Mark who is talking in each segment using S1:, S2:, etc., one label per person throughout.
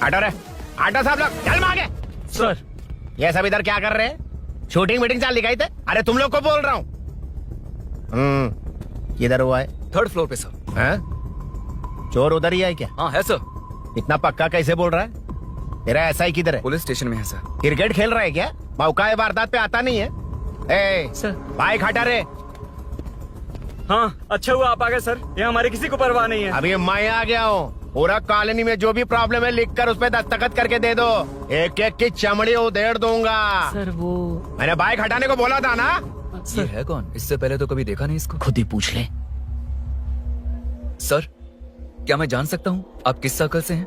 S1: Auto रे, auto साहब लोग चल मांगे।
S2: सर
S1: ये सब इधर क्या कर रहे हैं? शूटिंग मीटिंग चाल गई थे? अरे तुम लोग को बोल रहा हूँ। किधर हुआ है?
S3: 3rd फ्लोर पे सर।
S1: हैं? चोर उधर ही है क्या?
S3: हाँ है सर।
S1: इतना पक्का कैसे बोल रहा है? तेरा ऐसा ही किधर है?
S3: पुलिस स्टेशन में है सर।
S1: क्रिकेट खेल रहा है क्या? मौका वारदात पे आता नहीं है। ए,
S2: सर।
S1: बाइक हटा रे।
S2: हाँ अच्छा हुआ आप आ गए सर, ये हमारे किसी को परवाह नहीं है।
S1: अभी मैं आ गया हूँ। पूरा कॉलोनी में जो भी प्रॉब्लम है लिख कर उस पे दस्तखत करके दे दो। एक एक की चमड़ी उधेड़ दूंगा।
S2: सर वो
S1: मैंने बाइक हटाने को बोला था ना।
S3: ये है कौन? इससे पहले तो कभी देखा नहीं इसको।
S2: खुद ही पूछ ले।
S3: सर क्या मैं जान सकता हूँ आप किस सर्कल से हैं?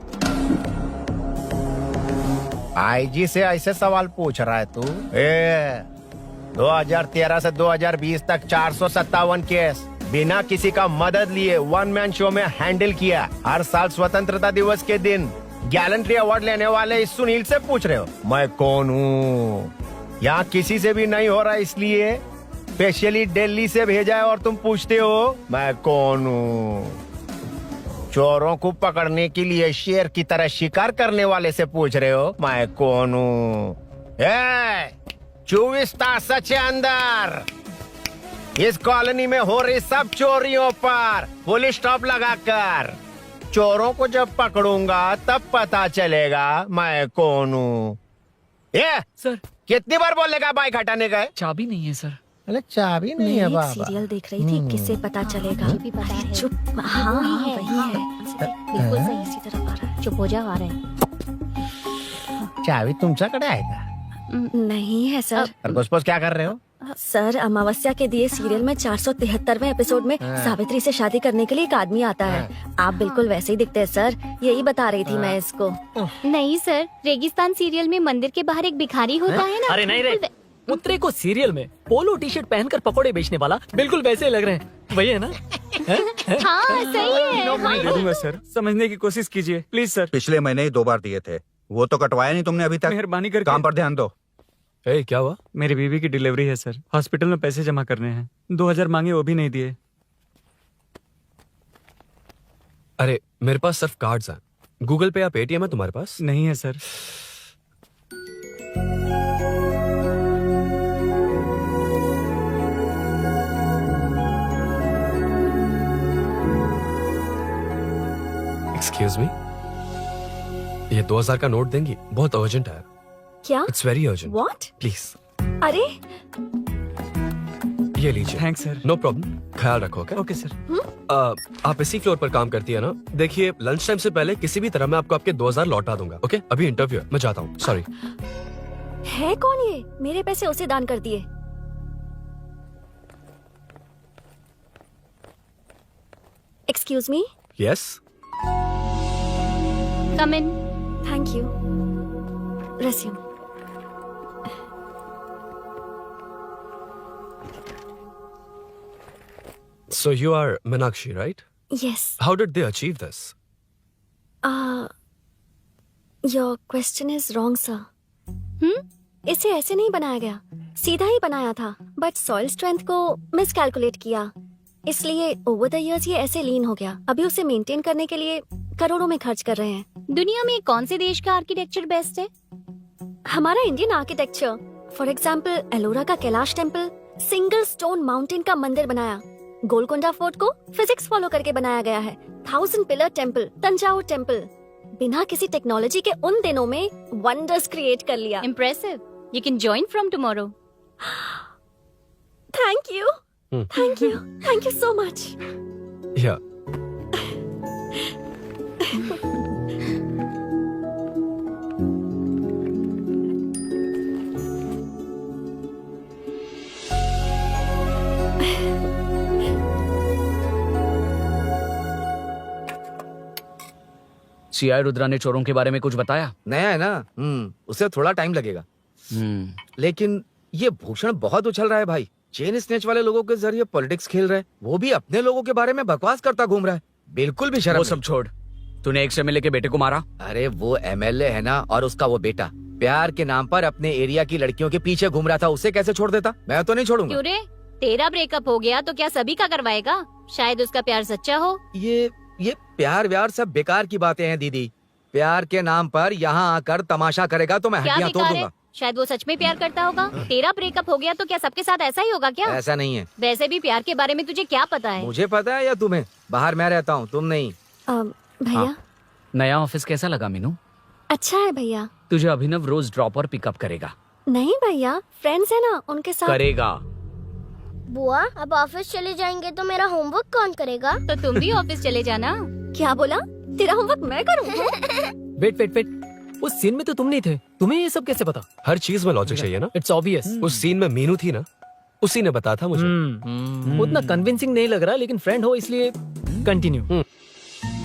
S1: आईजी से ऐसे सवाल पूछ रहा है तू? 2013 से 2020 तक 457 केस बिना किसी का मदद लिए 1 मैन शो में हैंडल किया। हर साल स्वतंत्रता दिवस के दिन गैलेंट्री अवार्ड लेने वाले इस सुनील से पूछ रहे हो मैं कौन हूँ? यहाँ किसी से भी नहीं हो रहा, इसलिए स्पेशली दिल्ली से भेजा है और तुम पूछते हो मैं कौन हूँ? चोरों को पकड़ने के लिए शेर की तरह शिकार करने वाले से पूछ रहे हो मैं कौन हूँ? 24 तास के अंदर इस कॉलोनी में हो रही सब चोरियों पर पुलिस स्टॉप लगाकर चोरों को जब पकड़ूंगा तब पता चलेगा मैं कौन हूँ। ये
S2: सर
S1: कितनी बार बोलेगा बाइक हटाने का?
S2: चाबी नहीं है सर।
S1: अरे चाबी नहीं है
S4: मैं
S1: बाबा।
S4: एक सीरियल देख रही थी, किससे पता चलेगा?
S5: भी पता है।
S4: चुप। हाँ
S5: वही है,
S4: वही है।
S5: बिल्कुल सही।
S4: इसी तरफ आ रहा है।
S5: चुप हो जाओ, आ रहे हैं।
S1: चाबी तुमच्याकडे आहे का?
S4: नहीं है सर।
S1: और घुसपौस क्या कर रहे हो?
S4: सर अमावस्या के दिए सीरियल में 473वें एपिसोड में सावित्री से शादी करने के लिए एक आदमी आता है। आप बिल्कुल वैसे ही दिखते हैं सर, यही बता रही थी मैं इसको।
S5: नहीं सर, रेगिस्तान सीरियल में मंदिर के बाहर एक भिखारी होता है ना।
S2: अरे नहीं रे,
S5: बिल्कुल
S2: मुत्रे को सीरियल में पोलो टी शर्ट पहनकर पकोड़े बेचने वाला बिल्कुल वैसे लग रहे हैं। वही है ना?
S5: हाँ सही है।
S2: मैं दे दूंगा सर, समझने की कोशिश कीजिए प्लीज सर।
S6: पिछले महीने ही 2 बार दिए थे, वो तो कटवाया नहीं तुमने अभी तक।
S2: मेहरबानी करके।
S6: काम पर ध्यान दो।
S3: ए, क्या हुआ?
S2: मेरी बीवी की डिलीवरी है सर, हॉस्पिटल में पैसे जमा करने हैं। 2000 मांगे, वो भी नहीं दिए।
S3: अरे मेरे पास सिर्फ कार्ड्स हैं। गूगल पे या पेटीएम है तुम्हारे पास?
S2: नहीं है सर।
S3: एक्सक्यूज मी, ये 2000 का नोट देंगी? बहुत अर्जेंट है।
S4: क्या?
S3: It's very urgent.
S4: What?
S3: Please
S4: अरे
S3: ये लीजिए।
S2: Thanks sir.
S3: नो प्रॉब्लम, ख्याल रखो।
S2: Okay sir.
S3: आप इसी फ्लोर पर काम करती है ना? देखिए लंच टाइम से पहले किसी भी तरह मैं आपको आपके 2000 लौटा दूंगा। ओके अभी इंटरव्यू है, मैं जाता हूँ। सॉरी।
S4: है कौन ये? मेरे पैसे उसे दान कर दिए। Excuse me.
S3: Yes
S5: come in.
S4: Thank you. Resume.
S3: So you are Meenakshi, right?
S4: Yes.
S3: How did they achieve this?
S4: Your question is wrong, sir. इसे ऐसे नहीं बनाया गया, सीधा ही बनाया था, बट सॉइल स्ट्रेंथ को मिसकैलकुलेट किया, इसलिए ओवर द इयर्स ये ऐसे लीन हो गया। अभी उसे मेंटेन करने के लिए करोड़ों में खर्च कर रहे हैं।
S5: दुनिया में कौन से देश का आर्किटेक्चर बेस्ट है?
S4: हमारा Indian architecture. For example Ellora का Kailash temple, single stone mountain का मंदिर बनाया। गोलकोंडा फोर्ट को फिजिक्स फॉलो करके बनाया गया है। 1000 पिलर टेम्पल, तंजावुर टेम्पल, बिना किसी टेक्नोलॉजी के उन दिनों में वंडर्स क्रिएट कर लिया।
S5: Impressive. You can join from tomorrow.
S4: Thank you, thank you, thank you so much.
S3: Yeah.
S7: CI Rudra ने चोरों के बारे में कुछ बताया?
S8: नया है ना, उसे थोड़ा टाइम लगेगा। लेकिन ये भूषण बहुत उछल रहा है भाई। चेन स्नेच वाले लोगों के जरिए पॉलिटिक्स खेल रहा है, वो भी अपने लोगों के बारे में बकवास करता घूम रहा है। बिल्कुल भी शर्म
S7: वो
S8: नहीं।
S7: सब छोड़, तूने एक एमएलए के बेटे को मारा?
S8: अरे वो एमएलए है ना, और उसका वो बेटा प्यार के नाम पर अपने एरिया की लड़कियों के पीछे घूम रहा था, उसे कैसे छोड़ देता? मैं तो नहीं छोड़ूंगा।
S5: क्यों रे? तेरा ब्रेकअप हो गया तो क्या सभी का करवाएगा? शायद उसका प्यार सच्चा हो।
S8: ये प्यार व्यार सब बेकार की बातें हैं दीदी। प्यार के नाम पर यहाँ आकर तमाशा करेगा तो मैं
S5: क्या
S8: हड्डियां तोड़
S5: बेकार है?
S8: दूंगा।
S5: शायद वो सच में प्यार करता होगा। तेरा ब्रेकअप हो गया तो क्या सबके साथ ऐसा ही होगा क्या?
S8: ऐसा नहीं है,
S5: वैसे भी प्यार के बारे में तुझे क्या पता है?
S8: मुझे पता है या तुम्हें? बाहर मैं रहता हूँ, तुम नहीं।
S4: भैया
S7: नया ऑफिस कैसा लगा मीनू?
S4: अच्छा है भैया।
S7: तुझे अभिनव रोज ड्रॉप और पिकअप करेगा।
S4: नहीं भैया, फ्रेंड्स है ना, उनके साथ।
S7: करेगा।
S9: बुआ अब ऑफिस चले जाएंगे तो मेरा होमवर्क कौन करेगा?
S5: तो तुम भी ऑफिस चले जाना।
S4: क्या बोला? तेरा होमवर्क मैं करूँ?
S2: वेट, उस सीन में तो तुम नहीं थे, तुम्हें ये सब कैसे पता?
S3: हर चीज में लॉजिक चाहिए ना।
S2: It's obvious.
S3: उस सीन में मीनू थी ना, उसी ने बताया था मुझे।
S2: उतना कन्विंसिंग नहीं लग रहा, लेकिन फ्रेंड हो इसलिए कंटिन्यू।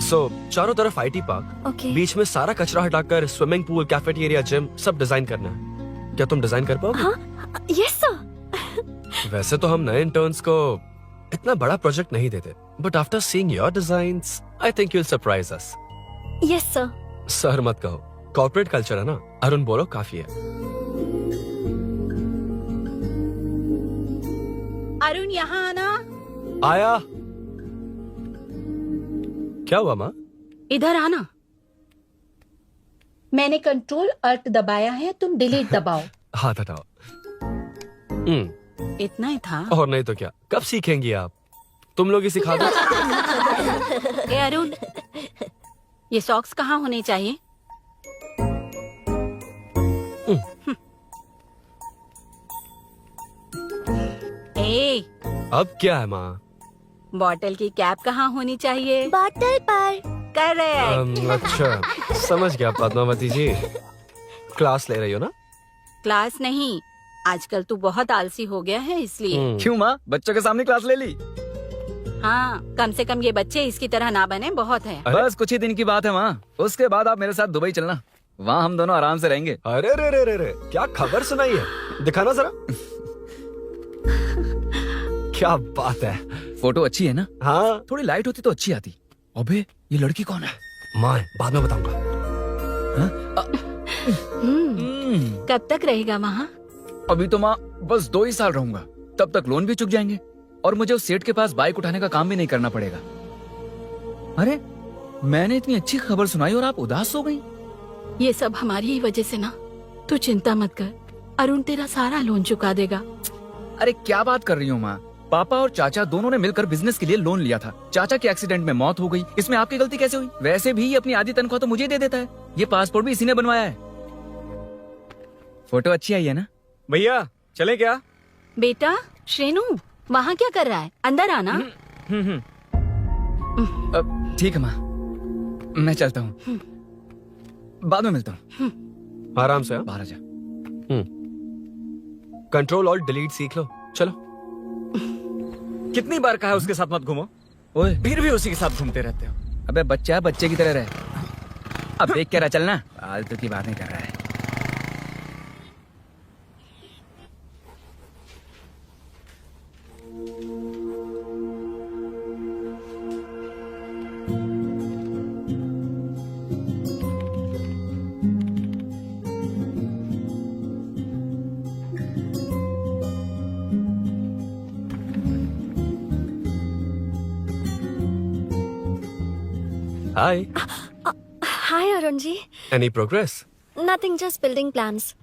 S3: सो चारों तरफ आईटी पार्क,
S4: ओके।
S3: बीच में सारा कचरा हटाकर स्विमिंग पूल, कैफेटेरिया, जिम सब डिजाइन करना है। क्या तुम डिजाइन कर पाओगे?
S4: हाँ, यस सर।
S3: वैसे तो हम नए इंटर्न्स को इतना बड़ा प्रोजेक्ट नहीं देते, but after seeing your designs I think you will surprise us.
S4: Yes sir.
S3: Sir मत कहो, कॉर्पोरेट कल्चर है ना। अरुण बोलो, काफी है।
S10: अरुण यहाँ आना।
S3: आया। क्या हुआ माँ?
S10: इधर आना। मैंने कंट्रोल अल्ट दबाया है, तुम डिलीट दबाओ।
S3: हाथ हटाओ।
S10: इतना ही था।
S3: और नहीं तो क्या, कब सीखेंगी आप? तुम लोग ही सिखा दो।
S10: ए अरुण, ये सॉक्स कहाँ होने चाहिए? ए,
S3: अब क्या है माँ?
S10: बॉटल की कैप कहाँ होनी चाहिए?
S9: बॉटल पर।
S10: करेक्ट।
S3: अच्छा, समझ गया पद्मावती जी। क्लास ले रही हो ना?
S10: क्लास नहीं, आजकल तू बहुत आलसी हो गया है इसलिए।
S7: क्यों माँ, बच्चों के सामने क्लास ले ली?
S10: हाँ, कम से कम ये बच्चे इसकी तरह ना बने, बहुत है।
S3: अरे?
S7: बस कुछ ही दिन की बात है माँ, उसके बाद आप मेरे साथ दुबई चलना। वहाँ हम दोनों आराम से रहेंगे।
S3: अरे रे रे रे रे, क्या खबर सुनाई है? दिखाना जरा। क्या बात है।
S7: फोटो अच्छी है ना?
S3: हाँ,
S7: थोड़ी लाइट होती तो अच्छी आती। अबे ये लड़की कौन है?
S3: माँ बाद में बताऊंगा।
S10: कब तक रहेगा वहाँ?
S7: अभी तो माँ बस 2 ही साल रहूंगा, तब तक लोन भी चुक जाएंगे और मुझे उस सेठ के पास बाइक उठाने का काम भी नहीं करना पड़ेगा। अरे मैंने इतनी अच्छी खबर सुनाई और आप उदास हो गई।
S10: ये सब हमारी ही वजह से ना। तू चिंता मत कर, अरुण तेरा सारा लोन चुका देगा।
S7: अरे क्या बात कर रही हो माँ? पापा और चाचा दोनों ने मिलकर बिजनेस के लिए लोन लिया था। चाचा के एक्सीडेंट में मौत हो गई, इसमें आपकी गलती कैसे हुई? वैसे भी ये अपनी आधी तनख्वाह तो मुझे दे देता है। ये पासपोर्ट भी इसी ने बनवाया है। फोटो अच्छी आई है ना?
S8: भैया चले क्या?
S10: बेटा श्रेनु, वहाँ क्या कर रहा है? अंदर आना।
S7: ठीक है माँ, मैं चलता हूँ, बाद में मिलता हूँ।
S3: आराम से। हाँ?
S7: बाहर आ जा।
S3: कंट्रोल और डिलीट सीख लो। चलो।
S7: कितनी बार कहा है उसके साथ मत घूमो? ओए फिर भी उसी के साथ घूमते रहते हो। अबे बच्चा बच्चे की तरह रहे। अब देख के रहा चलना, फालतू की बातें कर रहा है।
S3: Hi.
S4: Hi Arun ji.
S3: Any progress?
S4: Nothing, just building plans.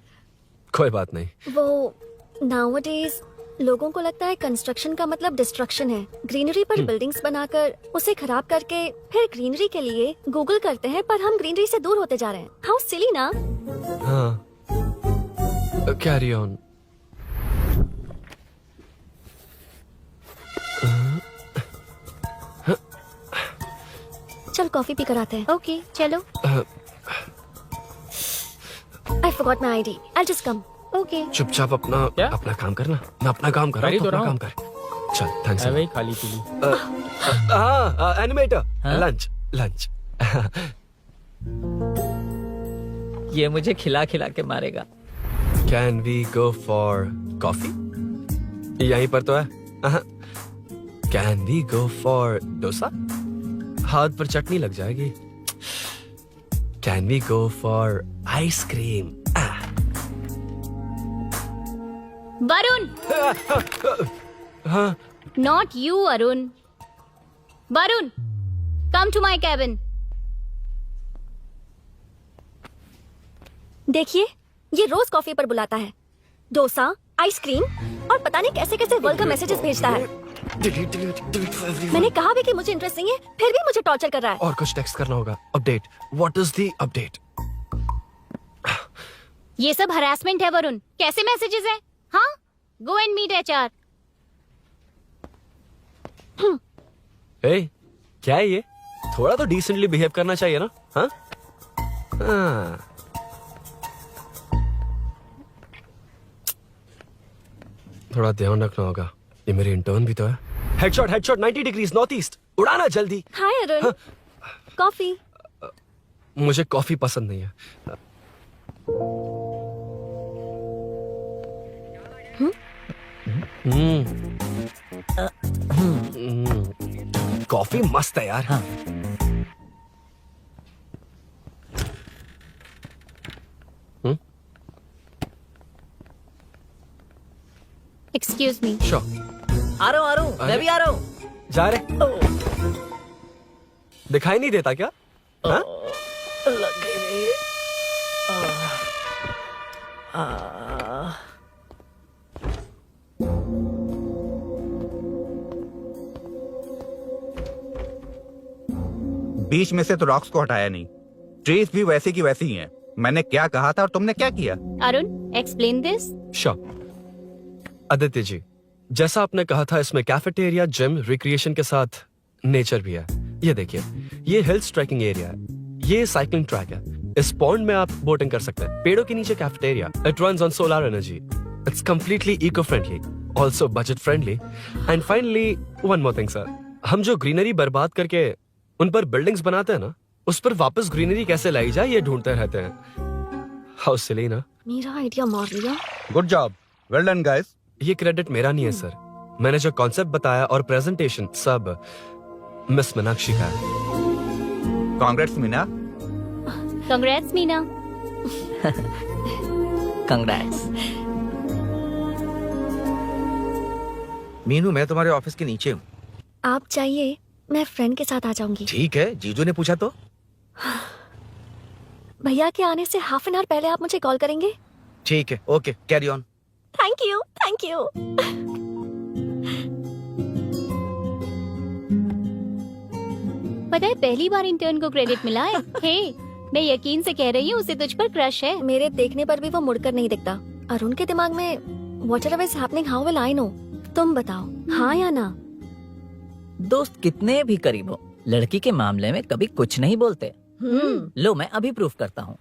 S3: कोई बात नहीं।
S4: वो नाउअडेज लोगों को लगता है कंस्ट्रक्शन का मतलब डिस्ट्रक्शन है। ग्रीनरी पर बिल्डिंग्स बनाकर उसे खराब करके फिर ग्रीनरी के लिए गूगल करते हैं, पर हम ग्रीनरी से दूर होते जा रहे हैं। हाउ सिली ना।
S3: हाँ, कैरी ऑन।
S4: चल कॉफी पी कर आते हैं।
S5: ओके चलो।
S4: I forgot my ID, I just come.
S5: Okay
S3: चुपचाप अपना
S2: क्या?
S3: अपना काम करना। मैं अपना काम कर रहा हूँ,
S2: कर ही तो
S3: अपना
S2: रहा
S3: काम
S2: हूँ।
S3: कर। चल, थैंक्स।
S2: वही खाली पीली।
S3: हाँ, एनिमेटर।
S2: हाँ?
S3: Lunch lunch.
S2: ये मुझे खिला खिला के मारेगा।
S3: Can we go for coffee? यहीं पर तो है। Can we go for dosa? हाथ पर चटनी लग जाएगी। Can we go for ice cream?
S5: Varun,
S3: हाँ,
S5: not you Arun. Varun, come to my cabin.
S4: देखिए, ये रोज कॉफी पर बुलाता है, डोसा, आइसक्रीम और पता नहीं कैसे कैसे वेलकम मैसेजेस भेजता है। मैंने कहा भी कि मुझे इंटरेस्ट नहीं है, फिर भी मुझे टॉर्चर कर रहा है।
S3: और कुछ टेक्स्ट करना होगा। Update, what is the update?
S5: ये सब हरासमेंट है वरुण। कैसे मैसेजेस है? हाँ, गो एंड मीट HR।
S3: ए, क्या है ये? थोड़ा तो डिसेंटली बिहेव करना चाहिए ना? हाँ? हाँ। थोड़ा ध्यान रखना होगा, ये मेरी इंटर्न भी तो है। हेडशॉट 90 डिग्रीज नॉर्थ ईस्ट, उड़ाना जल्दी।
S4: हाय अरुण, कॉफी।
S3: मुझे कॉफी पसंद नहीं है। कॉफी मस्त है यार।
S5: Excuse me.
S3: श्योर।
S2: आ रहा हूँ, मैं भी आ रहा हूँ।
S3: जा रहे? दिखाई नहीं देता क्या? हाँ?
S2: लग गई रे।
S6: बीच में से तो रॉक्स को हटाया नहीं, ट्रीज भी वैसी की वैसी ही हैं। मैंने क्या कहा था और तुमने क्या किया?
S5: Arun, explain this.
S3: Sure. Aditya ji, जैसा आपने कहा था, इसमें कैफेटेरिया, जिम, रिक्रिएशन के साथ नेचर भी है। ये देखिए, ये हिल्स ट्रैकिंग एरिया है, ये साइकिलिंग ट्रैक है, इस पॉन्ड में आप बोटिंग कर सकते हैं, पेड़ों के नीचे cafeteria, it runs on solar energy, it's completely eco friendly, also budget friendly, and finally one more thing sir, हम जो ग्रीनरी बर्बाद करके उन पर बिल्डिंग्स बनाते हैं ना, उस पर वापस ग्रीनरी कैसे लाई जाए ये ढूंढते रहते हैं। हाउ सिली ना?
S4: मेरा आइडिया मार लिया।
S6: Good job, well done guys.
S3: ये क्रेडिट मेरा नहीं है सर, मैंने जो कॉन्सेप्ट बताया और प्रेजेंटेशन सब मिस मीनाक्षी का है।
S6: Congrats Meena.
S5: Congrats Meena.
S2: Congrats.
S8: Meenu, मैं तुम्हारे ऑफिस के नीचे हूँ।
S4: आप चाहिए, मैं फ्रेंड के साथ आ जाऊंगी।
S8: ठीक है, जीजू ने पूछा तो।
S4: भैया के आने से हाफ एन आवर पहले आप मुझे कॉल करेंगे?
S8: ठीक है, okay, carry on.
S4: Thank you, thank you.
S5: पता है, पहली बार इंटर्न को क्रेडिट मिला है। हे, मैं यकीन से कह रही हूँ, उसे तुझ पर क्रश है।
S4: मेरे देखने पर भी वो मुड़कर नहीं दिखता। अरुण के दिमाग में whatever is happening, how will I know? तुम बताओ, हाँ या ना?
S2: दोस्त कितने भी करीब हो, लड़की के मामले में कभी कुछ नहीं बोलते। लो, मैं अभी प्रूफ करता हूँ।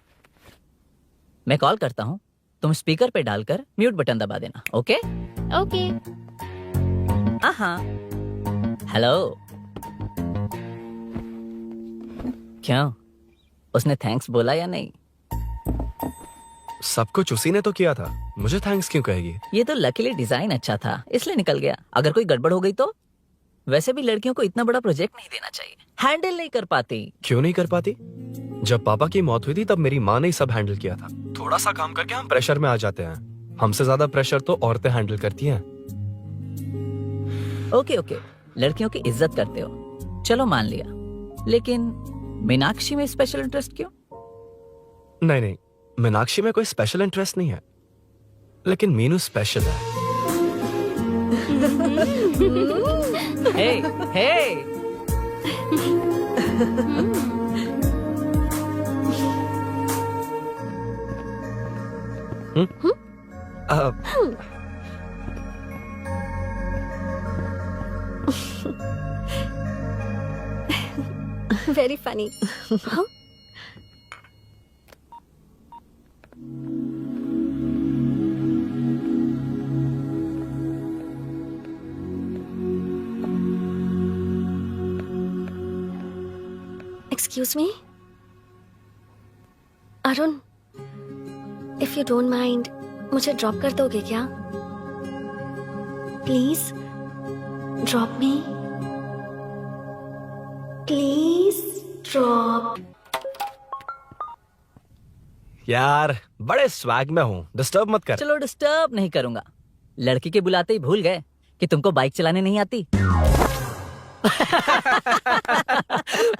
S2: मैं कॉल करता हूँ, तुम स्पीकर पे डालकर म्यूट बटन दबा देना। ओके?
S5: ओके।
S2: हाँ। हेलो। क्यों, उसने थैंक्स बोला या नहीं?
S3: सब कुछ उसी ने तो किया था, मुझे थैंक्स क्यों कहेगी?
S2: ये तो लकीली डिजाइन अच्छा था, इसलिए निकल गया। अगर कोई गड़बड़ हो गई तो? वैसे भी लड़कियों को इतना बड़ा प्रोजेक्ट नहीं देना चाहिए, हैंडल नहीं कर पाती।
S3: क्यों नहीं कर पाती? जब पापा की मौत हुई थी तब मेरी माँ ने ही सब हैंडल किया था। थोड़ा सा काम करके हम प्रेशर में आ जाते हैं, हमसे ज्यादा प्रेशर तो औरतें हैंडल करती हैं।
S2: ओके, लड़कियों की इज्जत करते हो, चलो मान लिया, लेकिन मीनाक्षी में स्पेशल इंटरेस्ट क्यों?
S3: नहीं, मीनाक्षी में कोई स्पेशल इंटरेस्ट नहीं है, लेकिन मीनू स्पेशल है।
S2: Hey.
S4: Very funny. Excuse me Arun, if you don't mind, मुझे ड्रॉप कर दोगे क्या? Please drop me, please drop.
S3: यार, बड़े स्वैग में हूँ, डिस्टर्ब मत कर।
S2: चलो, डिस्टर्ब नहीं करूंगा। लड़की के बुलाते ही भूल गए कि तुमको बाइक चलाने नहीं आती।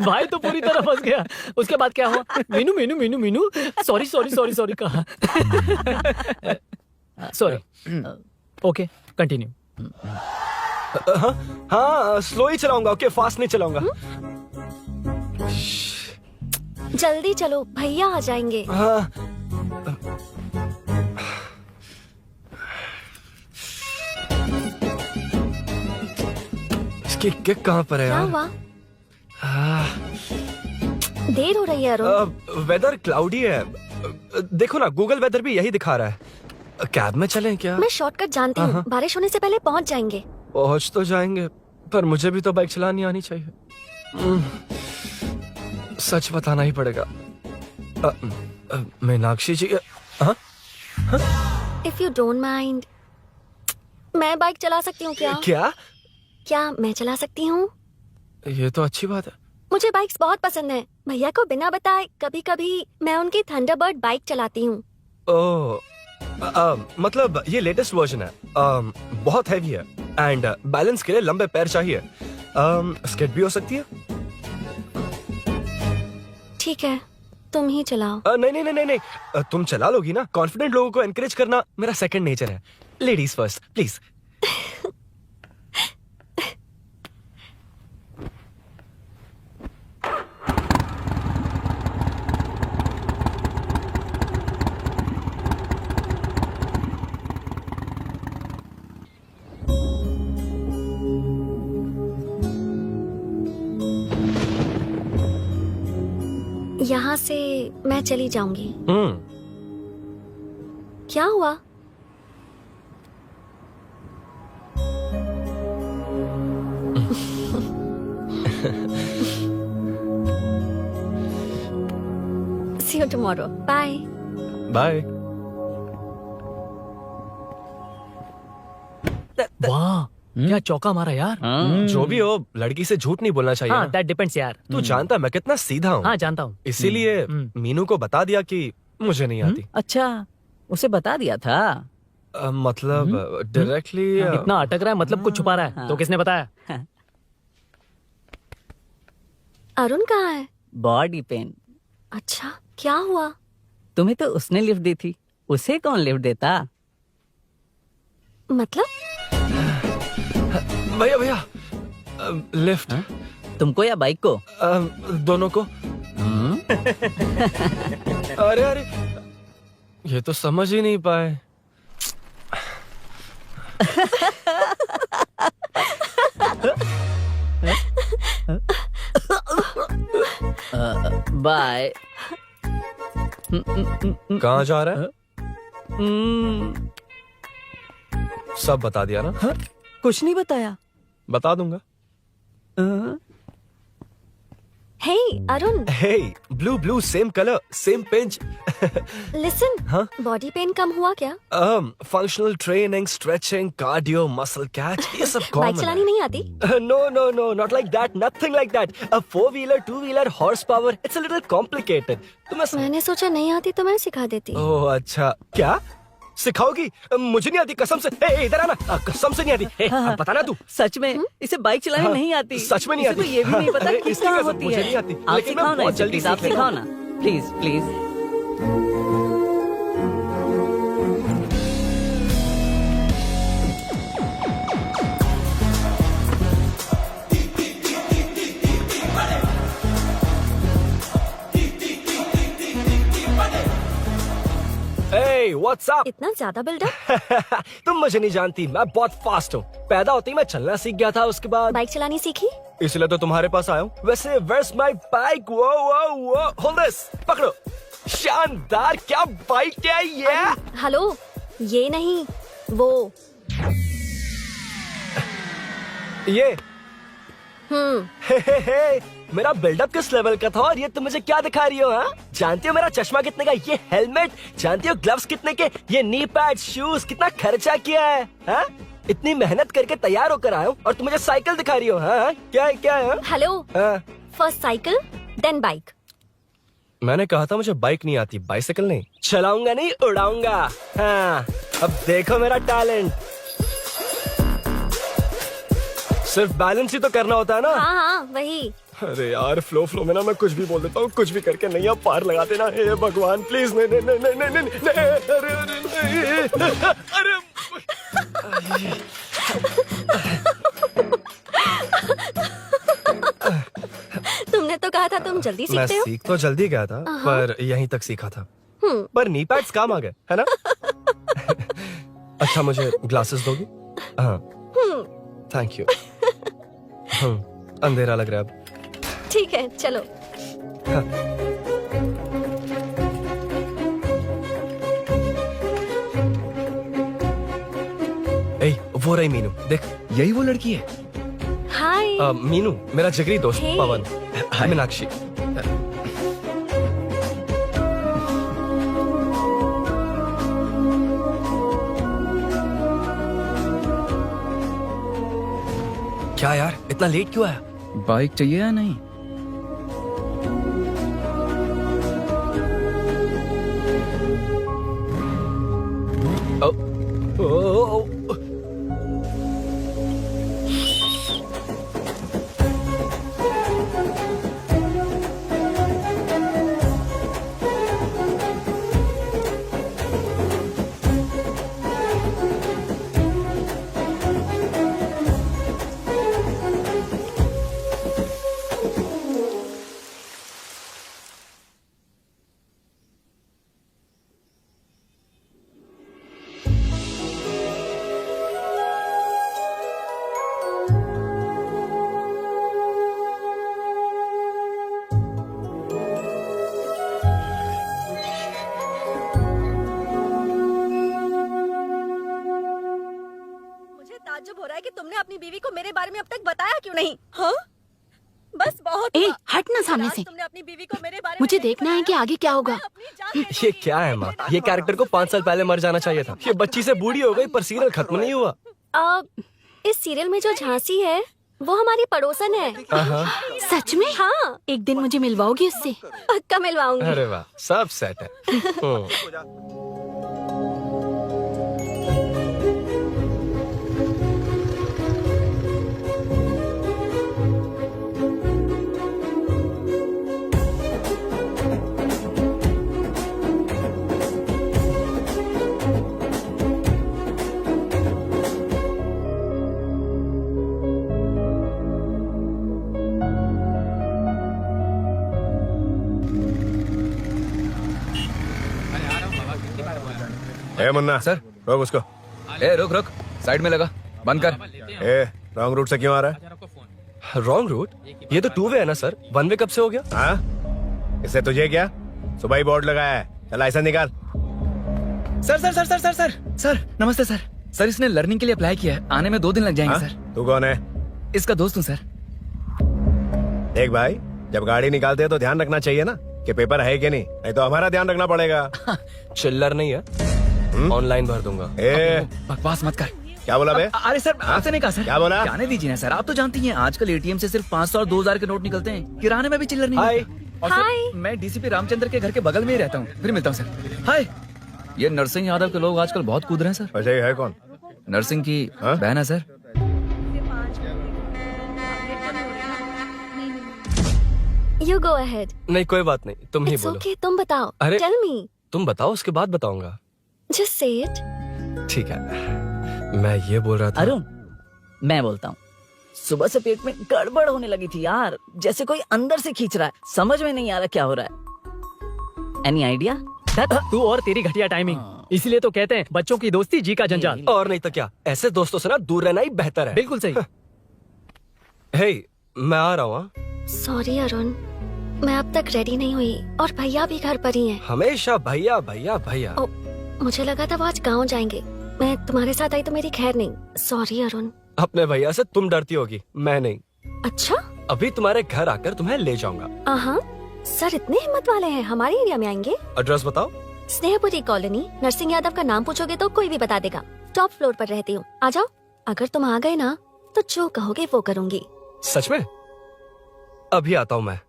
S2: भाई तो पूरी तरह फंस गया। उसके बाद क्या हुआ? Meenu Meenu Meenu Meenu sorry sorry sorry sorry कहा। सॉरी। Okay continue.
S3: हाँ स्लो ही चलाऊंगा, ओके फास्ट नहीं चलाऊंगा।
S4: जल्दी चलो, भैया आ जाएंगे।
S3: हाँ इसकी किक कहाँ पर है
S4: क्या
S3: यार?
S4: हुआ? देर हो रही है अरुण।
S3: वेदर क्लाउडी है। देखो ना गूगल वेदर भी यही दिखा रहा है। कैब में चलें क्या?
S4: मैं शॉर्टकट जानती हूँ, बारिश होने से पहले पहुँच जाएंगे।
S3: पहुंच तो जाएंगे पर मुझे भी तो बाइक चलानी आनी चाहिए। सच बताना ही पड़ेगा। मीनाक्षी जी
S4: इफ यू डोंट माइंड, मैं बाइक चला सकती हूँ क्या? क्या मैं चला सकती हूँ?
S3: ये तो अच्छी बात है।
S4: मुझे बाइक्स बहुत पसंद है। भैया को बिना बताए कभी कभी मैं उनकी थंडरबर्ड बाइक चलाती हूँ।
S3: ओह मतलब ये लेटेस्ट वर्जन है। बहुत हैवी है एंड बैलेंस के लिए लंबे पैर चाहिए। स्किड भी हो सकती है।
S4: ठीक है, तुम ही चलाओ।
S3: नहीं नहीं नहीं नहीं तुम चला लोगी ना। कॉन्फिडेंट लोगों को एनकरेज करना मेरा सेकंड नेचर है। Ladies first please.
S4: यहाँ से मैं चली जाऊंगी। क्या हुआ? See you tomorrow. Bye.
S3: Bye.
S2: वाह क्या चौका मारा यार।
S3: जो भी हो लड़की से झूठ नहीं बोलना चाहिए
S2: हाँ
S3: ना।
S2: दैट डिपेंड्स यार।
S3: तू जानता मैं कितना सीधा हूँ।
S2: हाँ जानता हूँ।
S3: इसीलिए मीनू को बता दिया कि मुझे नहीं आती।
S2: अच्छा उसे बता दिया था।
S3: मतलब डायरेक्टली
S2: इतना अटक रहा है मतलब कुछ छुपा रहा है। तो किसने बताया?
S4: अरुण कहाँ है?
S2: Body pain.
S4: अच्छा क्या हुआ?
S2: तुम्हें तो उसने लिफ्ट दी थी, उसे कौन लिफ्ट देता?
S4: मतलब?
S3: भैया भैया लिफ्ट।
S2: तुमको या बाइक को?
S3: दोनों को। अरे अरे ये तो समझ ही नहीं पाए।
S2: बाय।
S3: कहाँ जा रहा है? सब बता दिया ना?
S2: कुछ नहीं बताया।
S3: बता दूंगा।
S4: Hey Arun,
S3: hey blue blue same colour same pinch.
S4: Listen.
S3: हाँ?
S4: बॉडी पेन कम हुआ क्या?
S3: Functional training stretching cardio muscle catch ये सब कॉमन।
S4: बाइक चलानी नहीं आती?
S3: No, no, no, not like that. Nothing like that. A 4-wheeler, 2-wheeler, horsepower. It's a little complicated.
S4: मैंने सोचा नहीं आती तो मैं सिखा देती।
S3: ओह अच्छा क्या सिखाओगी? मुझे नहीं आती कसम से। ए, इधर आना। कसम से नहीं आती। अब बताना तू।
S2: सच में इसे बाइक चलानी नहीं आती?
S3: सच में नहीं
S2: इसे
S3: आती।
S2: तो ये भी नहीं पता
S3: अरे,
S2: कि
S3: इसकी
S2: कहाँ
S3: कसम,
S2: होती
S3: मुझे
S2: है।
S3: नहीं आती।
S2: आप
S3: लेकिन मैं
S2: सिखाओ ना
S3: बहुत
S2: इसे,
S3: जल्दी
S2: प्लीज आप
S3: सीख
S2: सिखाओ
S3: लूंगा।
S2: ना please please.
S3: Hey, what's up?
S4: इतना ज्यादा बिल्डअप?
S3: तुम मुझे नहीं जानती, मैं बहुत फास्ट हूँ। पैदा होते ही मैं चलना सीख गया था। उसके बाद
S4: बाइक चलानी सीखी?
S3: इसलिए तो तुम्हारे पास आया हूँ। वैसे where's my bike? वो hold this, पकड़ो। शानदार, क्या बाइक है ये?
S4: हेलो, ये नहीं वो।
S3: ये हे, मेरा बिल्डअप किस लेवल का था और ये तुम मुझे क्या दिखा रही हो? हाँ जानती हो मेरा चश्मा कितने का, ये हेलमेट जानती हो, ग्लव्स कितने के, ये नी पैड शूज कितना खर्चा किया है? हाँ इतनी मेहनत करके तैयार होकर आया हूँ और तुम मुझे साइकिल दिखा रही हो? हाँ क्या है क्या है?
S4: हेलो,
S3: हाँ?
S4: First cycle then bike.
S3: मैंने कहा था मुझे बाइक नहीं आती, बाइसाइकिल नहीं। चलाऊंगा नहीं उड़ाऊंगा। हाँ अब देखो मेरा टैलेंट। सिर्फ बैलेंस ही तो करना होता है ना।
S4: हाँ हाँ वही।
S3: अरे यार फ्लो में ना मैं कुछ भी बोल देता हूँ, कुछ भी करके नहीं आप पार लगा देना। हे भगवान प्लीज नहीं नहीं नहीं नहीं नहीं नहीं नहीं, अरे
S4: तुमने तो कहा था तुम जल्दी
S3: मैं
S4: सीखते हो।
S3: सीख तो जल्दी गया था पर यहीं तक सीखा था। पर नी पैड्स काम आ गए है ना। अच्छा मुझे ग्लासेस दोगी? हाँ थैंक यू। अंधेरा लग रहा है अब।
S4: ठीक है चलो।
S3: ए, वो रही मीनू देख।
S7: यही वो लड़की है?
S4: हाय।
S3: मीनू मेरा जिगरी दोस्त
S4: Hey.
S3: पवन। मीनाक्षी। क्या यार इतना लेट क्यों आया?
S7: बाइक चाहिए या नहीं?
S3: ओ, ओ, ओ, ओ,
S4: मुझे ताज्जुब हो रहा है कि तुमने अपनी बीवी को मेरे बारे में अब तक बताया क्यों नहीं। हाँ बस बहुत
S10: ए
S4: हुआ।
S10: हट ना सामने
S4: आज
S10: से।
S4: तुमने अपनी बीवी को मेरे बारे में
S10: मुझे
S4: नहीं
S10: देखना है कि
S4: बताया।
S10: आगे क्या होगा।
S4: मैं अपनी जान दे
S3: ये
S4: दूंगी।
S3: क्या है माँ? ये कैरेक्टर को 5 साल पहले मर जाना चाहिए था। ये बच्ची से बूढ़ी हो गई पर सीरियल खत्म नहीं हुआ।
S4: इस सीरियल में जो झांसी है वो हमारी पड़ोसन है।
S10: सच में?
S4: हाँ
S10: एक दिन मुझे मिलवाओगी उससे?
S4: पक्का मिलवाऊंगी।
S3: अरे वाह सब सेट है।
S1: ए मुन्ना
S7: सर।
S1: रोक उसको।
S7: ए रुक रुक, साइड में लगा, बंद कर।
S1: ए रॉन्ग रूट से क्यों आ रहा है?
S3: Wrong route? ये तो 2 वे है ना सर, 1 वे कब से हो गया?
S1: हाँ इससे तुझे क्या? सुबह ही बोर्ड लगाया है, चल लाइसेंस निकाल।
S7: Sir sir sir sir sir sir sir नमस्ते सर। सर इसने लर्निंग के लिए अप्लाई किया है, आने में 2 दिन लग जाएंगे
S1: हाँ?
S7: सर।
S1: तू कौन है?
S7: इसका दोस्त हूँ सर।
S1: देख भाई जब गाड़ी निकालते हैं तो ध्यान रखना चाहिए ना कि पेपर है कि नहीं तो हमारा ध्यान रखना पड़ेगा।
S3: चिल्लर नहीं है, ऑनलाइन भर दूंगा।
S1: ए
S7: बकवास मत कर।
S1: क्या बोला बे?
S7: अरे सर आपसे नहीं कहा सर।
S1: क्या बोला?
S7: जाने दीजिए ना सर, आप तो जानती हैं आजकल एटीएम से सिर्फ 500 और 2000 के नोट निकलते हैं, किराने में भी चिल्लर नहीं
S3: हाय।
S7: मिलता। और सर,
S4: हाय।
S7: मैं डीसीपी रामचंद्र के घर के बगल में ही रहता हूँ, फिर मिलता हूँ सर। हाय। ये नरसिंह यादव के लोग आजकल बहुत कूद रहे हैं सर।
S1: अच्छा ये है कौन?
S7: नरसिंह की
S1: हाँ?
S7: बहन है सर।
S4: You go ahead.
S3: नहीं कोई बात नहीं, तुम ही
S4: इट्स
S3: बोलो।
S4: ओके तुम बताओ।
S3: अरे-
S4: टेल मी।
S3: तुम बताओ उसके बाद बताऊंगा।
S4: Just say it.
S3: ठीक है मैं ये बोल रहा था।
S2: अरुण मैं बोलता हूँ, सुबह से पेट में गड़बड़ होने लगी थी यार, जैसे कोई अंदर से खींच रहा है, समझ में नहीं आ रहा क्या हो रहा है। Any idea?
S11: तू और तेरी घटिया टाइमिंग, इसीलिए तो कहते हैं बच्चों की दोस्ती जी का जंजाल।
S3: और नहीं तो क्या, ऐसे दोस्तों से ना दूर रहना ही बेहतर है।
S11: बिल्कुल सही।
S3: हे मैं आ रहा हूँ।
S4: सॉरी अरुण, मैं अब तक रेडी नहीं हुई और भैया भी घर पर ही हैं।
S3: हमेशा भैया भैया भैया।
S4: ओ, मुझे लगा था वो आज गाँव जाएंगे, मैं तुम्हारे साथ आई तो मेरी खैर नहीं। सॉरी अरुण।
S3: अपने भैया से तुम डरती होगी, मैं नहीं।
S4: अच्छा?
S3: अभी तुम्हारे घर आकर तुम्हें ले जाऊंगा।
S4: हाँ सर इतने हिम्मत वाले हैं, हमारे एरिया में आएंगे।
S3: एड्रेस बताओ।
S4: स्नेहपुरी कॉलोनी, नरसिंह यादव का नाम पूछोगे तो कोई भी बता देगा। टॉप फ्लोर पर रहती हूँ, आ जाओ। अगर तुम आ गए ना तो जो कहोगे वो करूँगी।
S3: सच में? अभी आता हूँ मैं।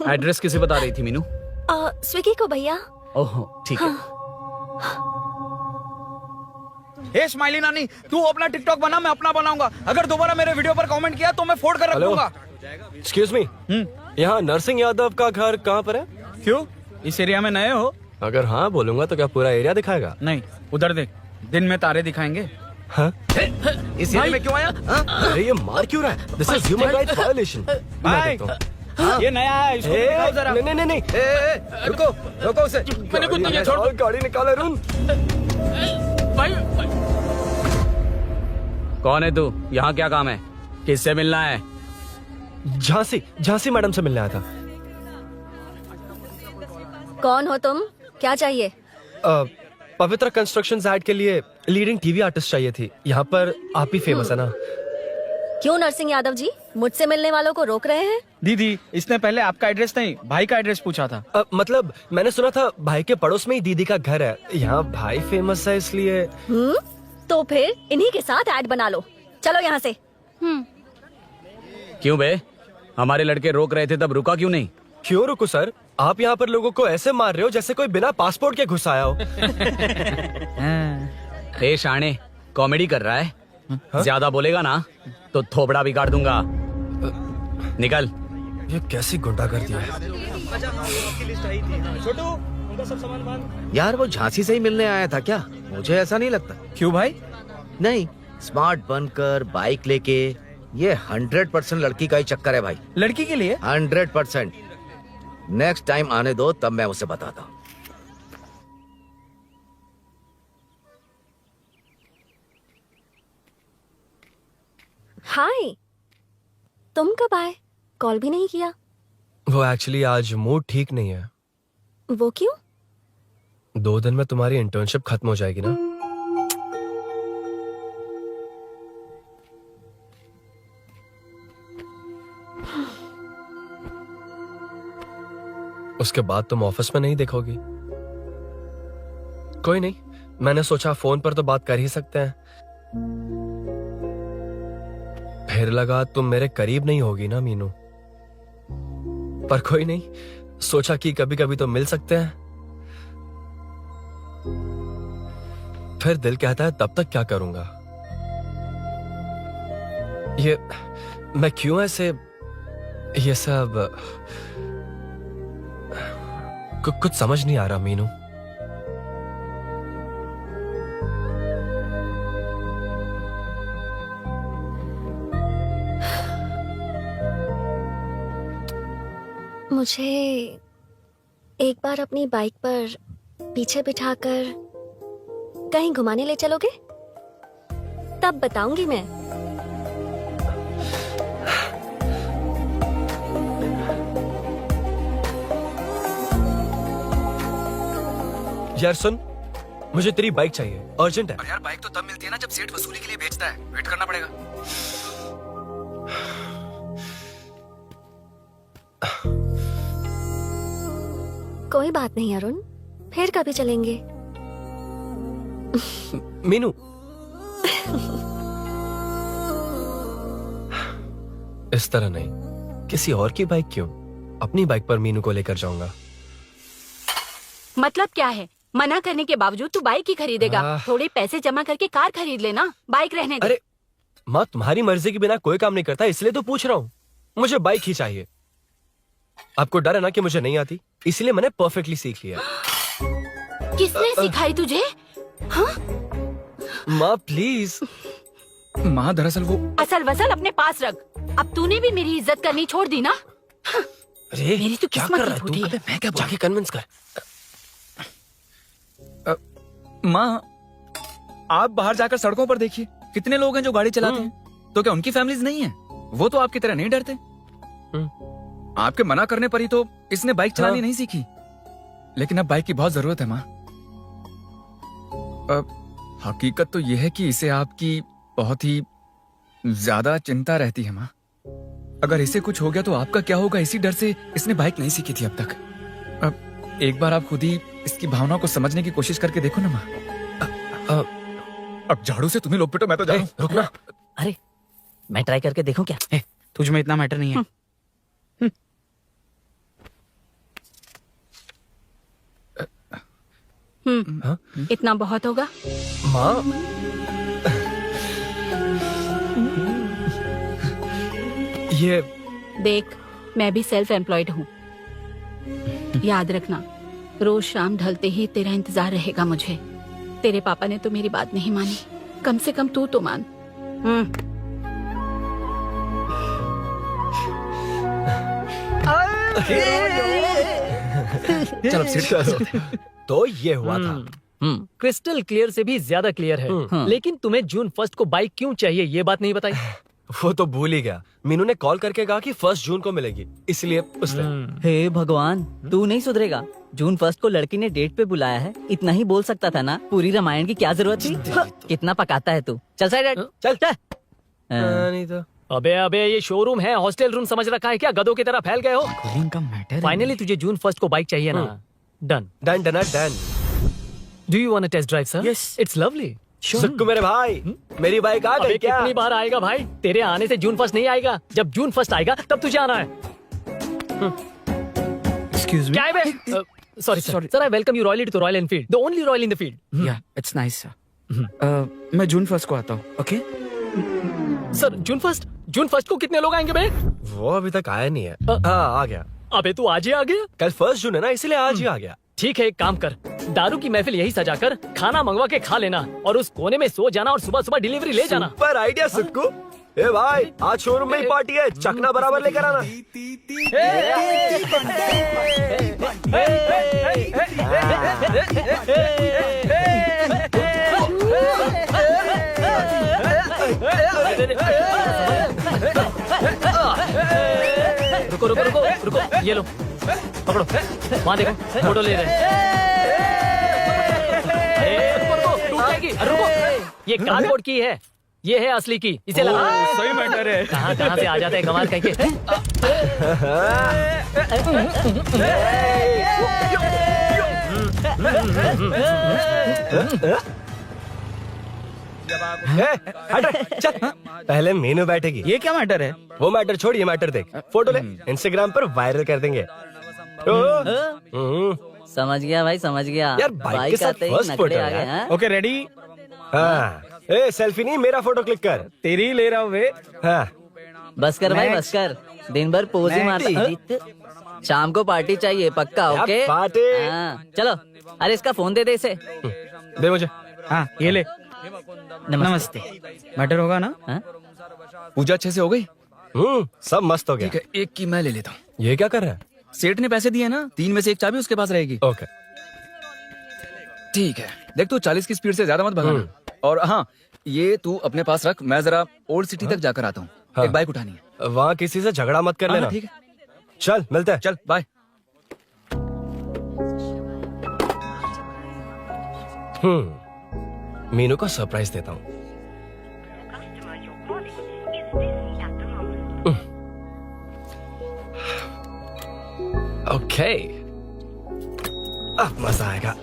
S7: एड्रेस किसे बता रही थी मीनू?
S4: स्विगी को भैया।
S2: ओहो ठीक है।
S7: हे स्माइली नानी, तू अपना टिकटॉक बना, मैं अपना बनाऊंगा। अगर दोबारा मेरे वीडियो पर कमेंट किया तो मैं फोड़ कर रख
S3: हेलो।
S7: दूंगा।
S3: एक्सक्यूज मी, यहाँ नरसिंह यादव का घर कहाँ पर है?
S7: क्यों, इस एरिया में नए हो?
S3: अगर हाँ बोलूंगा तो क्या पूरा एरिया दिखाएगा?
S7: नहीं, उधर देख, दिन में तारे दिखाएंगे।
S3: हाँ?
S8: इस एरिया में क्यों आया? हाँ?
S3: अरे ये मार क्यों रहा है? This is human rights violation.
S7: भाई, ये नया है, इसको दिखाओ जरा।
S3: नहीं नहीं नहीं,
S8: रुको रुको उसे।
S7: मैंने कुछ नहीं छोड़।
S3: गाड़ी निकाल अरुण।
S8: कौन है तू? यहाँ क्या काम है? किससे मिलना है?
S3: झांसी मैडम से मिलने आया था।
S4: कौन हो तुम? क्या चाहिए?
S3: पवित्र कंस्ट्रक्शन ऐड के लिए लीडिंग टीवी आर्टिस्ट चाहिए थी। यहाँ पर आप ही फेमस है ना?
S4: क्यों नरसिंह यादव जी मुझसे मिलने वालों को रोक रहे हैं?
S7: दीदी, इसने पहले आपका एड्रेस नहीं, भाई का एड्रेस पूछा था।
S3: मतलब मैंने सुना था भाई के पड़ोस में ही दीदी का घर है। यहाँ भाई फेमस है इसलिए।
S4: तो फिर इन्हीं के साथ ऐड बना लो। चलो यहाँ से।
S8: क्यों बे? हमारे लड़के रोक रहे थे तब रुका क्यों नहीं?
S3: क्यों रुको सर? आप यहाँ पर लोगों को ऐसे मार रहे हो जैसे कोई बिना पासपोर्ट के घुस आया हो।
S8: हे शाणे, कॉमेडी कर रहा है? ज्यादा बोलेगा ना तो थोबड़ा भी काट दूंगा। निकल।
S3: ये कैसी गुंडागर्दी है?
S8: यार वो झांसी से ही मिलने आया था क्या? मुझे ऐसा नहीं लगता।
S7: क्यों भाई?
S8: नहीं, स्मार्ट बनकर बाइक लेके, ये 100% लड़की का ही चक्कर है भाई।
S7: लड़की के लिए?
S8: 100%। नेक्स्ट टाइम आने दो, तब मैं उसे बताता हूँ।
S4: हाय, तुम कब आए? कॉल भी नहीं किया।
S3: वो एक्चुअली आज मूड ठीक नहीं है।
S4: वो क्यों?
S3: 2 दिन में तुम्हारी इंटर्नशिप खत्म हो जाएगी ना? उसके बाद तुम ऑफिस में नहीं देखोगी। कोई नहीं, मैंने सोचा फोन पर तो बात कर ही सकते हैं। फिर लगा तुम मेरे करीब नहीं होगी ना मीनू। पर कोई नहीं, सोचा कि कभी कभी तो मिल सकते हैं। फिर दिल कहता है तब तक क्या करूंगा। ये मैं क्यों ऐसे ये सब कुछ समझ नहीं आ रहा मीनू।
S4: मुझे एक बार अपनी बाइक पर पीछे बिठाकर कहीं घुमाने ले चलोगे? तब बताऊंगी मैं।
S3: यार सुन, मुझे तेरी बाइक चाहिए, अर्जेंट है।
S7: यार बाइक तो तब मिलती है ना जब सेठ वसूली के लिए बेचता है। वेट करना पड़ेगा।
S4: कोई बात नहीं अरुण, फिर कभी चलेंगे।
S3: मीनू, इस तरह नहीं, किसी और की बाइक क्यों? अपनी बाइक पर मीनू को लेकर जाऊंगा।
S10: मतलब क्या है? मना करने के बावजूद तू बाइक ही खरीदेगा? थोड़े पैसे जमा करके कार खरीद लेना, बाइक रहने दे।
S3: अरे माँ, तुम्हारी मर्जी के बिना कोई काम नहीं करता, इसलिए तो पूछ रहा हूँ। मुझे बाइक ही चाहिए। आपको डर है ना कि मुझे नहीं आती, इसलिए मैंने परफेक्टली सीख लिया।
S10: किसने सिखाई तुझे? हाँ?
S3: माँ प्लीज।
S7: माँ दरअसल वो
S10: असल वसल अपने पास रख। अब तूने भी मेरी इज्जत करनी छोड़ दी ना?
S3: अरे
S10: मेरी तो
S3: क्या
S10: किस्मत
S3: कर
S10: ही
S3: रहा है
S10: फूटी
S3: तू?
S10: है।
S3: मैं क्या जाके कन्विंस कर।
S7: माँ, आप बाहर जाकर सड़कों पर देखिए, कितने लोग हैं जो गाड़ी चलाते हैं। तो क्या उनकी फैमिलीज नहीं है? वो तो आपकी तरह नहीं डरते। आपके मना करने पर ही तो इसने बाइक चलानी नहीं सीखी। लेकिन अब बाइक की बहुत जरूरत है माँ। हकीकत तो यह है कि इसे आपकी बहुत ही ज्यादा चिंता रहती है माँ। अगर इसे कुछ हो गया तो आपका क्या होगा, इसी डर से इसने बाइक नहीं सीखी थी अब तक। अब एक बार आप खुद ही इसकी भावना को समझने की कोशिश करके देखो ना माँ। अब झाड़ू से तुम्हें लोग पिटो, मैं तो जा रहा हूं।
S2: रुकना। अरे मैं ट्राई करके देखूं क्या?
S7: तुझ में इतना मैटर नहीं है।
S10: इतना बहुत होगा।
S3: माँ ये
S10: देख, मैं भी सेल्फ एम्प्लॉयड हूँ। याद रखना, रोज शाम ढलते ही तेरा इंतजार रहेगा मुझे। तेरे पापा ने तो मेरी बात नहीं मानी, कम से कम तू तो मान।
S3: चलो सीट पे चलते हैं। तो ये हुआ था।
S11: क्रिस्टल क्लियर से भी ज्यादा क्लियर है। लेकिन तुम्हें जून 1 को बाइक क्यों चाहिए ये बात नहीं बताई।
S3: वो तो भूल ही गया। मीनू ने कॉल करके कहा कि 1 जून को मिलेगी, इसलिए उसने।
S2: हे भगवान, तू नहीं सुधरेगा। जून 1 को लड़की ने डेट पे बुलाया है, इतना ही बोल सकता था ना। पूरी रामायण की क्या जरूरत थी। कितना पकाता है तू। चल साइड चल चल।
S3: नहीं तो
S11: अबे ये शोरूम है, हॉस्टल रूम समझ रखा है क्या? गधों की तरह फैल गए हो।
S7: का मैटर
S11: फाइनली तुझे जून 1 को बाइक चाहिए ना। Done
S3: done done done.
S11: Do you want a test drive sir?
S3: Yes.
S11: It's lovely.
S3: Sukku मेरे भाई, मेरी बाइक आ गई क्या?
S11: कितनी बार आएगा भाई? तेरे आने से जून 1 नहीं आएगा। जब जून 1 आएगा तब तुझे आना है।
S7: एक्सक्यूज
S11: क्या है बे? Sorry sir, I welcome you royally to Royal Enfield, the only royal in the field.
S7: Yeah it's nice sir. मैं जून 1 को आता हूँ। ओके
S11: सर जून 1 को कितने लोग आएंगे बे?
S3: वो अभी तक आया नहीं है। हाँ आ गया।
S11: अबे तू आज ही आ गया?
S3: कल 1 जून है ना, इसलिए आज ही आ गया।
S11: ठीक है, एक काम कर, दारू की महफिल यही सजाकर खाना मंगवा के खा लेना और उस कोने में सो जाना और सुबह सुबह डिलीवरी ले जाना।
S3: पर आइडिया सुक्कू। ए भाई, आज शोरूम में ही पार्टी है, चखना बराबर लेकर आना।
S11: रुको रुको रुको रुको, ये लो पकड़ो। वहाँ देखो, फोटो ले रहे हैं। रुको टूट जाएगी। रुको, ये कार्डबोर्ड की है, ये है असली की, इसे लगा।
S7: सही मैटर है।
S11: कहाँ से आ जाता है कमाल कहीं के।
S3: हट रे, चल। पहले मीनू बैठेगी।
S7: ये क्या मैटर है?
S3: वो मैटर छोड़, ये मैटर देख। फोटो ले, इंस्टाग्राम पर वायरल कर देंगे।
S2: समझ गया भाई, समझ गया।
S3: यार, बाइक के साथ
S2: आते ही
S3: first
S2: नखरे
S3: photo
S2: आ गए,
S3: यार।
S2: हाँ?
S7: Okay ready.
S3: हाँ, ए सेल्फी नहीं, मेरा फोटो क्लिक कर।
S7: तेरी ले रहा हूँ वे।
S3: हाँ,
S2: बस कर भाई,
S7: Next.
S2: बस कर। दिन भर पोज ही
S7: Next.
S2: मारता। शाम को पार्टी चाहिए पक्का।
S3: क्या
S2: ओके
S3: पार्टी?
S2: हाँ, चलो। अरे इसका फोन दे दे इसे।
S3: दे मुझे।
S7: हाँ ये ले। नमस्ते। मैटर होगा ना?
S2: हाँ?
S7: पूजा अच्छे से हो गई?
S3: सब मस्त हो गया।
S7: ठीक है, एक की मैं ले लेता हूँ।
S3: ये क्या कर रहा है?
S7: सेठ ने पैसे दिए ना, 3 में से 1 चाबी उसके पास रहेगी।
S3: ओके
S7: ठीक है, देख तू 40 की स्पीड से ज्यादा मत भगाना। और हाँ, ये तू अपने पास रख, मैं जरा ओल्ड सिटी तक जाकर आता हूँ।
S3: हाँ।
S7: एक बाइक उठानी है।
S3: वहाँ किसी से झगड़ा मत कर लेना।
S7: ठीक है,
S3: चल मिलते हैं।
S7: चल बाय।
S3: मीनू को सरप्राइज देता हूँ। ओके, अब मजा आएगा।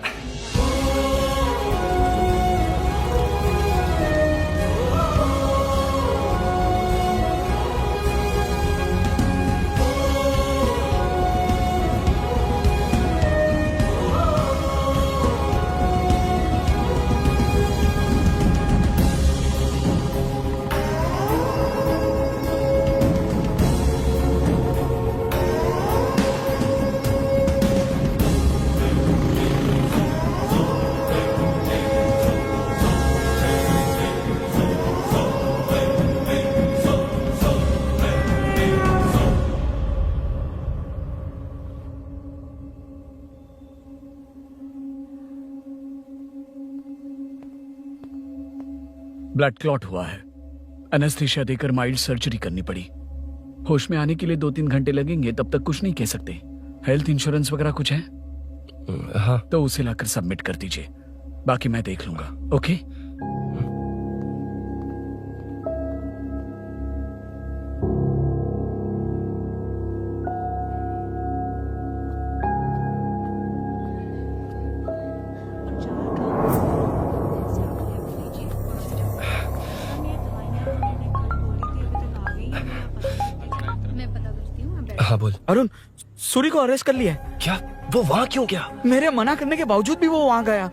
S12: ब्लड क्लॉट हुआ है। एनेस्थीसिया देकर माइल्ड सर्जरी करनी पड़ी। होश में आने के लिए 2-3 घंटे लगेंगे, तब तक कुछ नहीं कह सकते। हेल्थ इंश्योरेंस वगैरह कुछ है?
S3: हाँ,
S12: तो उसे लाकर सबमिट कर दीजिए, बाकी मैं देख लूंगा। ओके?
S3: हाँ बोल। बोल।
S7: अरुण, सूरी को अरेस्ट कर लिया है।
S3: क्या? वो वहां क्यों गया?
S7: मेरे मना करने के बावजूद भी वो वहां गया।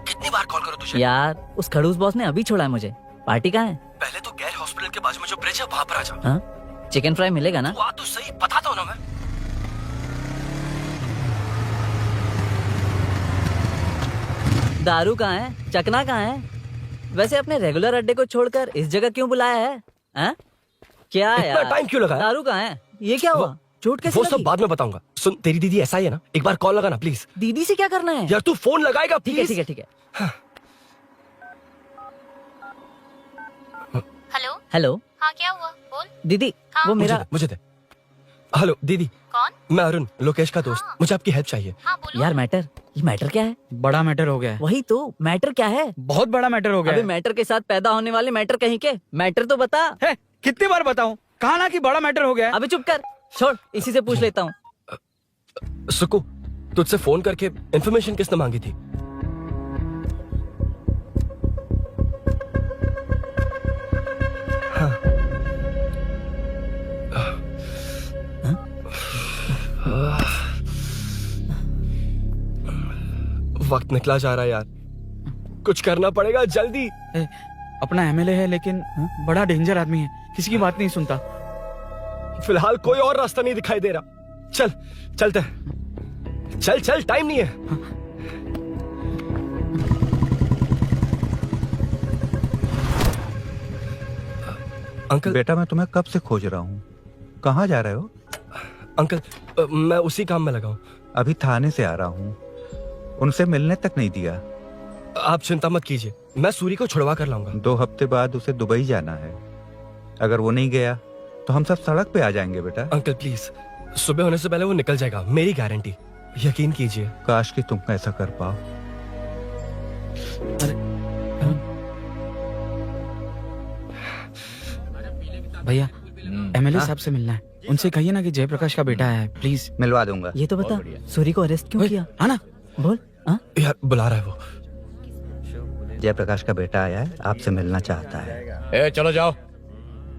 S3: कितनी बार कॉल करो तुझे?
S2: यार उस खड़ूस बॉस ने अभी छोड़ा है मुझे। पार्टी कहाँ है?
S3: पहले तो गैर हॉस्पिटल के बाजू में जो ब्रिज है वहां पर आ जा।
S2: हाँ, चिकन फ्राई मिलेगा ना?
S3: तू आ तो सही, बताता हूं ना मैं।
S2: दारू कहाँ है? चकना कहाँ है? वैसे अपने रेगुलर अड्डे को छोड़कर इस जगह क्यों बुलाया है? हाँ? क्या
S3: इतना
S2: यार?
S3: टाइम क्यों लगाया?
S2: दारू कहाँ है? ये क्या हुआ? चोट कैसे
S3: वो सब
S2: लगी?
S3: बाद में बताऊंगा। सुन, तेरी दीदी ऐसा ही है ना, एक बार कॉल लगाना प्लीज।
S2: दीदी से क्या करना है?
S3: यार तू फोन लगाएगा
S2: ठीक है
S3: प्लीज?
S2: ठीक है ठीक है।
S5: हेलो
S2: हेलो
S5: हाँ क्या हुआ बोल।
S2: दीदी, वो मेरा
S3: मुझे दे। हेलो दीदी,
S5: कौन?
S3: मैं अरुण, लोकेश का दोस्त। मुझे आपकी हेल्प चाहिए।
S5: हाँ बोलो।
S2: यार मैटर, ये मैटर क्या है?
S7: बड़ा मैटर हो गया है।
S2: वही तो, मैटर क्या है?
S7: बहुत बड़ा मैटर हो गया
S2: अबे
S7: है।
S2: मैटर के साथ पैदा होने वाले मैटर कहीं के, मैटर तो बता।
S7: है, कितनी बार बताऊं? कहा ना कि बड़ा मैटर हो गया है।
S2: अबे चुप कर, छोड़, इसी से पूछ लेता हूँ।
S3: सुकू, तुझसे फोन करके इन्फॉर्मेशन किसने मांगी थी? हाँ। वक्त निकला जा रहा है यार, कुछ करना पड़ेगा जल्दी।
S7: अपना एमएलए है लेकिन बड़ा डेंजर आदमी है, किसी की बात नहीं सुनता।
S3: फिलहाल कोई और रास्ता नहीं दिखाई दे रहा। चल चलते हैं, चल चल, टाइम नहीं है। अंकल।
S6: बेटा मैं तुम्हें कब से खोज रहा हूँ, कहाँ जा रहे हो?
S3: अंकल, मैं उसी काम में लगा हूँ।
S6: अभी थाने से आ रहा हूँ, उनसे मिलने तक नहीं दिया।
S3: आप चिंता मत कीजिए, मैं सूरी को छुड़वा कर लाऊंगा।
S6: 2 हफ्ते बाद उसे दुबई जाना है, अगर वो नहीं गया तो हम सब सड़क पे आ जाएंगे बेटा।
S3: अंकल प्लीज, सुबह होने से पहले वो निकल जाएगा, मेरी गारंटी, यकीन कीजिए।
S6: काश कि तुम ऐसा कर पाओ।
S7: भैया, एमएलए साहब से मिलना है, उनसे कहिए ना कि जयप्रकाश का बेटा है, प्लीज।
S6: मिलवा दूंगा।
S2: ये तो बता, सूरी को अरेस्ट क्यों किया?
S7: हाँ ना,
S2: बोल। हाँ?
S3: यार बुला रहा है वो।
S6: जयप्रकाश का बेटा आया है, आपसे मिलना चाहता है।
S8: ए, चलो जाओ,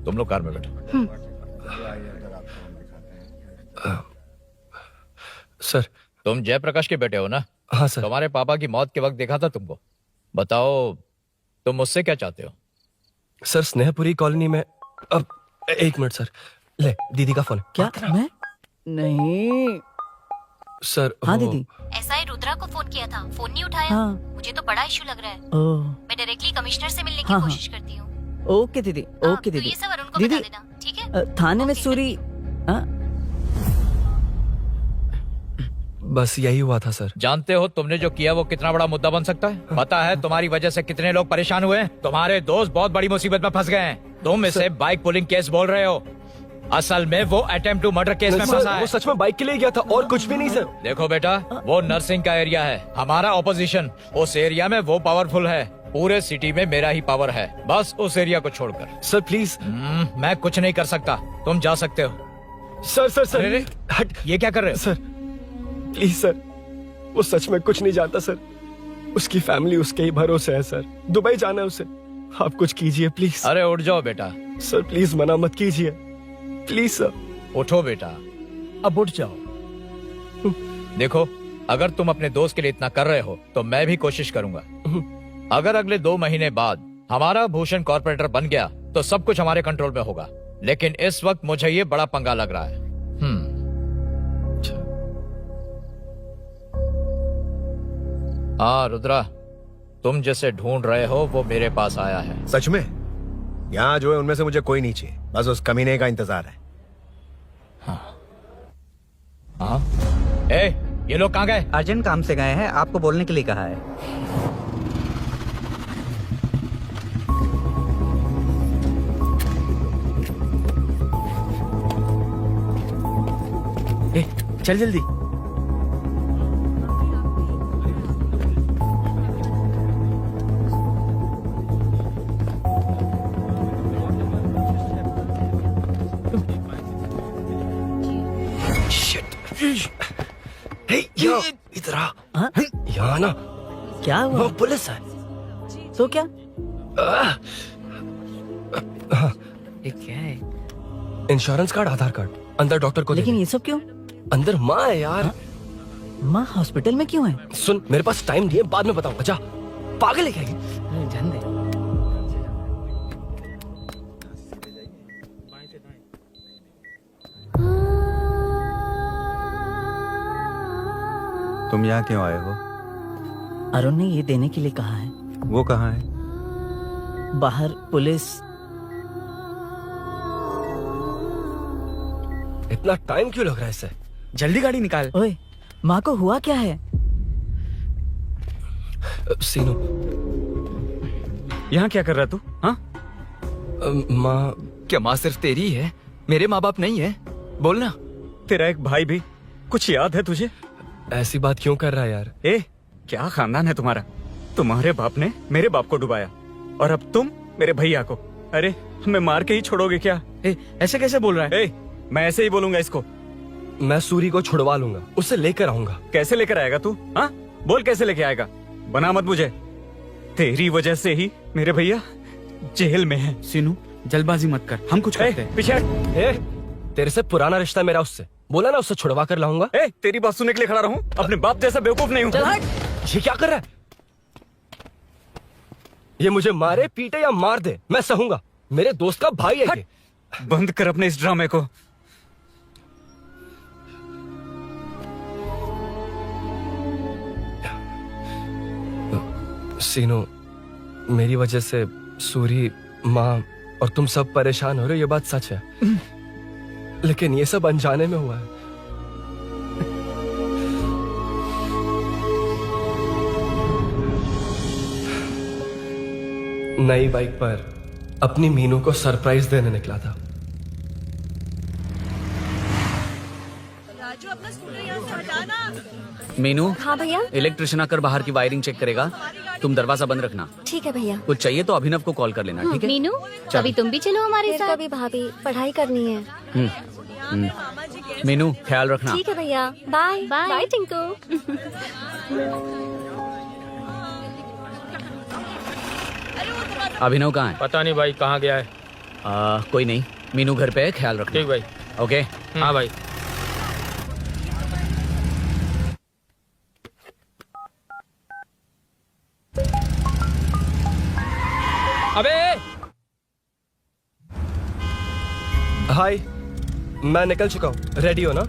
S8: तुम लोग कार में बैठो।
S3: सर।
S8: तुम जयप्रकाश के बेटे हो ना?
S3: हाँ सर।
S8: तुम्हारे पापा की मौत के वक्त देखा था तुमको। बताओ तुम मुझसे क्या चाहते हो?
S3: सर, स्नेहपुरी कॉलोनी में। अब 1 मिनट सर, ले दीदी का फोन।
S2: क्या? मैं नहीं
S3: सर।
S2: हाँ दीदी।
S5: एसआई रुद्रा को फोन किया था, फोन नहीं उठाया।
S2: हाँ।
S5: मुझे तो बड़ा इशू लग रहा है।
S2: ओह,
S5: मैं डायरेक्टली कमिश्नर से मिलने की
S2: हाँ,
S5: कोशिश करती हूँ।
S2: ओके दीदी, ओके
S5: तो
S2: दीदी।
S5: ये सब अरुण को
S2: दीदी,
S5: बता देना, ठीक है?
S2: थाने में
S5: ओके,
S2: सूरी। हाँ?
S3: बस यही हुआ था सर।
S8: जानते हो तुमने जो किया वो कितना बड़ा मुद्दा बन सकता है? पता है तुम्हारी वजह से कितने लोग परेशान हुए हैं? तुम्हारे दोस्त बहुत बड़ी मुसीबत में फंस गए हैं। तुम इसे बाइक पुलिंग केस बोल रहे हो, असल में वो अटेम्प्ट टू मर्डर केस में
S3: सर,
S8: फंसा है।
S3: वो सच में बाइक के लिए गया था और कुछ भी नहीं सर।
S8: देखो बेटा, वो नर्सिंग का एरिया है, हमारा ऑपोजिशन उस एरिया में वो पावरफुल है। पूरे सिटी में मेरा ही पावर है, बस उस एरिया को छोड़कर।
S3: Sir please.
S8: मैं कुछ नहीं कर सकता, तुम जा सकते हो।
S3: सर सर सर,
S8: अरे,
S3: हट।
S8: ये क्या कर रहे हो?
S3: सर प्लीज सर, वो सच में कुछ नहीं जानता सर। उसकी फैमिली उसके ही भरोसे है सर। दुबई जाना है उसे, आप कुछ कीजिए प्लीज।
S8: अरे उठ जाओ बेटा।
S3: सर प्लीज मना मत कीजिए, प्लीज सर।
S8: उठो बेटा, अब उठ जाओ। देखो, अगर तुम अपने दोस्त के लिए इतना कर रहे हो तो मैं भी कोशिश करूंगा। अगर अगले 2 महीने बाद हमारा भूषण कॉर्पोरेटर बन गया तो सब कुछ हमारे कंट्रोल में होगा, लेकिन इस वक्त मुझे ये बड़ा पंगा लग रहा है। हाँ रुद्रा, तुम जैसे ढूंढ रहे हो वो मेरे पास आया है।
S1: सच में? यहाँ जो है उनमें से मुझे कोई नहीं चाहिए, बस उस कमीने का इंतजार है।
S8: हाँ? ए, ये लोग कहाँ गए?
S6: अर्जेंट काम से गए हैं, आपको बोलने के लिए कहा है।
S7: ए, चल जल्दी।
S3: Hey, इधर आ।
S2: हाँ?
S3: यहाँ ना
S2: क्या हुआ?
S3: वो पुलिस है।
S2: तो क्या?
S3: ये क्या है? इंश्योरेंस कार्ड, आधार कार्ड, अंदर डॉक्टर को दे
S2: लेकिन
S3: दे।
S2: ये सब क्यों?
S3: अंदर माँ है यार।
S2: हाँ? माँ हॉस्पिटल में क्यों है?
S3: सुन, मेरे पास टाइम नहीं है, बाद में बताऊंगा। जा, पागल है क्या ये?
S2: जान दे।
S6: तुम यहाँ क्यों आए हो?
S2: अरुण ने ये देने के लिए कहा है।
S6: वो कहाँ है?
S2: बाहर पुलिस।
S3: इतना टाइम क्यों लग रहा है इसे?
S7: जल्दी गाड़ी निकाल।
S2: ओए, माँ को हुआ क्या है?
S3: सीनू,
S7: यहाँ क्या कर रहा तू? हाँ?
S3: माँ।
S7: क्या माँ सिर्फ तेरी ही है? मेरे माँ बाप नहीं है? बोलना। तेरा एक भाई भी। कुछ याद है तुझे?
S3: ऐसी बात क्यों कर रहा है यार?
S7: ए, क्या खानदान है तुम्हारा? तुम्हारे बाप ने मेरे बाप को डुबाया और अब तुम मेरे भैया को। अरे, हमें मार के ही छोड़ोगे क्या? ए, ऐसे कैसे बोल रहा है? ए, मैं ऐसे ही बोलूंगा इसको।
S3: मैं सूरी को छुड़वा लूंगा, उसे लेकर आऊंगा।
S7: कैसे लेकर आएगा तू? हाँ, बोल कैसे लेके आएगा? बना मत मुझे। तेरी वजह से ही मेरे भैया जेल में है। सीनू, जल्दबाजी मत कर, हम कुछ करते हैं। पीछे
S3: तेरे से पुराना रिश्ता मेरा उससे। बोला ना उससे छुड़वा कर लाऊंगा।
S7: ए, तेरी बात सुनने के लिए खड़ा रहूं? अपने बाप जैसा बेवकूफ नहीं हूं।
S3: ये क्या कर रहा है? ये मुझे मारे, पीटे या मार दे, मैं सहूंगा। मेरे दोस्त का भाई है ये।
S7: बंद कर अपने इस ड्रामे को।
S3: सीनू, मेरी वजह से सूरी, माँ और तुम सब परेशान हो रहे हो, ये बात सच है। लेकिन ये सब अनजाने में हुआ है। नई बाइक पर अपनी मीनू को सरप्राइज देने निकला था।
S10: मीनू।
S4: हाँ भैया।
S10: इलेक्ट्रिशियन आकर बाहर की वायरिंग चेक करेगा, तुम दरवाजा बंद रखना।
S4: ठीक है भैया।
S10: कुछ चाहिए तो अभिनव को कॉल कर लेना, ठीक है?
S5: मीनू, कभी तुम भी चलो हमारे
S4: फिर
S5: साथ।
S4: कभी भाभी, पढ़ाई करनी है।
S10: मीनू, ख्याल रखना।
S4: ठीक है भैया, बाय
S5: बाय।
S4: बाय टिंकू।
S10: अभिनव कहाँ है?
S11: पता नहीं भाई, कहाँ गया है।
S10: कोई नहीं, मीनू घर पे है, ख्याल रखना।
S11: ठीक भाई।
S10: ओके।
S11: हाँ भाई। अबे
S3: हाय, मैं निकल चुका हूँ, रेडी हो ना?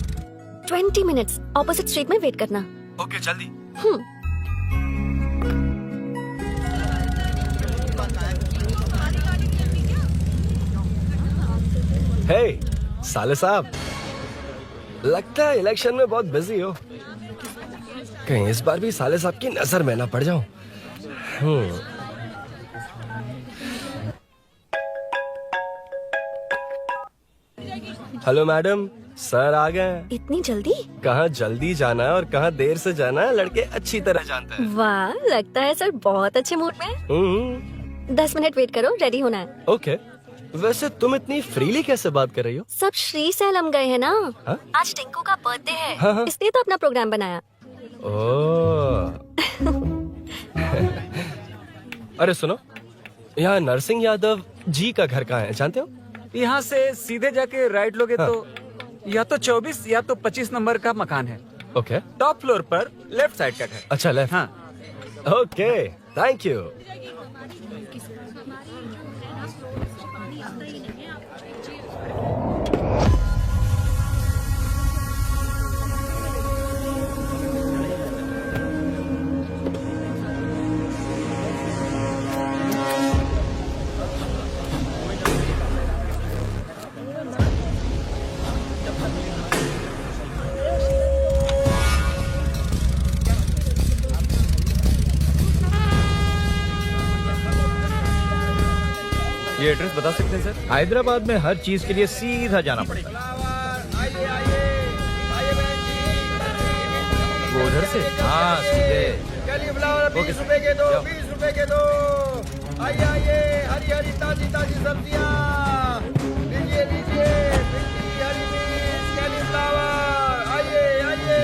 S4: 20 मिनट्स ऑपोजिट स्ट्रीट में वेट करना।
S3: ओके, जल्दी। हे साले साहब, लगता है इलेक्शन में बहुत बिजी हो। कहीं इस बार भी साले साहब की नजर में ना पड़ जाऊं। हेलो मैडम, सर आ गए।
S4: इतनी जल्दी?
S3: कहाँ जल्दी जाना है और कहाँ देर से जाना है, लड़के अच्छी तरह जानते हैं।
S4: वाह, लगता है सर बहुत अच्छे मूड में हैं। 10 मिनट वेट करो, रेडी होना है।
S3: ओके। वैसे तुम इतनी फ्रीली कैसे बात कर रही हो?
S4: सब श्री सैलम गए हैं ना।
S3: हा?
S4: आज टिंकू का बर्थडे है,
S3: हाँ।
S4: इसलिए तो अपना प्रोग्राम बनाया।
S3: ओह। अरे सुनो, यहाँ नरसिंह यादव जी का घर कहाँ है, जानते हो?
S7: यहाँ से सीधे जाके राइट लोगे तो या तो 24 या तो 25 नंबर का मकान है।
S3: ओके।
S7: टॉप फ्लोर पर लेफ्ट साइड का घर।
S3: अच्छा, लेफ्ट।
S7: हाँ।
S3: Okay, thank you.
S7: ये एड्रेस बता सकते हैं सर?
S6: हैदराबाद में हर चीज के लिए सीधा जाना पड़ेगा।
S7: वो उधर से?
S6: हाँ, सीधे।
S1: 20 रुपए के दो, 20 रुपए के दो। आइए आइए, हरी हरी ताजी ताजी सब्जियाँ लीजिए लीजिए। भिंडी, हरी मिर्च, कैलीफ्लावर, आइए आइए।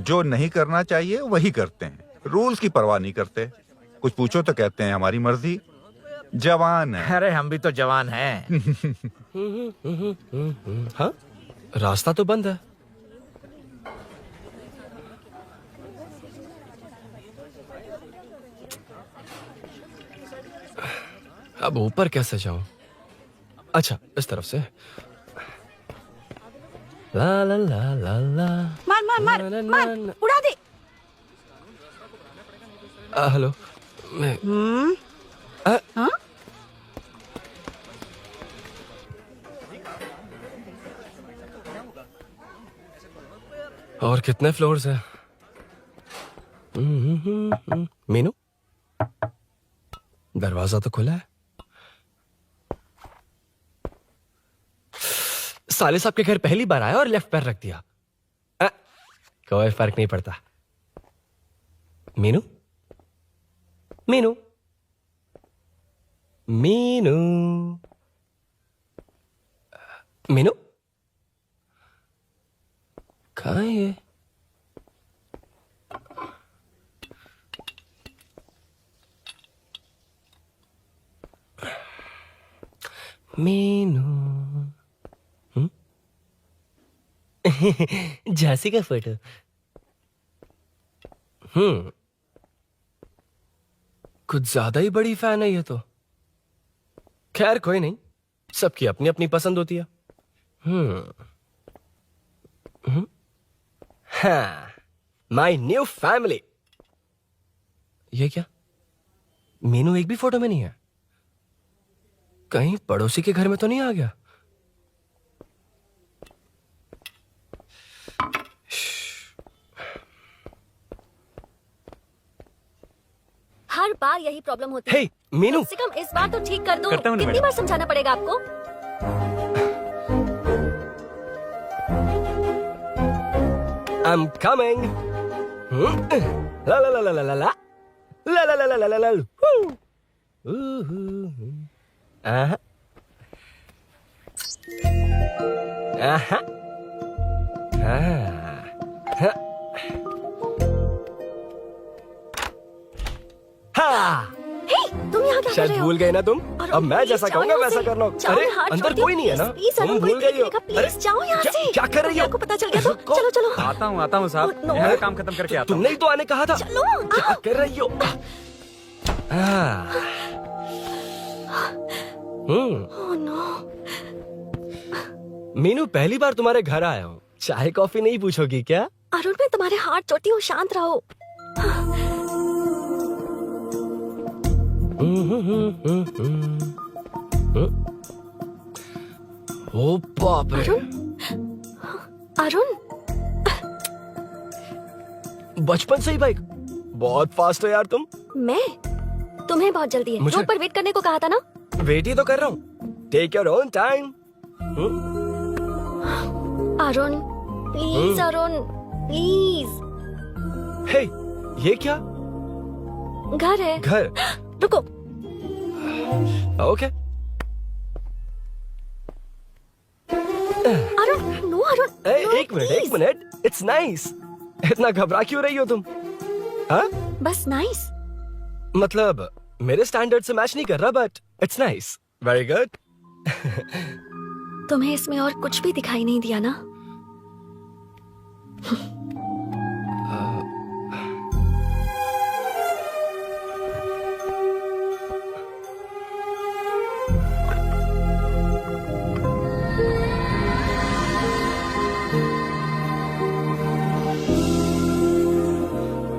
S6: जो नहीं करना चाहिए वही करते हैं, रूल्स की परवाह नहीं करते। कुछ पूछो तो कहते हैं हमारी मर्जी। जवान है।
S8: अरे हम भी तो जवान हैं।
S3: हाँ, रास्ता तो बंद है। अब ऊपर कैसे जाऊं? अच्छा, इस तरफ से। ला ला ला ला ला।
S10: मार मार मार मार, उड़ा दे।
S3: हेलो, मैं
S10: हाँ?
S3: और कितने फ्लोर्स हैं? मीनू, दरवाजा तो खुला है। साले साहब के घर पहली बार आया और लेफ्ट पैर रख दिया। कोई फर्क नहीं पड़ता। मीनू, मीनू, मीनू, मीनू, कहाँ है ये? मीनू, झांसी का फोटो। कुछ ज्यादा ही बड़ी फैन है ये तो। खैर कोई नहीं, सबकी अपनी अपनी पसंद होती है। हाँ, माई न्यू फैमिली। ये क्या? मीनू एक भी फोटो में नहीं है। कहीं पड़ोसी के घर में तो नहीं आ गया?
S4: हर बार यही प्रॉब्लम होती है।
S3: हे, मीनू।
S4: कम से कम इस बार तो ठीक कर दो।
S3: करता हूँ ना
S4: कितनी
S3: मैडम।
S4: बार समझाना पड़ेगा आपको?
S3: I'm coming. La la la la la la la. La la la la la la la. Aha. Aha. Ha. Ha.
S4: हे, तुम यहाँ क्या कर
S3: शायद
S4: रहे हो?
S3: भूल गए ना तुम।
S4: अरुण,
S3: अब मैं
S4: प्लीज
S3: जैसा
S4: जाओ
S3: कहूंगा
S4: यहाँ
S3: वैसा
S4: से।
S3: करना।
S4: जाओ,
S3: अरे
S4: हाथ
S3: अंदर
S4: छोड़
S3: कोई नहीं है
S4: दो,
S3: ना?
S4: प्लीज,
S3: तुम
S4: अरुण,
S3: भूल
S4: कोई
S3: गई
S4: देख
S3: हो।
S4: लेगा, प्लीज,
S3: अरे,
S4: जाओ यहाँ से।
S3: क्या कर रही हो?
S4: आपको पता चल गया तो चलो चलो।
S6: आता हूँ साहब।
S4: नो।
S6: मेरा काम खत्म करके आता हूँ।
S3: तुमने ही तो आने कहा था।
S4: चलो,
S3: क्या कर रही हो?
S4: Oh no.
S3: मीनू, पहली बार तुम्हारे घर आया हूँ। चाय कॉफी नहीं पूछोगी क्या?
S4: अरुण, मैं तुम्हारे हाथ जोड़ती हूँ, शांत रहो।
S3: ओ बाप रे।
S4: अरुण,
S3: बचपन से ही बाइक। बहुत फास्ट हो यार तुम।
S4: मैं तुम्हें बहुत जल्दी है।
S3: मुझे-
S4: रोड पर वेट करने को कहा था ना?
S3: वेट ही तो कर रहा हूँ। Take your own time.
S4: Arun please, Arun please.
S3: Hey, ये क्या?
S4: घर है।
S3: घर?
S4: रुको।
S3: ओके।
S4: अरुण, नो अरुण।
S3: एक मिनट, एक मिनट। It's nice. इतना घबरा क्यों रही हो तुम? हाँ?
S4: बस नाइस।
S3: मतलब मेरे स्टैंडर्ड से मैच नहीं कर रहा, but it's nice. Very good.
S4: तुम्हें इसमें और कुछ भी दिखाई नहीं दिया ना?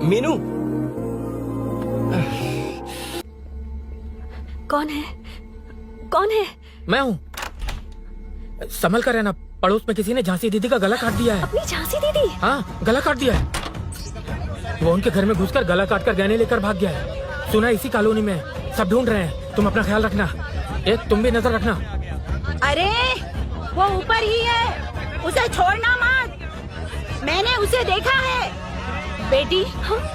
S3: मीनू,
S4: कौन है? कौन है?
S13: मैं हूँ। संभल कर रहना, पड़ोस में किसी ने झांसी दीदी का गला काट दिया है।
S4: अपनी झांसी दीदी?
S13: हाँ, गला काट दिया है। वो उनके घर में घुसकर गला काट कर गहने लेकर भाग गया है। सुना इसी कॉलोनी में, सब ढूंढ रहे हैं। तुम अपना ख्याल रखना। तुम भी नजर रखना।
S10: अरे वो ऊपर ही है, उसे छोड़ना मत। मैंने उसे देखा है। बेटी,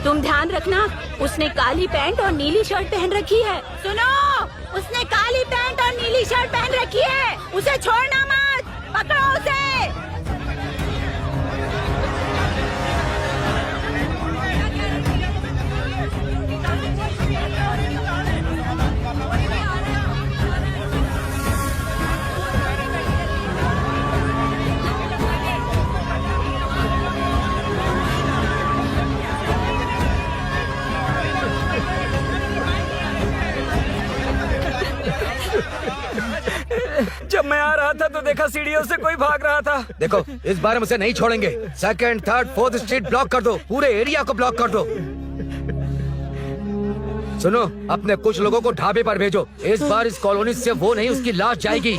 S10: तुम ध्यान रखना, उसने काली पैंट और नीली शर्ट पहन रखी है। सुनो, उसने काली पैंट और नीली शर्ट पहन रखी है। उसे छोड़ना मत, पकड़ो उसे।
S7: रहा था तो देखा सीढ़ियों से कोई भाग रहा था।
S8: देखो इस बार हम उसे नहीं छोड़ेंगे। 2nd, 3rd, 4th street block कर दो, पूरे एरिया को ब्लॉक कर दो। सुनो, अपने कुछ लोगों को ढाबे पर भेजो। इस बार इस कॉलोनी से वो नहीं, उसकी लाश जाएगी।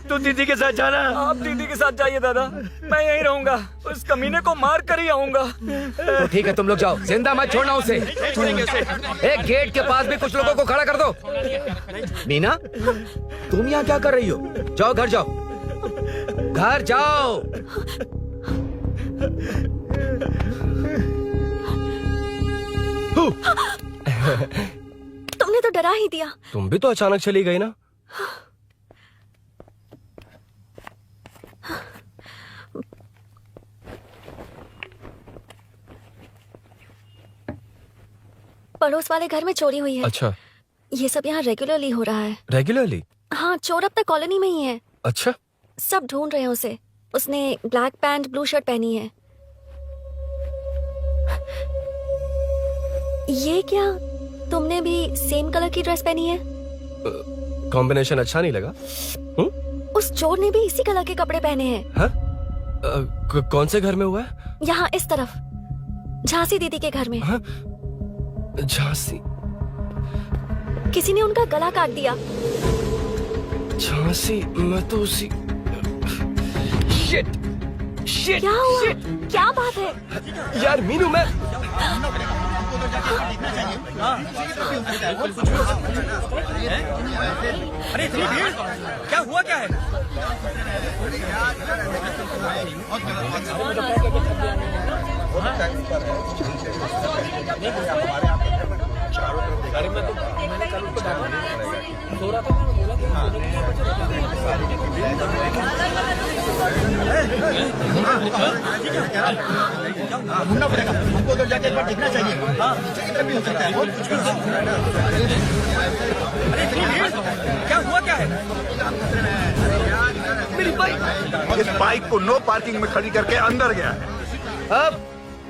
S11: तू दीदी के साथ जाना।
S7: आप दीदी के साथ जाइए दादा, मैं यहीं रहूंगा। उस कमीने को मार कर ही आऊंगा।
S8: तो ठीक है, तुम लोग जाओ, जिंदा मत छोड़ना उसे। एक गेट के पास भी कुछ लोगों को खड़ा कर दो। मीना, तुम यहाँ क्या कर रही हो? जाओ घर जाओ, घर जाओ।
S4: तुमने तो डरा ही दिया।
S3: तुम भी तो अचानक चली गई ना।
S4: पड़ोस वाले घर में चोरी हुई है।
S3: अच्छा,
S4: ये सब यहाँ रेगुलरली हो रहा है।
S3: रेगुलरली?
S4: हाँ, चोर अब तक कॉलोनी में ही है।
S3: अच्छा,
S4: सब ढूंढ रहे हैं उसे। उसने ब्लैक पैंट ब्लू शर्ट पहनी है। ये क्या, तुमने भी सेम कलर की ड्रेस पहनी है?
S3: कॉम्बिनेशन अच्छा नहीं लगा?
S4: उस चोर ने भी इसी कलर के कपड़े पहने हैं।
S3: हाँ? कौन से घर में हुआ है?
S4: यहाँ इस तरफ, झांसी दीदी के घर में।
S3: हाँ? झांसी?
S4: किसी ने उनका गला काट दिया।
S3: झांसी? मैं तो उसी... शिट! शिट!
S4: क्या हुआ?
S3: शिट!
S4: क्या बात है?
S3: यार मीनू, मैं...
S11: अरे क्या हुआ, क्या है?
S1: ढूंढना पड़ेगा हमको, तो जाके एक बार देखना चाहिए। हाँ, भी हो सकता है।
S11: क्या हुआ, क्या है?
S6: मेरी बाइक, इस बाइक को नो पार्किंग में खड़ी करके अंदर गया है।
S8: अब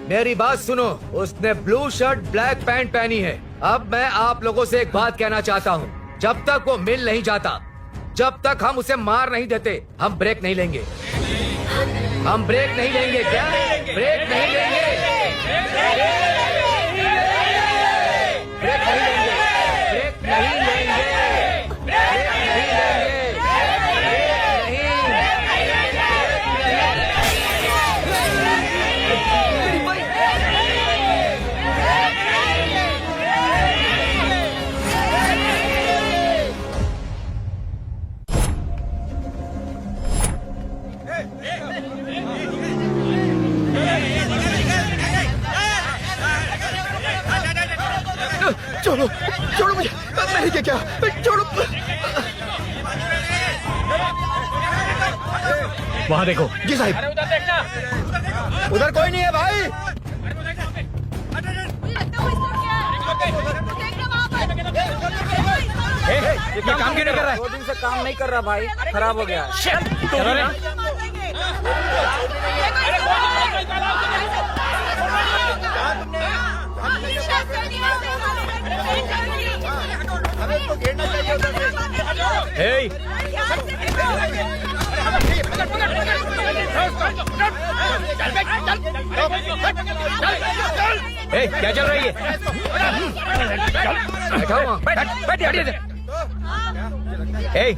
S8: मेरी बात सुनो, उसने ब्लू शर्ट ब्लैक पैंट पहनी है। अब मैं आप लोगों से एक बात कहना चाहता हूँ, जब तक वो मिल नहीं जाता, जब तक हम उसे मार नहीं देते, हम ब्रेक नहीं लेंगे। हम ब्रेक नहीं लेंगे। क्या? ब्रेक नहीं लेंगे। ब्रेक नहीं लेंगे। ब्रेक नहीं लेंगे। ब्रेक नहीं लेंगे।
S1: छोड़ो, छोड़ो मुझे, मैंने क्या किया? छोड़ो।
S11: वहाँ देखो।
S1: जी साहब। उधर कोई नहीं है भाई।
S11: ये काम क्यों नहीं कर रहा है?
S13: 2 दिन से काम नहीं कर रहा भाई, खराब हो गया।
S1: हमें तो घेरना चाहिए उधर से।
S11: क्या चल रही है?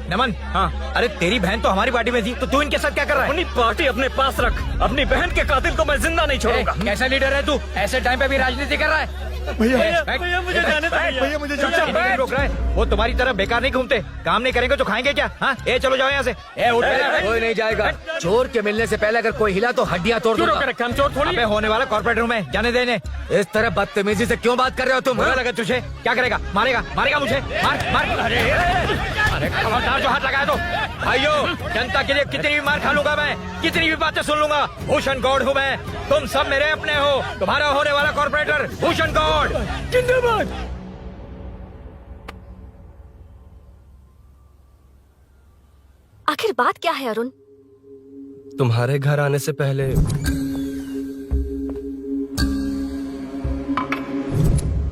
S11: नमन। हाँ, अरे तेरी बहन तो हमारी पार्टी में थी, तो तू इनके साथ क्या कर रहा है? अपनी पार्टी अपने पास रख। अपनी बहन के कातिल को मैं जिंदा नहीं छोड़ूंगा।
S13: कैसा लीडर है तू? ऐसे टाइम पे भी राजनीति कर रहा है?
S1: भैया मुझे जाने दो। भैया मुझे जाने
S11: रोक रहा है। वो तुम्हारी तरह बेकार नहीं घूमते। काम नहीं करेंगे तो खाएंगे क्या? हाँ, चलो जाओ यहाँ से।
S8: कोई नहीं जाएगा। चोर के मिलने से पहले अगर कोई हिला तो हड्डियां तोड़ दूंगा।
S11: हम चोर थोड़ी होने वाला कॉर्पोरेट रूम है, जाने देने।
S8: इस तरह बदतमीजी से क्यों बात कर रहे हो तुम?
S11: बुरा लगा तुझे? क्या करेगा? मारेगा? मारेगा मुझे? मार मार। अरे खबरदार जो हाथ लगाया तो। भाइयों, जनता के लिए कितनी भी मार खा लूंगा मैं, कितनी भी बातें सुन लूंगा। भूषण गौड़ हूँ मैं, तुम सब मेरे अपने हो। तुम्हारा होने वाला कॉर्पोरेटर भूषण गौड़ जिंदाबाद।
S4: आखिर बात क्या है अरुण?
S3: तुम्हारे घर आने से पहले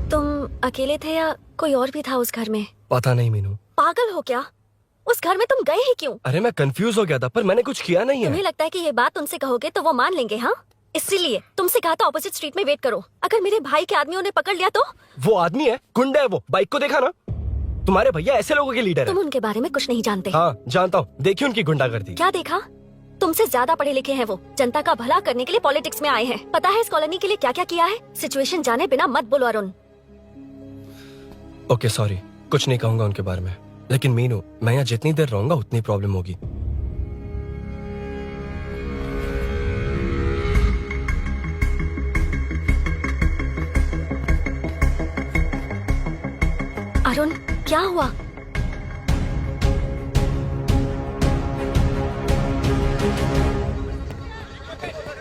S4: तुम अकेले थे या कोई और भी था उस घर में?
S3: पता नहीं मीनू।
S4: पागल हो क्या? उस उस घर में तुम गए ही क्यों?
S3: अरे मैं कंफ्यूज हो गया था, पर मैंने कुछ किया नहीं
S4: तुम्हें
S3: है।
S4: लगता है कि ये बात उनसे कहोगे तो वो मान लेंगे? हाँ, इसीलिए तुमसे कहा था ऑपोजिट स्ट्रीट में वेट करो। अगर मेरे भाई के आदमियों ने पकड़ लिया तो?
S3: वो आदमी है, गुंडा है वो। बाइक को देखा ना? तुम्हारे भैया ऐसे लोगों के लीडर
S4: तुम
S3: है।
S4: उनके बारे में कुछ नहीं जानते।
S3: हाँ जानता हूँ, देखिए उनकी गुंडागर्दी।
S4: क्या देखा? तुमसे ज्यादा पढ़े लिखे हैं वो। जनता का भला करने के लिए पॉलिटिक्स में आए हैं। पता है इस कॉलोनी के लिए क्या क्या किया है? सिचुएशन जाने बिना मत बोलो अरुण।
S3: ओके सॉरी, कुछ नहीं कहूंगा उनके बारे में। लेकिन मीनू, मैं यहाँ जितनी देर रहूंगा उतनी प्रॉब्लम होगी।
S4: अरुण, क्या हुआ?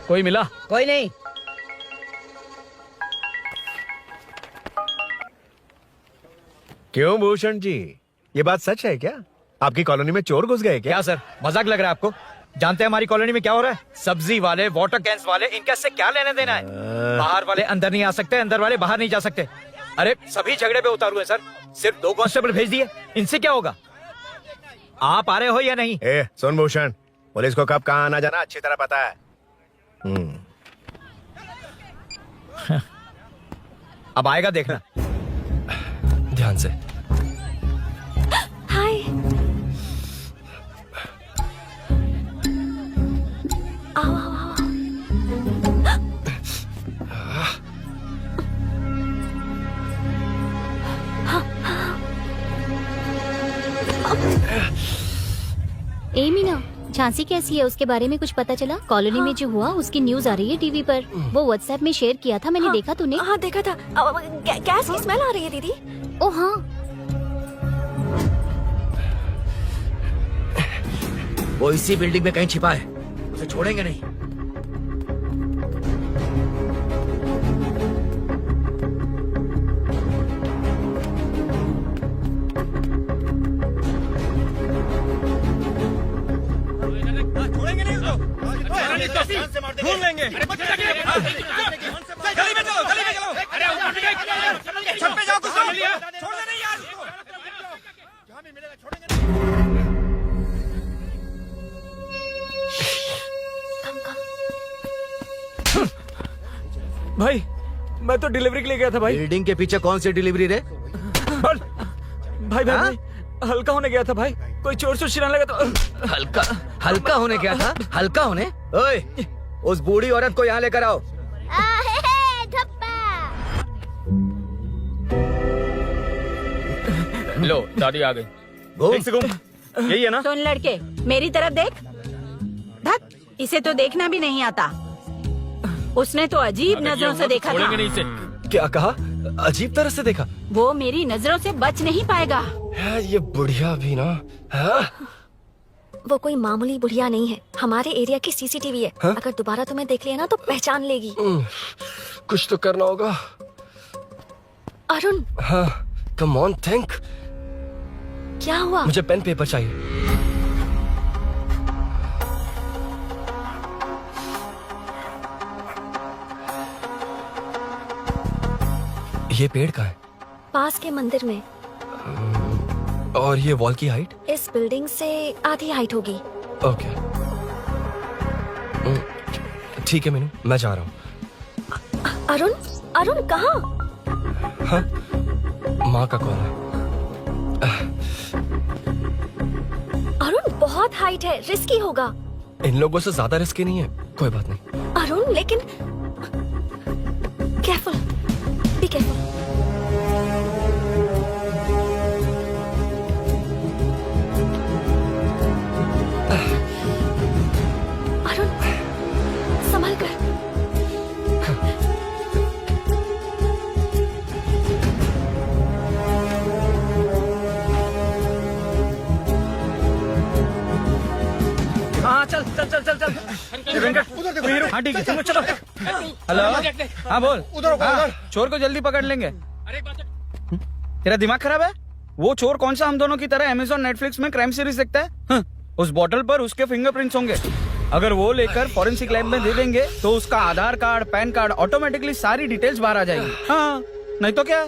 S12: कोई मिला?
S2: कोई नहीं।
S1: क्यों भूषण जी, ये बात सच है क्या? आपकी कॉलोनी में चोर घुस गए क्या?
S11: क्या सर, मजाक लग रहा है आपको? जानते हैं हमारी कॉलोनी में क्या हो रहा है? सब्जी वाले, वाटर कैंस वाले, इनका इससे क्या लेना देना है? बाहर वाले अंदर नहीं आ सकते, अंदर वाले बाहर नहीं जा सकते। अरे सभी झगड़े पे उतारू है सर। सिर्फ 2 कांस्टेबल भेज दिए, इनसे क्या होगा? आप आ रहे हो या नहीं?
S1: ए, सुन भूषण, पुलिस को कब कहाँ आना जाना अच्छी तरह पता है।
S11: अब आएगा देखना।
S3: ध्यान से।
S4: हाय। आओ आओ आओ।
S5: ए मीना, झांसी कैसी है? उसके बारे में कुछ पता चला? कॉलोनी में जो हुआ उसकी न्यूज आ रही है टीवी पर। वो व्हाट्सएप में शेयर किया था, मैंने देखा। तूने?
S4: हाँ देखा था। गैस की स्मेल आ रही है दीदी।
S5: ओ हाँ,
S8: वो इसी बिल्डिंग में कहीं छिपा है, उसे छोड़ेंगे नहीं।
S11: ढूंढ लेंगे। गली में चलो, गली में चलो। छत पे जाओ, कुछ छोड़ दे नहीं यार।
S12: भाई, मैं तो डिलीवरी के लिए गया था भाई।
S8: बिल्डिंग के पीछे कौन सी डिलीवरी रे?
S12: भाई भाई, हल्का होने गया था भाई। कोई चोर से चिल्लाने लगा तो
S8: हल्का होने क्या था? हल्का होने? ओए, उस बूढ़ी औरत को यहाँ लेकर आओ।
S11: लो, दादी आ गई।
S8: घूम
S11: से घूम। यही है ना?
S10: सुन लड़के, मेरी तरफ देख। धक, इसे तो देखना भी नहीं आता। उसने तो अजीब नजरों से देखा था।
S11: नहीं से।
S3: क्या कहा? अजीब तरह से देखा?
S10: वो मेरी नजरों से बच नहीं पाएगा।
S3: ये बुढ़िया भी ना। हाँ?
S4: वो कोई मामूली बुढ़िया नहीं है, हमारे एरिया की सीसीटीवी है।
S3: हाँ?
S4: अगर दोबारा तुम्हें देख लिया ना तो पहचान लेगी।
S3: कुछ तो करना होगा।
S4: अरुण,
S3: हाँ, कम ऑन थिंक।
S4: क्या हुआ?
S3: मुझे पेन पेपर चाहिए। ये पेड़ का है?
S4: पास के मंदिर में।
S3: और ये वॉल की हाइट?
S4: इस बिल्डिंग से आधी हाइट होगी।
S3: ओके, ठीक है मीनू, मैं जा रहा हूँ।
S4: अरुण, अरुण कहाँ?
S3: हाँ, माँ का कॉल है।
S4: अरुण बहुत हाइट है, रिस्की होगा।
S3: इन लोगों से ज्यादा रिस्की नहीं है। कोई बात नहीं।
S4: अरुण लेकिन केयरफुल, बी केयरफुल। अरुण संभल कर।
S11: हाँ चल चल चल चल चल। हाँ ठीक है, चलो चलो। हेलो, हाँ बोल। उधर चोर को जल्दी पकड़ लेंगे। तेरा दिमाग खराब है? वो चोर कौन सा हम दोनों की तरह अमेज़न नेटफ्लिक्स में क्राइम सीरीज देखता है? उस बॉटल पर उसके फिंगरप्रिंट्स होंगे। अगर वो लेकर फॉरेंसिक लैब में दे देंगे तो उसका आधार कार्ड, पैन कार्ड, ऑटोमेटिकली सारी डिटेल्स बाहर आ जाएंगी। हाँ, नहीं तो क्या?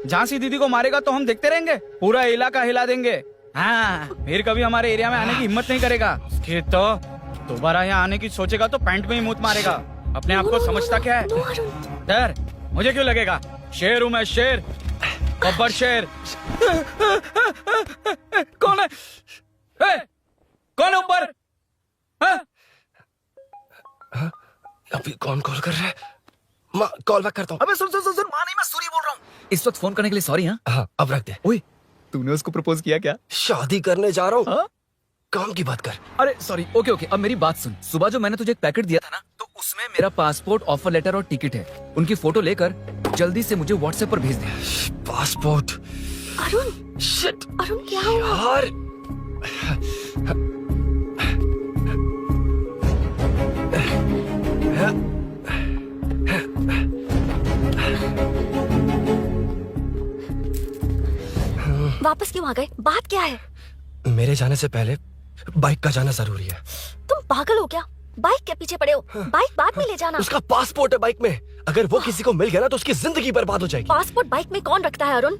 S11: झांसी दीदी को मारेगा तो हम देखते रहेंगे? पूरा इलाका हिला देंगे।
S7: हाँ, फिर कभी हमारे एरिया में आने की हिम्मत नहीं करेगा। फिर तो दोबारा यहाँ आने की सोचेगा तो पैंट में ही मूत मारेगा। अपने आप को समझता क्या है? डर मुझे क्यों लगेगा? शेर हूँ मैं, शेर, गब्बर शेर। कौन है? कौन है ऊपर?
S3: अभी कौन कॉल कर रहा है? माँ कॉल बैक करता हूँ।
S7: अबे सुन सुन सुन सुन, माँ नहीं, मैं सूरी बोल रहा हूँ। इस वक्त फोन करने के लिए सॉरी।
S3: हाँ अब रख दे।
S7: ओए, तूने उसको प्रपोज किया क्या?
S3: शादी करने जा रहा हूँ। काम की बात कर।
S7: अरे सॉरी, ओके ओके, अब मेरी बात सुन। सुबह जो मैंने तुझे एक पैकेट दिया था ना, तो उसमें मेरा पासपोर्ट, ऑफर लेटर और टिकट है। उनकी फोटो लेकर जल्दी से मुझे व्हाट्सएप पर भेज दे।
S3: पासपोर्ट?
S4: अरुण,
S3: शिट,
S4: अरुण क्या हुआ?
S3: यार
S4: वापस क्यों आ गए? बात क्या है?
S3: मेरे जाने से पहले बाइक का जाना जरूरी है।
S4: तुम पागल हो क्या? बाइक के पीछे पड़े हो? बाइक बाद में ले जाना।
S3: उसका पासपोर्ट है बाइक में। अगर वो किसी को मिल गया ना तो उसकी जिंदगी बर्बाद हो जाएगी।
S4: पासपोर्ट बाइक में कौन रखता है अरुण?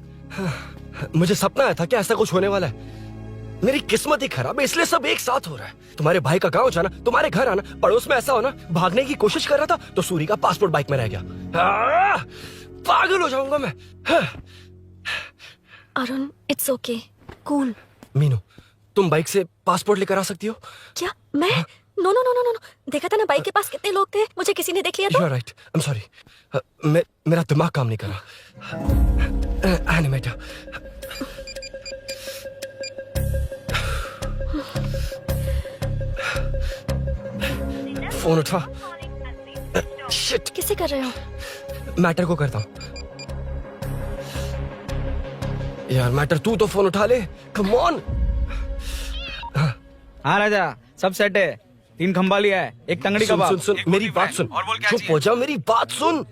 S3: मुझे सपना आया था कि ऐसा कुछ होने वाला है। मेरी किस्मत ही खराब है, इसलिए सब एक साथ हो रहा है। तुम्हारे भाई का गांव जाना, तुम्हारे घर आना, पड़ोस में ऐसा होना। भागने की कोशिश कर रहा था तो सूरी का पासपोर्ट बाइक में रह गया। पागल हो जाऊंगा मैं।
S4: Arun, it's okay, cool.
S3: Meenu, तुम बाइक से पासपोर्ट लेकर आ सकती हो?
S4: क्या मैं? No no no no no, देखा था ना बाइक के पास कितने लोग थे, मुझे किसी ने देख लिया तो।
S3: You're right. I'm sorry. मेरा दिमाग काम नहीं कर रहा। एनिमेटर। फोन उठा। शिट,
S4: किसे कर रहे हो?
S3: मैटर को करता हूँ। यार मैटर, तू तो फोन उठा ले। Come on.
S7: हाँ राजा, सब सेट है। 3 खंबा लिया है, एक तंगड़ी
S3: सुन
S7: कबाब।
S3: सुन सुन, मेरी बात सुन। चुप हो जा, मेरी बात सुन।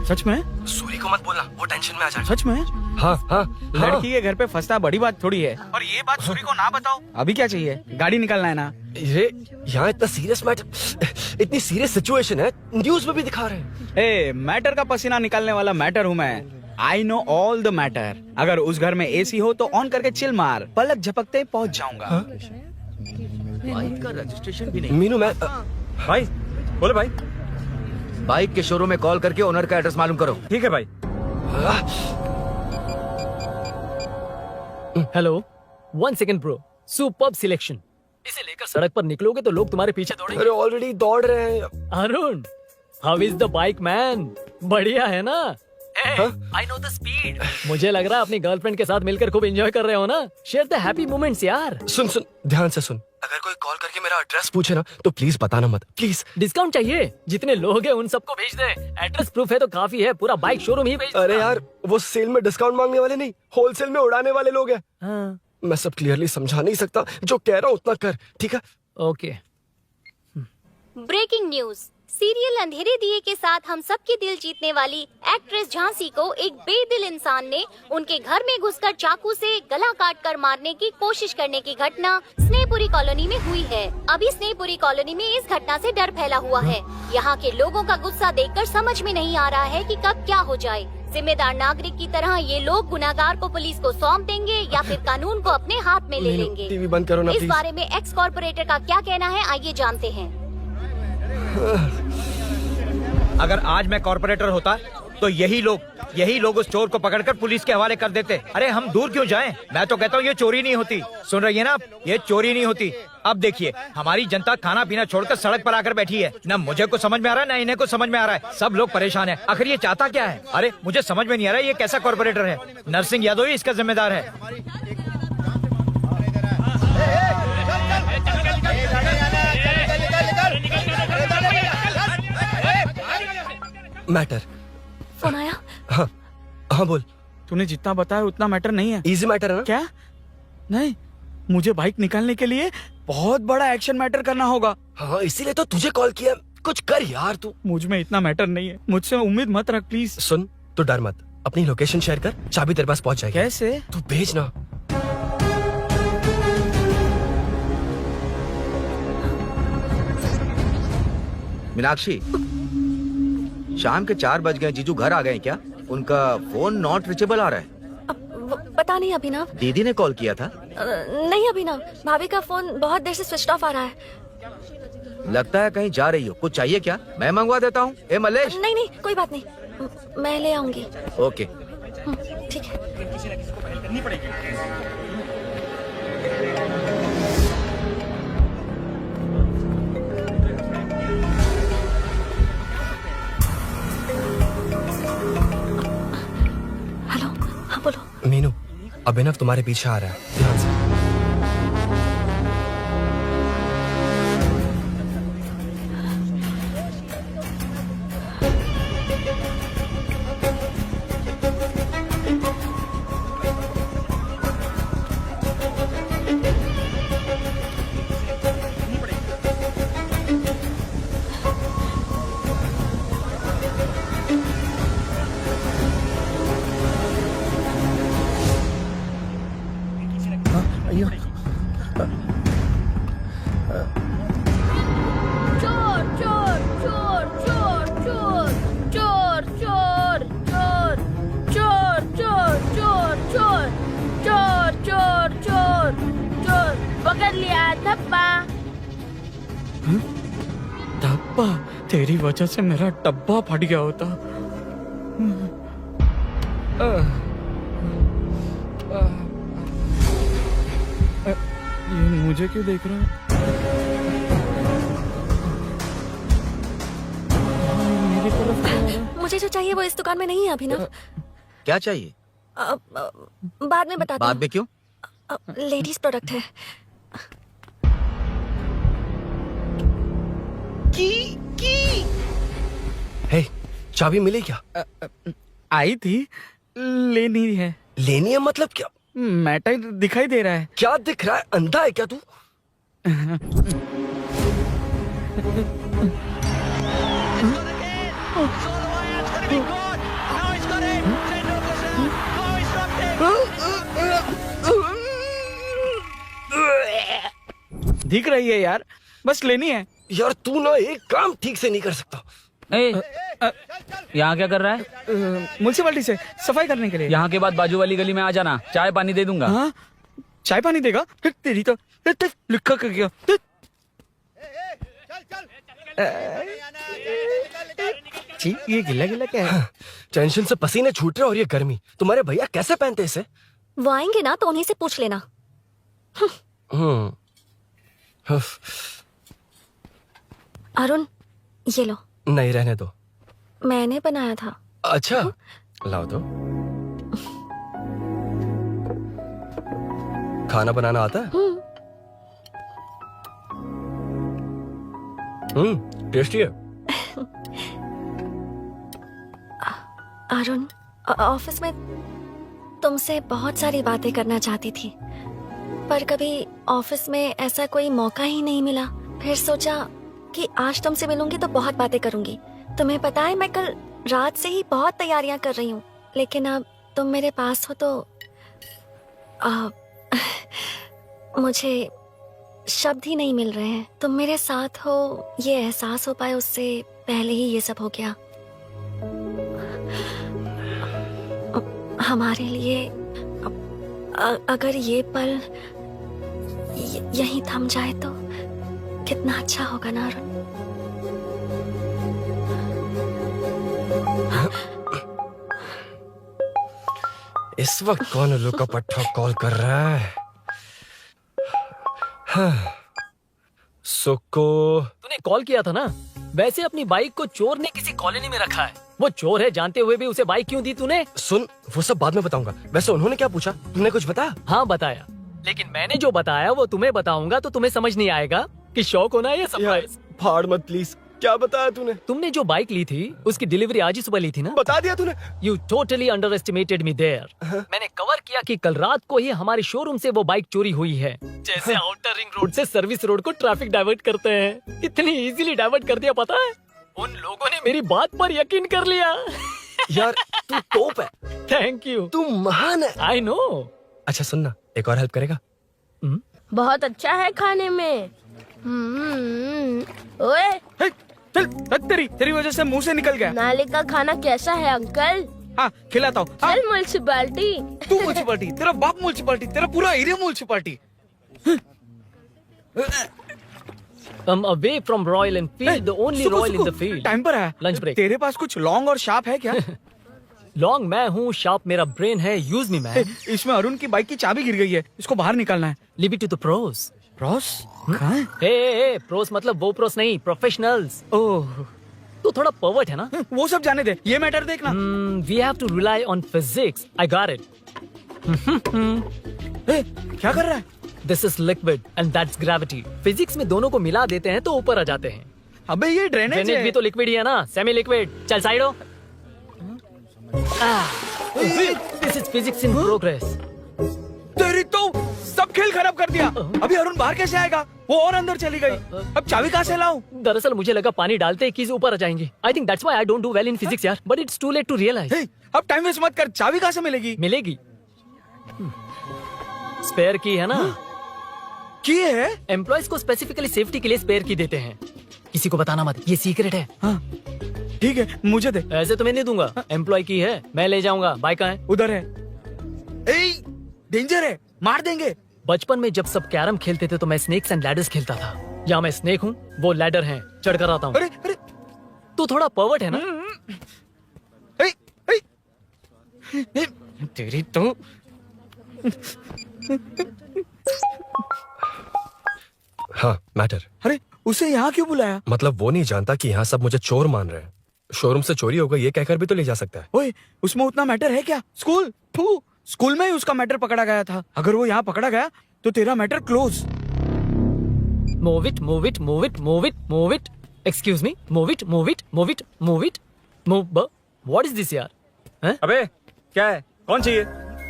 S7: सच में?
S3: सूरी को मत बोलना, वो टेंशन में आ जाएगा।
S7: सच में?
S3: हाँ हाँ,
S7: लड़की के घर पे फंसना बड़ी बात थोड़ी है। और ये बात सूरी को ना बताओ। अभी क्या चाहिए? गाड़ी निकलना है ना?
S3: ये यहाँ इतना सीरियस मैटर, इतनी सीरियस सिचुएशन है, न्यूज में भी दिखा रहे हैं।
S7: ए, मैटर का पसीना निकालने वाला मैटर हूँ मैं। I know all the matter. अगर उस घर में एसी हो तो ऑन करके चिल मार, पलक झपकते पहुंच जाऊंगा।
S8: बाइक का रजिस्ट्रेशन भी नहीं।
S3: मीनू, मैं
S11: भाई बोलो भाई।
S8: बाइक के शोरूम में कॉल करके ओनर का एड्रेस मालूम करो।
S11: ठीक है भाई।
S13: Hello, 1 second bro, superb selection. इसे लेकर सड़क पर निकलोगे तो लोग तुम्हारे पीछे दौड़ेंगे।
S3: अरे ऑलरेडी दौड़ रहे हैं।
S13: Arun, how is the bike man? बढ़िया है ना? I know the speed. मुझे लग रहा है अपनी गर्लफ्रेंड के साथ मिलकर खूब एंजॉय कर रहे हो ना? शेयर द हैप्पी मोमेंट्स यार।
S3: सुन सुन, ध्यान से सुन। अगर कोई कॉल करके मेरा एड्रेस पूछे ना तो प्लीज बताना मत, प्लीज।
S13: डिस्काउंट चाहिए? जितने लोग हैं उन सबको भेज दे। एड्रेस प्रूफ है तो काफी है, पूरा बाइक शोरूम ही भेज।
S3: अरे यार, वो सेल में डिस्काउंट मांगने वाले नहीं, होलसेल में उड़ाने वाले लोग हैं।
S13: हाँ।
S3: मैं सब क्लियरली समझा नहीं सकता, जो कह रहा हूँ उतना कर, ठीक है?
S13: ओके।
S5: Breaking news. सीरियल अंधेरे दिए के साथ हम सबके दिल जीतने वाली एक्ट्रेस झांसी को एक बेदिल इंसान ने उनके घर में घुसकर चाकू से गला काटकर मारने की कोशिश करने की घटना स्नेहपुरी कॉलोनी में हुई है। अभी स्नेहपुरी कॉलोनी में इस घटना से डर फैला हुआ है। यहाँ के लोगों का गुस्सा देखकर समझ में नहीं आ रहा है कि कब क्या हो जाए। जिम्मेदार नागरिक की तरह ये लोग गुनाहगार को पुलिस को सौंप देंगे या फिर कानून को अपने हाथ में ले लेंगे।
S3: टीवी बंद करो ना
S5: इस
S3: प्लीज।
S5: बारे में एक्स कॉर्पोरेटर का क्या कहना है, आइए जानते हैं।
S11: अगर आज मैं कॉर्पोरेटर होता तो यही लोग उस चोर को पकड़कर पुलिस के हवाले कर देते। अरे हम दूर क्यों जाएं? मैं तो कहता हूँ ये चोरी नहीं होती। सुन रही है ना आप? ये चोरी नहीं होती। अब देखिए, हमारी जनता खाना पीना छोड़कर सड़क पर आकर बैठी है। ना मुझे को समझ में आ रहा है, ना इन्हें को समझ में आ रहा है। सब लोग परेशान है। आखिर ये चाहता क्या है? अरे मुझे समझ में नहीं आ रहा है, ये कैसा कॉर्पोरेटर है? नरसिंह यादव ही इसका जिम्मेदार है।
S3: मैटर।
S4: फोन आया?
S3: हाँ हाँ बोल।
S7: तूने जितना बताया उतना मैटर नहीं है।
S3: इजी मैटर है ना?
S7: क्या? नहीं, मुझे बाइक निकालने के लिए बहुत बड़ा एक्शन मैटर करना होगा।
S3: हाँ, इसीलिए तो तुझे कॉल किया। कुछ कर यार तू।
S7: मुझ में इतना मैटर नहीं है, मुझसे उम्मीद मत रख प्लीज।
S3: सुन, तू डर मत, अपनी लोकेशन शेयर कर, चाबी तेरे पास पहुंच जाएगी।
S7: कैसे?
S3: तू भेज ना।
S8: मीनाक्षी, शाम के 4 बज गए, जीजू घर आ गए क्या? उनका फोन नॉट रीचेबल आ रहा है।
S4: पता पता नहीं अभिनव।
S8: दीदी ने कॉल किया था?
S4: नहीं अभिनव, भाभी का फोन बहुत देर से स्विच ऑफ आ रहा है।
S8: लगता है कहीं जा रही हो। कुछ चाहिए क्या? मैं मंगवा देता हूँ। ए मलेश।
S4: नहीं नहीं कोई बात नहीं, मैं ले आऊंगी।
S8: ओके
S4: ठीक है। हेलो, हाँ बोलो।
S3: मीनू, अभिनव तुम्हारे पीछे आ रहा है, ध्यान से।
S9: चोर चोर चोर चोर चोर चोर चोर चोर चोर चोर चोर चोर चोर चोर चोर चोर पकड़ लिया धप्पा।
S7: धप्पा? तेरी वजह से मेरा डब्बा फट गया होता। ये मुझे क्यों देख रहा है? मेरी तरफ क्यों आ रहा है?
S4: मुझे जो चाहिए वो इस दुकान में नहीं है अभिनव।
S8: क्या चाहिए?
S4: बाद में बताती
S8: बाद में क्यों?
S4: लेडीज प्रोडक्ट है।
S3: हे, चाबी मिली क्या?
S7: आई थी, लेनी है।
S3: लेनी है मतलब क्या?
S7: मैटर दिखाई दे रहा है।
S3: क्या दिख रहा है? अंधा है क्या तू?
S7: दिख रही है यार, बस लेनी है।
S3: यार तू ना एक काम ठीक से नहीं कर सकता।
S13: यहाँ क्या कर रहा है?
S7: म्युनिसिपैलिटी से सफाई करने के लिए।
S13: यहाँ के बाद बाजू वाली गली में आ जाना, चाय पानी दे दूंगा।
S7: हाँ? चाय पानी देगा? तेरी तो लिखा कर गया। जी, ये गिला गिला क्या है?
S3: टेंशन से पसीने छूट रहे और ये गर्मी, तुम्हारे भैया कैसे पहनते इसे?
S4: वो आएंगे ना तो उन्हीं से पूछ लेना। अरुण, ये लो।
S3: नहीं, रहने दो।
S4: मैंने बनाया था।
S3: अच्छा, लाओ तो। खाना बनाना आता है? टेस्टी है।
S4: अरुण, ऑफिस में तुमसे बहुत सारी बातें करना चाहती थी, पर कभी ऑफिस में ऐसा कोई मौका ही नहीं मिला। फिर सोचा कि आज तुमसे मिलूंगी तो बहुत बातें करूंगी। तुम्हें पता है मैं कल रात से ही बहुत तैयारियां कर रही हूँ, लेकिन अब तुम मेरे पास हो तो मुझे शब्द ही नहीं मिल रहे हैं। तुम मेरे साथ हो ये एहसास हो पाए उससे पहले ही ये सब हो गया। हमारे लिए अगर ये पल यहीं थम जाए तो कितना अच्छा होगा ना अरुण।
S3: इस वक्त कौन उल्लू का पट्टा कॉल कर रहा है? सुको,
S13: तूने कॉल किया था ना? वैसे अपनी बाइक को चोर ने किसी कॉलोनी में रखा है। वो चोर है जानते हुए भी उसे बाइक क्यों दी तूने?
S3: सुन, वो सब बाद में बताऊंगा। वैसे उन्होंने क्या पूछा? तुमने कुछ बताया?
S13: हाँ बताया, लेकिन मैंने जो बताया वो तुम्हें बताऊंगा तो तुम्हें समझ नहीं आएगा कि शौक होना है या सरप्राइज।
S3: फाड़ मत प्लीज। क्या बताया तूने?
S13: तुमने जो बाइक ली थी उसकी डिलीवरी आज ही सुबह ली थी ना?
S3: बता दिया तूने?
S13: You totally underestimated me there. मैंने कवर किया कि कल रात को ही हमारे शोरूम से वो बाइक चोरी हुई है। जैसे आउटर रिंग रोड से सर्विस रोड को ट्रैफिक डाइवर्ट करते हैं, इतनी इजीली डाइवर्ट कर दिया। पता है, उन लोगों ने मेरी बात पर यकीन कर लिया।
S3: यार तू टॉप है।
S13: थैंक यू,
S3: तू महान है।
S13: I know.
S3: अच्छा सुनना, एक और हेल्प करेगा?
S9: बहुत अच्छा है खाने में। ओए,
S7: तेरी वजह से मुंह से निकल गया।
S9: नाले का खाना कैसा है अंकल?
S7: हाँ खिलाता हूँ। हाँ,
S9: चल म्युनिसिपैलिटी।
S7: तू म्युनिसिपैलिटी, तेरा बाप म्युनिसिपैलिटी, तेरा पूरा area municipality.
S13: away from Royal Enfield, the only Royal in the field.
S7: Time पर है।
S13: Lunch break.
S7: तेरे पास कुछ लॉन्ग और शार्प है क्या?
S13: लॉन्ग मैं हूँ, शार्प मेरा ब्रेन है, यूज मी मैन।
S7: इसमें अरुण की बाइक की चाबी गिर गई है, इसको बाहर निकालना है।
S13: Leave it to the pros.
S7: Ross कहाँ है?
S13: हे प्रोस मतलब वो प्रोस नहीं, प्रोफेशनल्स।
S7: ओह
S13: तू थोड़ा पर्वर्ट है ना?
S7: वो सब जाने दे, ये मैटर देखना।
S13: We have to rely on physics. I got it.
S7: क्या कर रहा है?
S13: This is liquid and that's gravity. Physics में दोनों को मिला देते हैं तो ऊपर आ जाते हैं।
S7: अबे ये ड्रेनेज
S13: ड्रेनेज भी तो लिक्विड ही है ना, सेमी लिक्विड। चल साइड हो। This is physics in progress.
S7: तेरी तो सब खेल खराब कर दिया। अभी अरुण बाहर कैसे आएगा? वो और अंदर चली गई। अब चाबी कहाँ से लाऊं?
S13: दरअसल मुझे लगा पानी डालते ही कीज ऊपर आ जाएंगे। I think that's why I don't do well in physics यार। But it's too late to realize.
S7: अब टाइम वेस्ट मत कर, चाबी कहाँ से मिलेगी?
S13: मिलेगी। स्पेयर की है ना?
S7: की है?
S13: एम्प्लॉयज को स्पेसिफिकली सेफ्टी के लिए स्पेयर की देते हैं। किसी को बताना मत, ये सीक्रेट है।
S7: हाँ ठीक है, मुझे दे।
S13: ऐसे तो मैं नहीं दूंगा। एम्प्लॉय की है, मैं ले जाऊंगा। बाइक कहाँ है?
S7: उधर है। डेंजर है, मार देंगे।
S13: बचपन में जब सब कैरम खेलते थे तो मैं स्नेक्स एंड लैडर्स खेलता था। या मैं स्नेक हूँ, वो लैडर है, चढ़ कर आता हूँ।
S7: अरे अरे
S13: तू थोड़ा पर्वर्ट है ना?
S7: तेरी तो
S3: हाँ मैटर।
S7: अरे उसे यहाँ क्यों बुलाया?
S3: मतलब वो नहीं जानता कि यहाँ सब मुझे चोर मान रहे हैं। शोरूम से चोरी होगा ये कहकर भी तो ले जा सकता है।
S7: ओए उसमें उतना मैटर है क्या? स्कूल में ही उसका मैटर पकड़ा गया था। अगर वो यहाँ पकड़ा गया तो तेरा matter close.
S13: Move it, move it, move it, move it, move it. Excuse me, move it, move it, move it, move it, move. What is this यार? हैं?
S11: अबे क्या है, कौन चाहिए?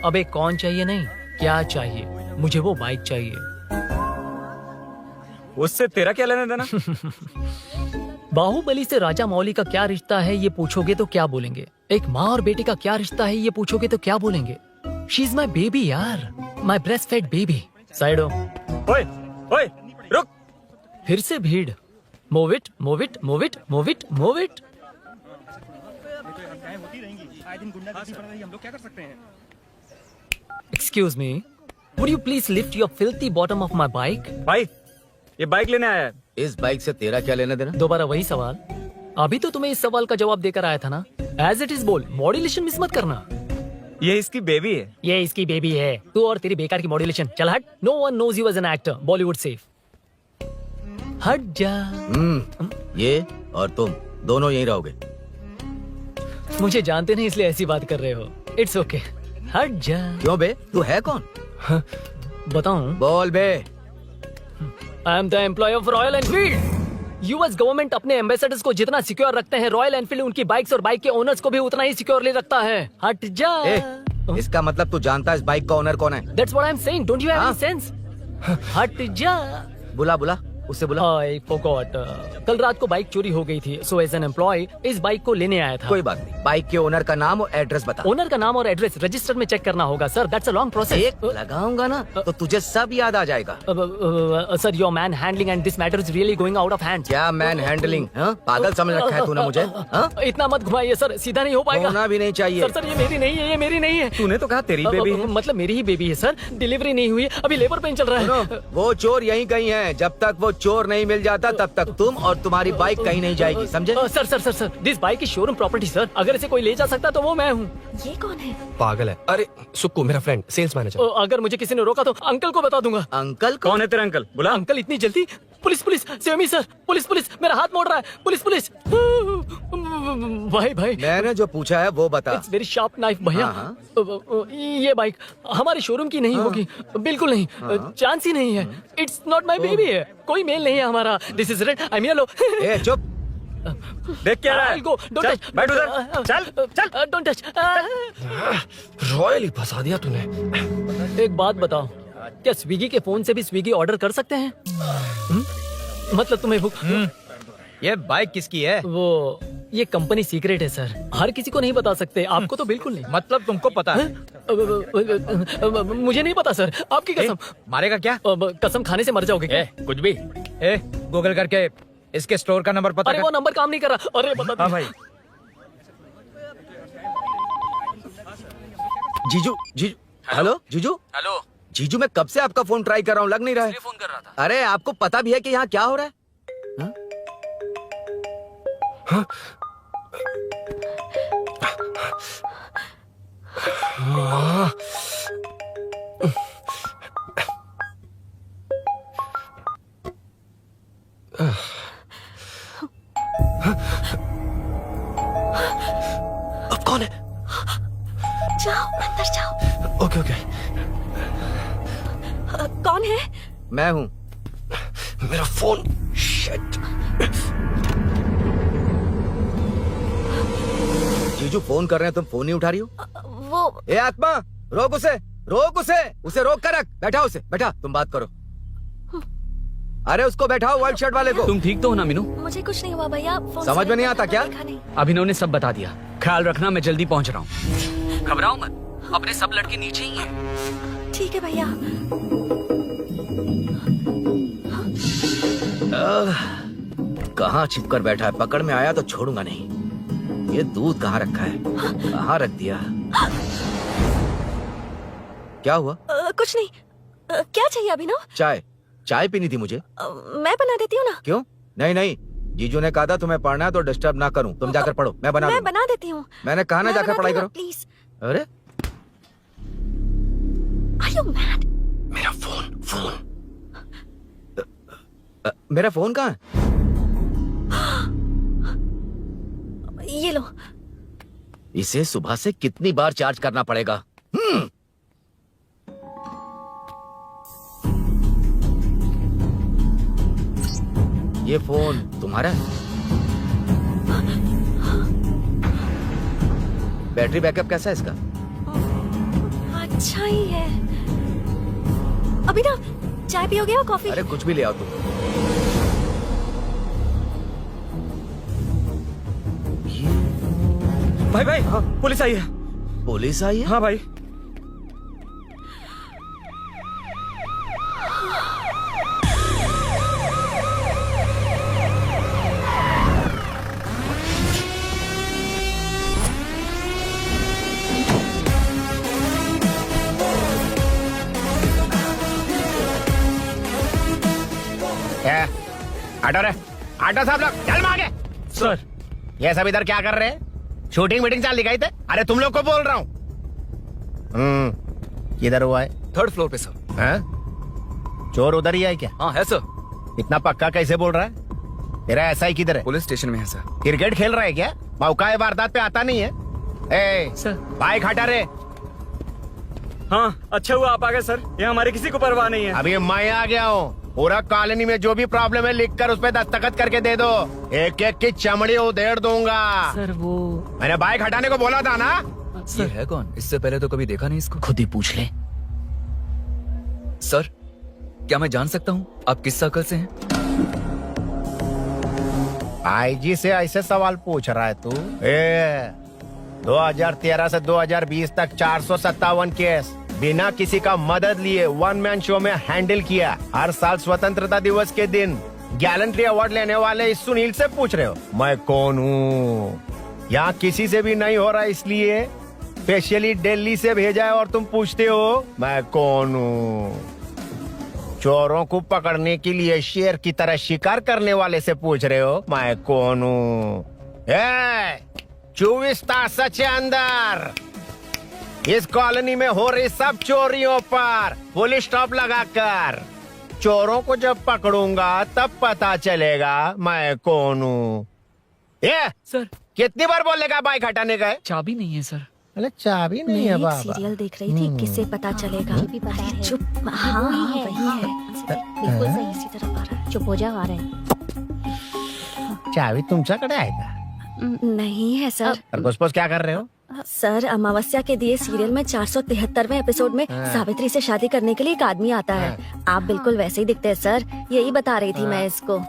S13: अबे कौन चाहिए नहीं, क्या चाहिए? मुझे वो बाइक चाहिए।
S11: उससे तेरा क्या लेना देना?
S13: बाहुबली से राजा मौली का क्या रिश्ता है ये पूछोगे तो क्या बोलेंगे? एक माँ और बेटे का क्या रिश्ता है ये पूछोगे तो क्या बोलेंगे? शी इज माई बेबी यार, my breast fed baby. Side हो।
S11: ओए ओए रुक।
S13: फिर से भीड़। Move it, move it, move it, move it, move it. Excuse me, would you please lift your filthy bottom of my bike?
S11: भाई ये बाइक लेने आया है।
S8: इस बाइक से तेरा क्या लेना देना?
S13: दोबारा वही सवाल। अभी तो तुम्हें इस सवाल का जवाब देकर आया था ना। एज इट इज बोल, मॉड्यूलेशन मिस मत करना।
S11: ये इसकी बेबी है।
S13: ये इसकी बेबी है। तू और तेरी बेकार की मॉड्यूलेशन। चल हट। No one knows you as an actor, Bollywood safe. हट जा।
S8: ये और तुम दोनों यहीं रहोगे।
S13: मुझे जानते नहीं इसलिए ऐसी बात कर रहे हो। इट्स ओके, हट जा।
S8: क्यों बे, तू है कौन?
S13: बताऊं?
S8: बोल बे।
S13: I am the employ of Royal Enfield. US government अपने एम्बेसडर्स को जितना सिक्योर रखते हैं, रॉयल एनफील्ड उनकी बाइक्स और बाइक के ओनर्स को भी उतना ही सिक्योरली रखता है। हट जा।
S8: इसका मतलब तू जानता है इस बाइक का ओनर कौन है?
S13: That's what I'm saying. Don't you have any sense? हट जा।
S8: बुला बुला, उससे बुला।
S13: I forgot. कल रात को बाइक चोरी हो गई थी, so as an employee इस बाइक को लेने आया था।
S8: कोई बात नहीं, बाइक के ओनर का नाम और एड्रेस बता।
S13: ओनर का नाम और एड्रेस रजिस्टर में चेक करना होगा sir. That's a long process.
S8: एक लगाऊंगा ना तो तुझे सब याद आ जाएगा।
S13: Sir your man handling and this matter is really going out of hand.
S8: क्या मैन हैंडलिंग? पागल समझ रखा है तूने मुझे?
S13: इतना मत घुमाइए सर, सीधा नहीं हो पाएगा।
S8: होना भी नहीं चाहिए।
S13: सर ये मेरी नहीं है, ये मेरी नहीं है।
S11: तूने तो कहा तेरी बेबी है।
S13: मतलब मेरी ही बेबी है सर। डिलीवरी नहीं हुई, अभी लेबर पेन चल रहा है।
S8: वो चोर यहीं कहीं है। जब तक वो चोर नहीं मिल जाता तब तक तुम और तुम्हारी बाइक कहीं नहीं जाएगी, समझे?
S13: Sir sir sir sir, this bike is showroom property sir. अगर इसे कोई ले जा सकता तो वो मैं हूँ।
S4: ये कौन है?
S3: पागल है। अरे सुक्कू मेरा फ्रेंड, सेल्स मैनेजर।
S13: अगर मुझे किसी ने रोका तो अंकल को बता दूंगा।
S8: अंकल
S11: कौन है तेरा अंकल? बुला।
S13: अंकल इतनी जल्दी? Police police, save me sir. Police police, मेरा हाथ मोड़ रहा है। Police police. भाई भाई,
S8: मैंने जो पूछा है वो बता।
S13: इट्स वेरी शार्प नाइफ भैया। ये बाइक हमारे शोरूम की नहीं होगी, बिल्कुल नहीं। चांस ही नहीं है। इट्स नॉट माय बेबी है, कोई मेल नहीं है हमारा। This is red, I mean yellow.
S8: ए चुप,
S11: देख क्या रहा है?
S13: Go, don't
S11: चल,
S13: touch.
S11: बैठ उधर। चल चल।
S13: Don't touch.
S3: रॉयली फंसा दिया तूने।
S13: एक बात बताओ, क्या स्विगी के फोन से भी स्विगी ऑर्डर कर सकते हैं? मतलब तुम्हें भूख?
S11: ये बाइक किसकी है?
S13: वो ये कंपनी सीक्रेट है सर, हर किसी को नहीं बता सकते। आपको तो बिल्कुल नहीं।
S11: मतलब तुमको पता है?
S13: मुझे नहीं पता सर, आपकी कसम।
S11: मारेगा क्या?
S13: कसम खाने से मर जाओगे क्या?
S11: कुछ भी। गूगल करके इसके स्टोर का नंबर पता
S13: अरे
S11: कर।
S13: वो नंबर काम नहीं कर रहा। अरे बता।
S11: हाँ भाई।
S8: जीजू जीजू हेलो जीजू
S7: हेलो,
S8: जीजू मैं कब से आपका फोन ट्राई कर रहा हूँ, लग नहीं रहा है।
S7: फोन कर रहा था।
S8: अरे आपको पता भी है कि यहाँ क्या हो रहा है? हाँ? अब कौन है?
S4: जाओ अंदर जाओ।
S8: ओके ओके,
S4: कौन है?
S8: मैं हूँ। मेरा फोन, शिट। जीजू फोन कर रहे हैं, तुम फोन नहीं उठा रही हो?
S4: वो
S8: ए आत्मा, रोक उसे उसे रोक कर रख। बैठा उसे, बैठा, तुम बात करो। अरे उसको बैठाओ, व्हाइट शर्ट वाले को।
S7: तुम ठीक तो हो ना मीनू?
S4: मुझे कुछ नहीं हुआ भैया। फोन
S8: समझ में नहीं आता क्या?
S4: देखा नहीं।
S7: अभिनव ने सब बता दिया। ख्याल रखना, मैं जल्दी पहुंच रहा हूँ। घबराओ मत, अपने सब लड़के नीचे ही हैं।
S4: ठीक है भैया।
S8: कहाँ छिप कर बैठा है? पकड़ में आया तो छोड़ूंगा नहीं। ये दूध कहाँ रखा है? कहाँ रख दिया? क्या हुआ?
S4: कुछ नहीं। क्या चाहिए अभिनव?
S8: चाय पीनी थी मुझे।
S4: मैं बना देती हूँ ना।
S8: क्यों? नहीं, जीजू ने कहा था तुम्हें पढ़ना है तो डिस्टर्ब ना करूं। तुम जाकर पढ़ो, मैं बना लूंगा।
S4: बना देती हूँ।
S8: मैंने कहा ना जाकर पढ़ाई करो।
S4: प्लीज।
S8: अरे
S4: Are you mad?
S8: मेरा फोन मेरा फोन कहाँ है?
S4: ये लो।
S8: इसे सुबह से कितनी बार चार्ज करना पड़ेगा? ये फोन तुम्हारा है? बैटरी बैकअप कैसा है इसका?
S4: अच्छा ही है। अभिनव, चाय पियोगे या कॉफी?
S8: अरे कुछ भी ले आओ तुम।
S11: भाई हाँ, पुलिस आई है।
S8: पुलिस आई है?
S11: हाँ भाई।
S1: आटो रे, आटो साहब लोग चल मांगे।
S11: सर,
S1: ये सब इधर क्या कर रहे हैं? शूटिंग मीटिंग चाल दिखाई थे? अरे तुम लोग को बोल रहा हूँ। किधर हुआ है?
S7: 3rd फ्लोर पे सर।
S1: हैं? चोर उधर ही है क्या?
S7: हाँ है सर।
S1: इतना पक्का कैसे बोल रहा है? तेरा ऐसा ही किधर है?
S7: पुलिस स्टेशन में है सर।
S1: क्रिकेट खेल रहा है क्या? मौका वारदात पे आता नहीं है? ए
S13: सर।
S1: बाइक हटा रे।
S11: हाँ अच्छा हुआ आप आ गए सर, ये हमारे किसी को परवाह नहीं है।
S1: अभी मैं आ गया हूँ। पूरा कॉलोनी में जो भी प्रॉब्लम है लिख कर उस पर दस्तखत करके दे दो। एक एक की चमड़ी उधेड़ दूंगा।
S13: सर वो
S1: मैंने बाइक हटाने को बोला था ना?
S7: ये है कौन? इससे पहले तो कभी देखा नहीं इसको।
S2: खुद ही पूछ ले।
S7: सर, क्या मैं जान सकता हूँ आप किस सर्कल से हैं?
S1: आईजी से ऐसे सवाल पूछ रहा है तू? 2013 से 2020 तक 457 केस बिना किसी का मदद लिए 1 मैन शो में हैंडल किया। हर साल स्वतंत्रता दिवस के दिन गैलेंट्री अवार्ड लेने वाले इस सुनील से पूछ रहे हो मैं कौन हूँ? यहाँ किसी से भी नहीं हो रहा, इसलिए स्पेशली दिल्ली से भेजा है और तुम पूछते हो मैं कौन हूँ? चोरों को पकड़ने के लिए शेर की तरह शिकार करने वाले से पूछ रहे हो मैं कौन हूँ? 24 तास के अंदर इस कॉलोनी में हो रही सब चोरियों पर पुलिस स्टॉप लगाकर चोरों को जब पकड़ूंगा तब पता चलेगा मैं कौन हूँ।
S13: सर,
S1: कितनी बार बोलेगा बाइक हटाने का?
S13: चाबी नहीं है सर।
S1: अरे चाबी नहीं है बाबा।
S4: सीरियल देख रही थी, किससे पता चलेगा? अरे चुप। हाँ वही है। बिल्कुल सही, इसी तरफ आ रहा है। चुप हो जा, आ रहा है।
S1: चाबी तुमच्याकडे आहे का?
S4: नहीं है सर।
S1: खरगोश क्या कर रहे हो?
S4: सर, अमावस्या के दिए सीरियल में 473वें एपिसोड में सावित्री से शादी करने के लिए एक आदमी आता है। आप बिल्कुल वैसे ही दिखते हैं सर, यही बता रही थी मैं इसको।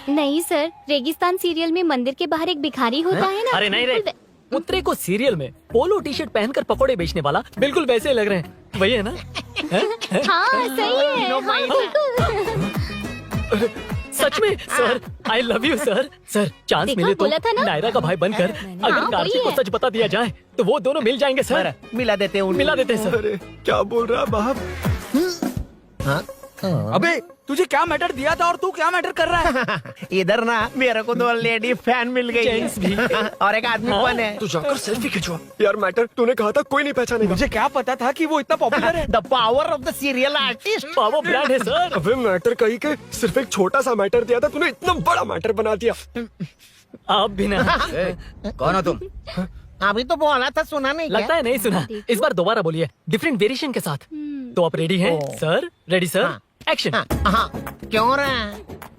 S5: नहीं सर, रेगिस्तान सीरियल में मंदिर के बाहर एक भिखारी होता है ना।
S13: अरे नहीं रे, पुत्रे को सीरियल में पोलो टी शर्ट पहनकर पकोड़े बेचने वाला बिल्कुल वैसे लग रहे हैं। वही है ना?
S5: हाँ सही है। हाँ, बिल्कुल।
S13: सच में sir, I love you sir. Sir chance
S5: देखा,
S13: मिले तो
S5: बोला था ना?
S13: नायरा का भाई बनकर अगर
S5: हाँ,
S13: कार्तिक
S5: वही
S13: को
S5: है।
S13: सच बता दिया जाए तो वो दोनों मिल जाएंगे सर।
S1: मिला देते हैं
S13: मिला देते हैं सर।
S3: अरे क्या बोल रहा है बाप?
S7: अबे तुझे क्या मैटर दिया था और तू क्या मैटर कर रहा है?
S1: इधर ना मेरे को 2 लेडी फैन मिल गई
S13: जेंट्स भी।
S1: और एक आदमी कौन है?
S3: तू जाकर सेल्फी खिंचवा। यार मैटर तूने कहा था कोई नहीं पहचानेगा।
S7: मुझे क्या पता था कि वो इतना पॉपुलर है।
S1: The power of the serial artist.
S13: Power brand है सर।
S3: अबे मैटर कहीं के सिर्फ एक छोटा सा मैटर दिया था, तूने इतना बड़ा मैटर बना दिया।
S13: आप भी ना।
S8: ए, कौन हो तुम?
S1: अभी तो बोला था, सुना नहीं क्या?
S13: लगता है नहीं सुना। इस बार दोबारा बोलिए डिफरेंट वेरिएशन के साथ। तो आप रेडी हैं सर? Ready sir? एक्शन।
S1: हाँ, क्यों रहा?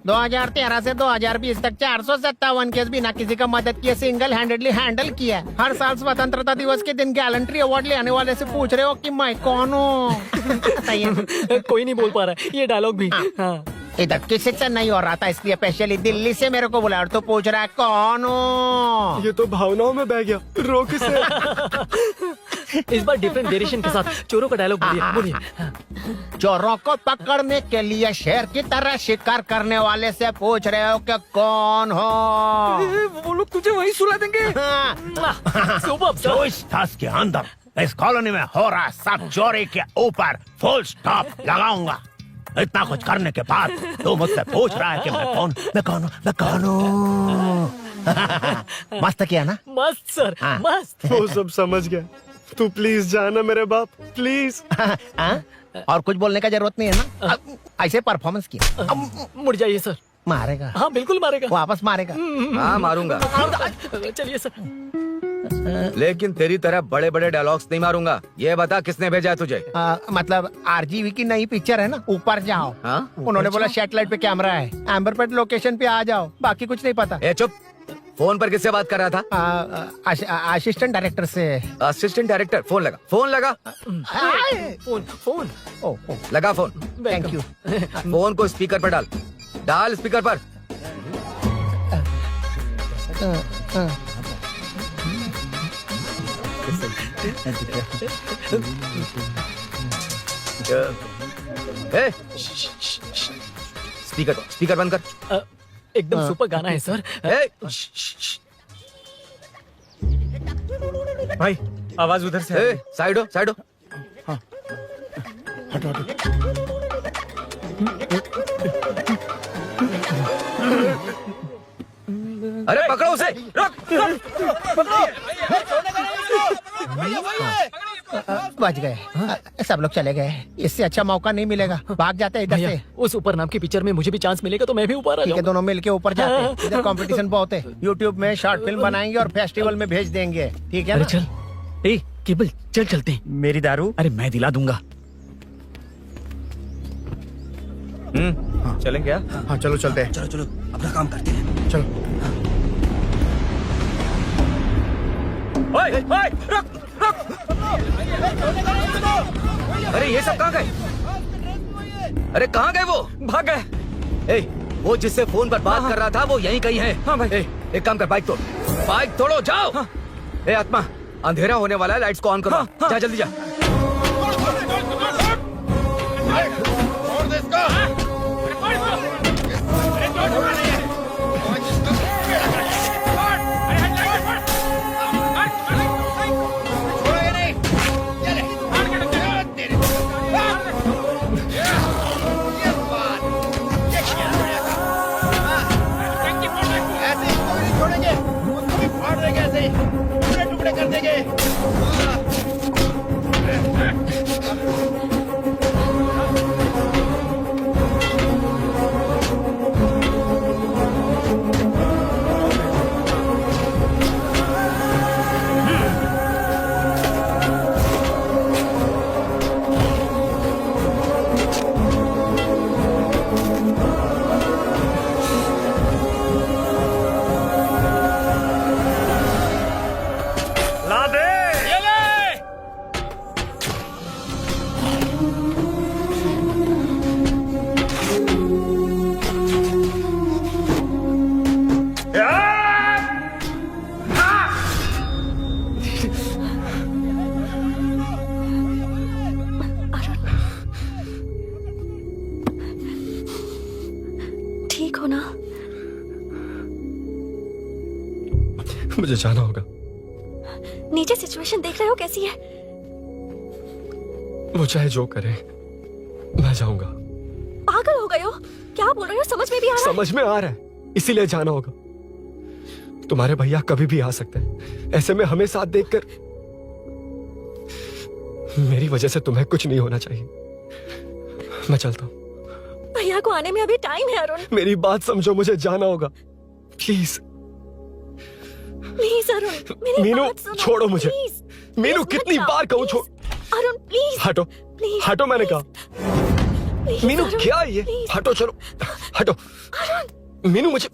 S1: 2013 से 2020 तक 457 केस बिना किसी का मदद किए सिंगल हैंडेडली हैंडल किया। हर साल स्वतंत्रता दिवस के दिन गैलेंट्री अवार्ड लेने वाले से पूछ रहे हो कि मैं कौन हूँ? बताइए।
S13: कोई नहीं बोल पा रहा है ये डायलॉग भी। हाँ।
S1: इधर किसी से नहीं हो रहा था, इसलिए स्पेशली दिल्ली से मेरे को बुलाया और तो पूछ रहा है कौन हूँ?
S3: ये तो भावनाओं में बह गया। रोक इसे।
S13: इस बार डिफरेंट वेरिएशन के साथ चोरों का डायलॉग बोलिए बोलिए।
S1: चोरों को पकड़ने के लिए शेर की तरह शिकार करने वाले से पूछ रहे हो कि कौन हो?
S7: वो लोग तुझे वही सुला देंगे।
S13: Super sir.
S1: 24 के अंदर इस कॉलोनी में हो रहा सब चोरी के ऊपर फुल स्टॉप लगाऊंगा। इतना कुछ करने के बाद तू मुझसे पूछ रहा है कि मैं कौन हूँ? मस्त किया ना?
S13: मस्त सर
S1: हाँ।
S13: मस्त।
S3: वो सब समझ गया। तू प्लीज जाना मेरे बाप, प्लीज।
S1: और कुछ बोलने का जरूरत नहीं है ना? ऐसे परफॉर्मेंस किया।
S13: मुड़ जाइए सर।
S1: मारेगा?
S13: हाँ बिल्कुल मारेगा।
S1: वापस मारेगा?
S8: हाँ मारूंगा,
S13: चलिए सर।
S8: लेकिन तेरी तरह बड़े बड़े डायलॉग्स नहीं मारूंगा। ये बता किसने भेजा है तुझे?
S1: मतलब आरजीवी की नई पिक्चर है ना, ऊपर जाओ।
S8: हाँ?
S1: उन्होंने बोला सैटेलाइट पे कैमरा है, एम्बरपेट लोकेशन पे आ जाओ, बाकी कुछ नहीं पता।
S8: ए चुप। फोन पर किससे बात कर रहा था?
S1: असिस्टेंट डायरेक्टर से।
S8: Assistant director? फोन लगा, फोन लगा।
S13: Phone phone.
S1: ओ,
S8: लगा फोन।
S1: Thank you.
S8: फोन को स्पीकर पर डाल, डाल स्पीकर पर। ए, स्पीकर बंद कर।
S13: एकदम सुपर गाना है सर।
S8: ए,
S3: भाई आवाज उधर से।
S8: ए, साइड हो, साइड हो। अरे पकड़ो उसे, रुक।
S1: बच गए। सब लोग चले गए, इससे अच्छा मौका नहीं मिलेगा। भाग जाते हैं इधर
S13: भैया
S1: से।
S13: उस ऊपर नाम की पिक्चर में मुझे भी चांस मिलेगा तो मैं भी ऊपर आ
S1: ठीक है,
S13: जाऊंगा।
S1: दोनों मिलके ऊपर जाते हैं। इधर कंपटीशन बहुत है। यूट्यूब में शॉर्ट फिल्म बनाएंगे और फेस्टिवल में भेज देंगे। ठीक है
S12: अरे
S1: ना?
S12: चल, ए केबल चल चलते हैं।
S1: मेरी दारू?
S12: अरे मैं दिला दूंगा।
S8: चलेंगे क्या?
S1: हाँ चलो चलते हैं।
S11: चलो चलो अपना काम करते हैं।
S1: चलो।
S8: ओए, ओए, रुक, रुक। अरे ये सब कहाँ गए? अरे कहाँ गए वो?
S3: भाग गए।
S8: ए, वो जिससे फोन पर बात कर रहा था वो यहीं कहीं है।
S3: हाँ भाई।
S8: ए, एक काम कर, बाइक तोड़, बाइक तोड़ो, जाओ। ए आत्मा, अंधेरा होने वाला है, लाइट्स को ऑन करो। जा जल्दी जा।
S4: ठीक हो ना?
S3: मुझे जाना होगा।
S4: नीचे सिचुएशन देख रहे हो कैसी है?
S3: वो चाहे जो करे, मैं जाऊंगा।
S4: पागल हो गए हो? क्या बोल रहे हो? समझ में भी आ रहा है?
S3: समझ में आ रहा है, इसीलिए जाना होगा। तुम्हारे भैया कभी भी आ सकते हैं, ऐसे में हमें साथ देखकर मेरी वजह से तुम्हें कुछ नहीं होना चाहिए। मैं चलता हूँ।
S4: भैया को आने में अभी टाइम है अरुण।
S3: मेरी बात समझो, मुझे जाना होगा। प्लीज
S4: प्लीज अरुण, मेरी
S3: मीनू,
S4: बात सुनो।
S3: छोड़ो मुझे।
S4: प्लीज,
S3: मीनू,
S4: प्लीज,
S3: कितनी
S4: मत
S3: बार
S4: जाओ,
S3: कहूँ, छोड़।
S4: प्लीज। अरुण प्लीज।
S3: हटो,
S4: प्लीज,
S3: हटो, मैंने कहा।
S4: प्लीज,
S3: मीनू,
S4: अरुण,
S3: क्या है ये?
S4: प्लीज।
S3: हटो, चलो, हटो। मीनू, मुझे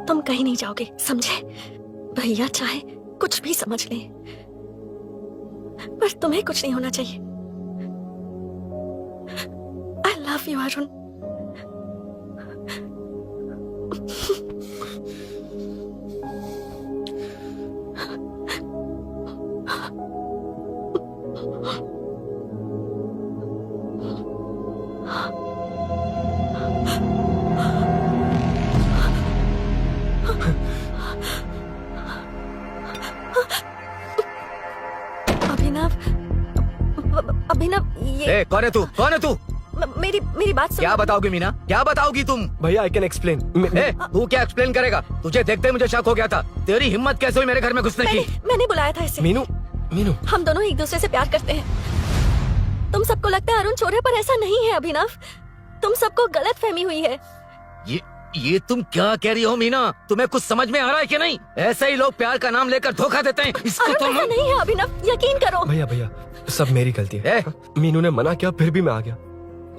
S4: तुम कहीं नहीं जाओगे, समझे? भैया चाहे कुछ भी समझ ले, पर तुम्हें कुछ नहीं होना चाहिए। I love you Arun. Abhinav, ये
S8: कौन है तू? कौन है तू?
S4: मेरी मेरी बात सुनो।
S8: क्या बताओगी मीना? क्या बताओगी तुम?
S3: भैया, आई कैन एक्सप्लेन।
S8: तू क्या एक्सप्लेन करेगा? तुझे देखते ही मुझे शक हो गया था। तेरी हिम्मत कैसे हुई मेरे घर में घुसने की?
S4: मैंने बुलाया था इसे।
S3: मीनू, मीनू,
S4: हम दोनों एक दूसरे से प्यार करते हैं। तुम सबको लगता है अरुण चोर है, पर ऐसा नहीं है अभिनव। तुम सबको गलत फहमी हुई है।
S8: ये तुम क्या कह रही हो मीना? तुम्हें कुछ समझ में आ रहा है कि नहीं? ऐसे ही लोग प्यार का नाम लेकर धोखा देते हैं। इसको
S4: अरुण
S8: तुम...
S4: ऐसा नहीं है अभिनव, यकीन करो।
S3: भैया, भैया, सब मेरी गलती है। मीनू ने मना किया, फिर भी मैं आ गया।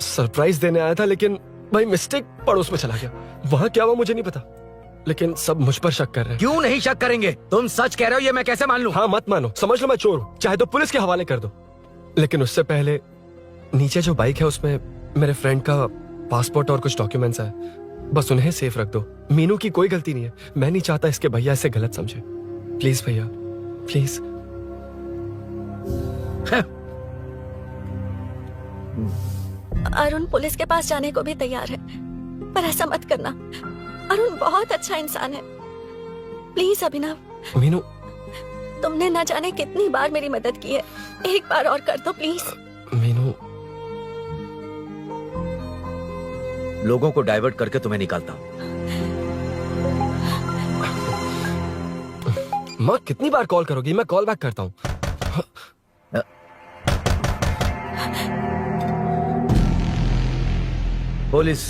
S3: सरप्राइज देने आया था, लेकिन भाई मिस्टेक पड़ोस में चला गया। वहाँ क्या हुआ मुझे नहीं पता, लेकिन सब मुझ पर शक कर रहे हैं।
S8: क्यों नहीं शक करेंगे? तुम सच कह रहे हो, ये मैं कैसे मान लूं?
S3: हाँ, मत मानो, समझ लो मैं चोर हूँ, चाहे तो पुलिस के हवाले कर दो। लेकिन उससे पहले नीचे जो बाइक है उसमें मेरे फ्रेंड का पासपोर्ट और कुछ डॉक्यूमेंट्स है, बस उन्हें सेफ रख दो। मीनू की कोई गलती नहीं है। मैं नहीं चाहता इसके भैया इसे गलत समझे। प्लीज भैया, प्लीज।
S4: अरुण पुलिस के पास जाने को भी तैयार है, पर ऐसा मत करना। अरुण बहुत अच्छा इंसान है। प्लीज अभिनव।
S3: मीनू,
S4: तुमने न जाने कितनी बार मेरी मदद की है, एक बार और कर दो प्लीज।
S3: मीनू,
S8: लोगों को डाइवर्ट करके तुम्हें निकालता हूँ।
S3: माँ कितनी बार कॉल करोगी? मैं कॉल बैक करता हूँ।
S8: पुलिस।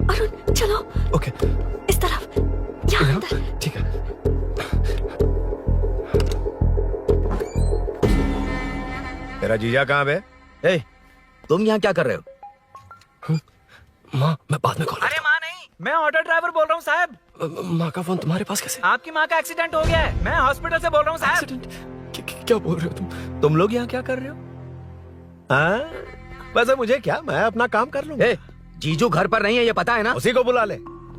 S4: अरुण चलो।
S3: ओके,
S4: इस तरफ, यहाँ अंदर।
S3: ठीक है।
S1: तेरा जीजा कहाँ है?
S8: तुम यहाँ क्या कर रहे हो?
S3: माँ, मैं बाद में कॉल।
S11: अरे माँ नहीं, मैं ऑटो ड्राइवर बोल रहा हूँ साहब।
S3: माँ का फोन तुम्हारे पास कैसे?
S11: आपकी माँ का एक्सीडेंट हो गया है, मैं हॉस्पिटल से बोल रहा हूँ साहब।
S3: क्या बोल रहे हो
S8: तुम लोग यहाँ क्या कर रहे हो?
S1: वैसे मुझे क्या, मैं अपना काम कर लूंगा।
S8: जीजू घर पर नहीं है, ये पता है ना?
S1: उसी को बुला ले,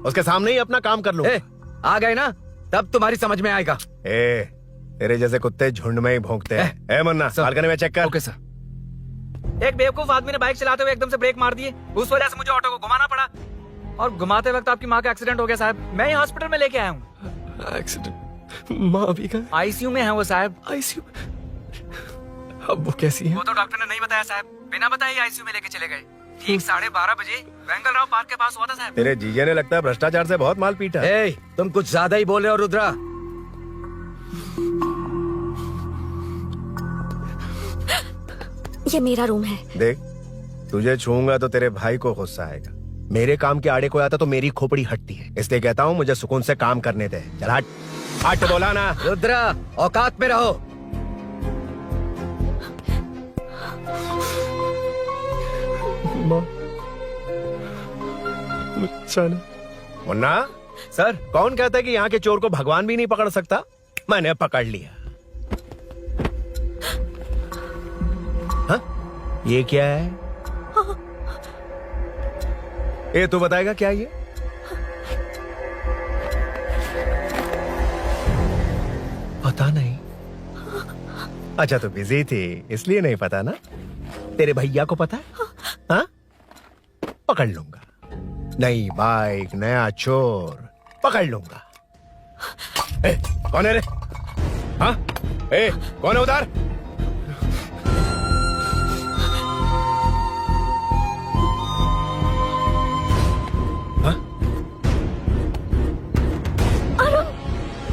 S1: उसके सामने ही अपना काम कर लूंगा।
S8: आ गए ना, तब तुम्हारी समझ में आएगा।
S1: तेरे जैसे कुत्ते झुंड में ही भौंकते हैं। मुन्ना, बालकनी में चेक कर।
S3: Okay sir.
S11: एक बेवकूफ आदमी ने बाइक चलाते हुए एकदम से ब्रेक मार दिए, उस वजह से मुझे ऑटो को घुमाना पड़ा, और घुमाते वक्त आपकी माँ का एक्सीडेंट हो गया साहब। मैं ही हॉस्पिटल में लेके आया हूँ।
S3: एक्सीडेंट? माँ अभी कहाँ?
S11: आईसीयू में है वो साहब।
S3: आईसीयू? अब वो कैसी है?
S11: वो तो डॉक्टर ने नहीं बताया साहब, बिना बताए आईसीयू में लेके चले गए। ठीक 12:30 बजे वेंगल राव पार्क के पास हुआ था साहब।
S1: तेरे जीजे ने लगता है भ्रष्टाचार से बहुत माल पीटा।
S8: तुम कुछ ज्यादा ही बोल रहे हो रुद्रा।
S4: ये मेरा रूम है।
S1: देख, तुझे छूंगा तो तेरे भाई को गुस्सा आएगा। मेरे काम के आड़े को आता तो मेरी खोपड़ी हटती है, इसलिए कहता हूँ मुझे सुकून से काम करने दे। चल हट, हट बोला ना।
S8: रुद्रा, औकात में रहो।
S3: माँ,
S1: मुन्ना,
S3: सर
S1: कौन कहता है कि यहाँ के चोर को भगवान भी नहीं पकड़ सकता? मैंने पकड़ लिया। हाँ? ये क्या है? ये तू बताएगा क्या ये? पता नहीं। अच्छा तो बिजी थी इसलिए नहीं पता ना? तेरे भैया को पता है? हाँ? पकड़ लूंगा। नई बाइक, नया चोर, पकड़ लूंगा। ए, कौन है रे? हाँ? ए, कौन है उधर? हाँ?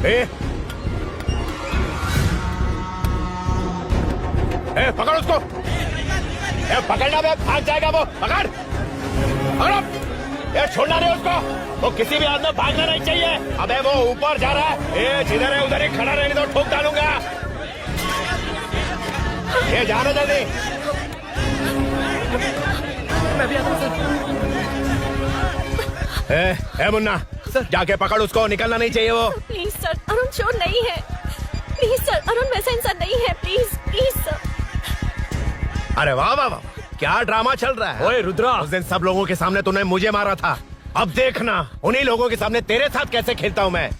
S1: ए, पकड़ उसको। ए, पकड़ना बे, भाग जाएगा वो। पकड़, पकड़ो। ए, छोड़ना नहीं उसको। वो किसी भी हाथ में भागना नहीं चाहिए। अबे वो ऊपर जा रहा है। ए, जिधर है उधर ही खड़ा रहने दो, ठोक डालूंगा। ये जाना जल्दी।
S13: मैं भी आता हूं सर।
S1: ए मुन्ना, जाके पकड़ उसको, निकलना नहीं चाहिए वो।
S4: प्लीज सर, अरुण चोर नहीं है। प्लीज सर, अरुण वैसा इंसान नहीं है। Please please sir.
S1: अरे वाह वाह वाह, क्या ड्रामा चल रहा है।
S13: ओए रुद्रा,
S1: उस दिन सब लोगों के सामने तूने मुझे मारा था। अब देखना उन्हीं लोगों के सामने तेरे साथ कैसे खेलता हूं मैं।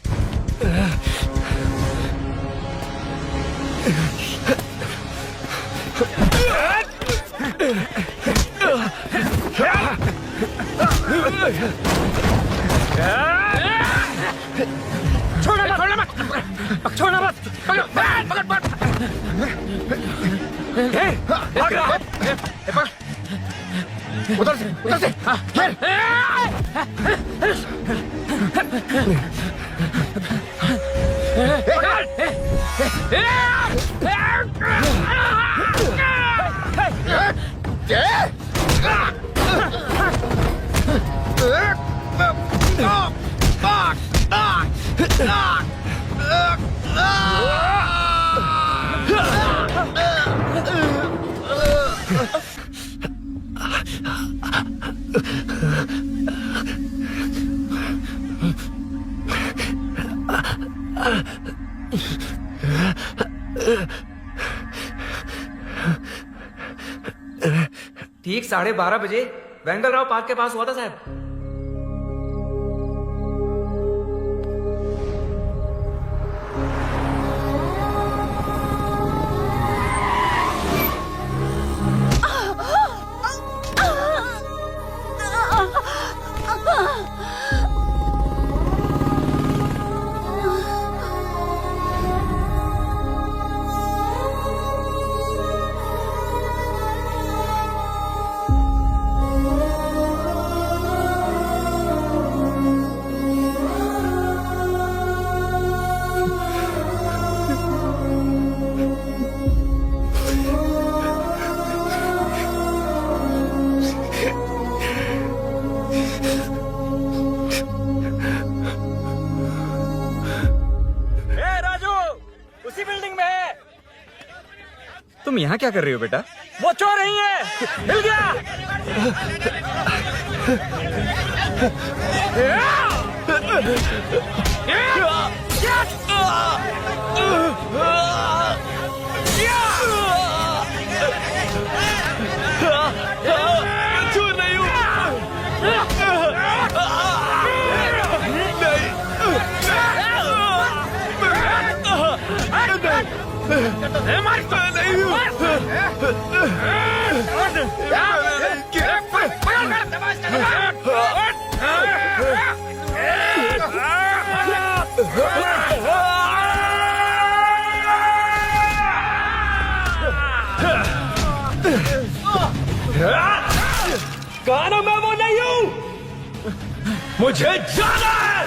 S11: छोड़ना मत, छोड़ना मत। पकड़, पकड़, पकड़। भाग रहा है। उधर से, उधर से।
S8: ठीक 12:30 बजे वेंगलराव पार्क के पास हुआ था साहब।
S7: तुम यहाँ क्या कर रही हो बेटा?
S11: वो चोर नहीं है, मिल गया।
S3: चोर नहीं हूँ।
S11: कहा ना मैं वो नहीं हूँ, मुझे जाना है।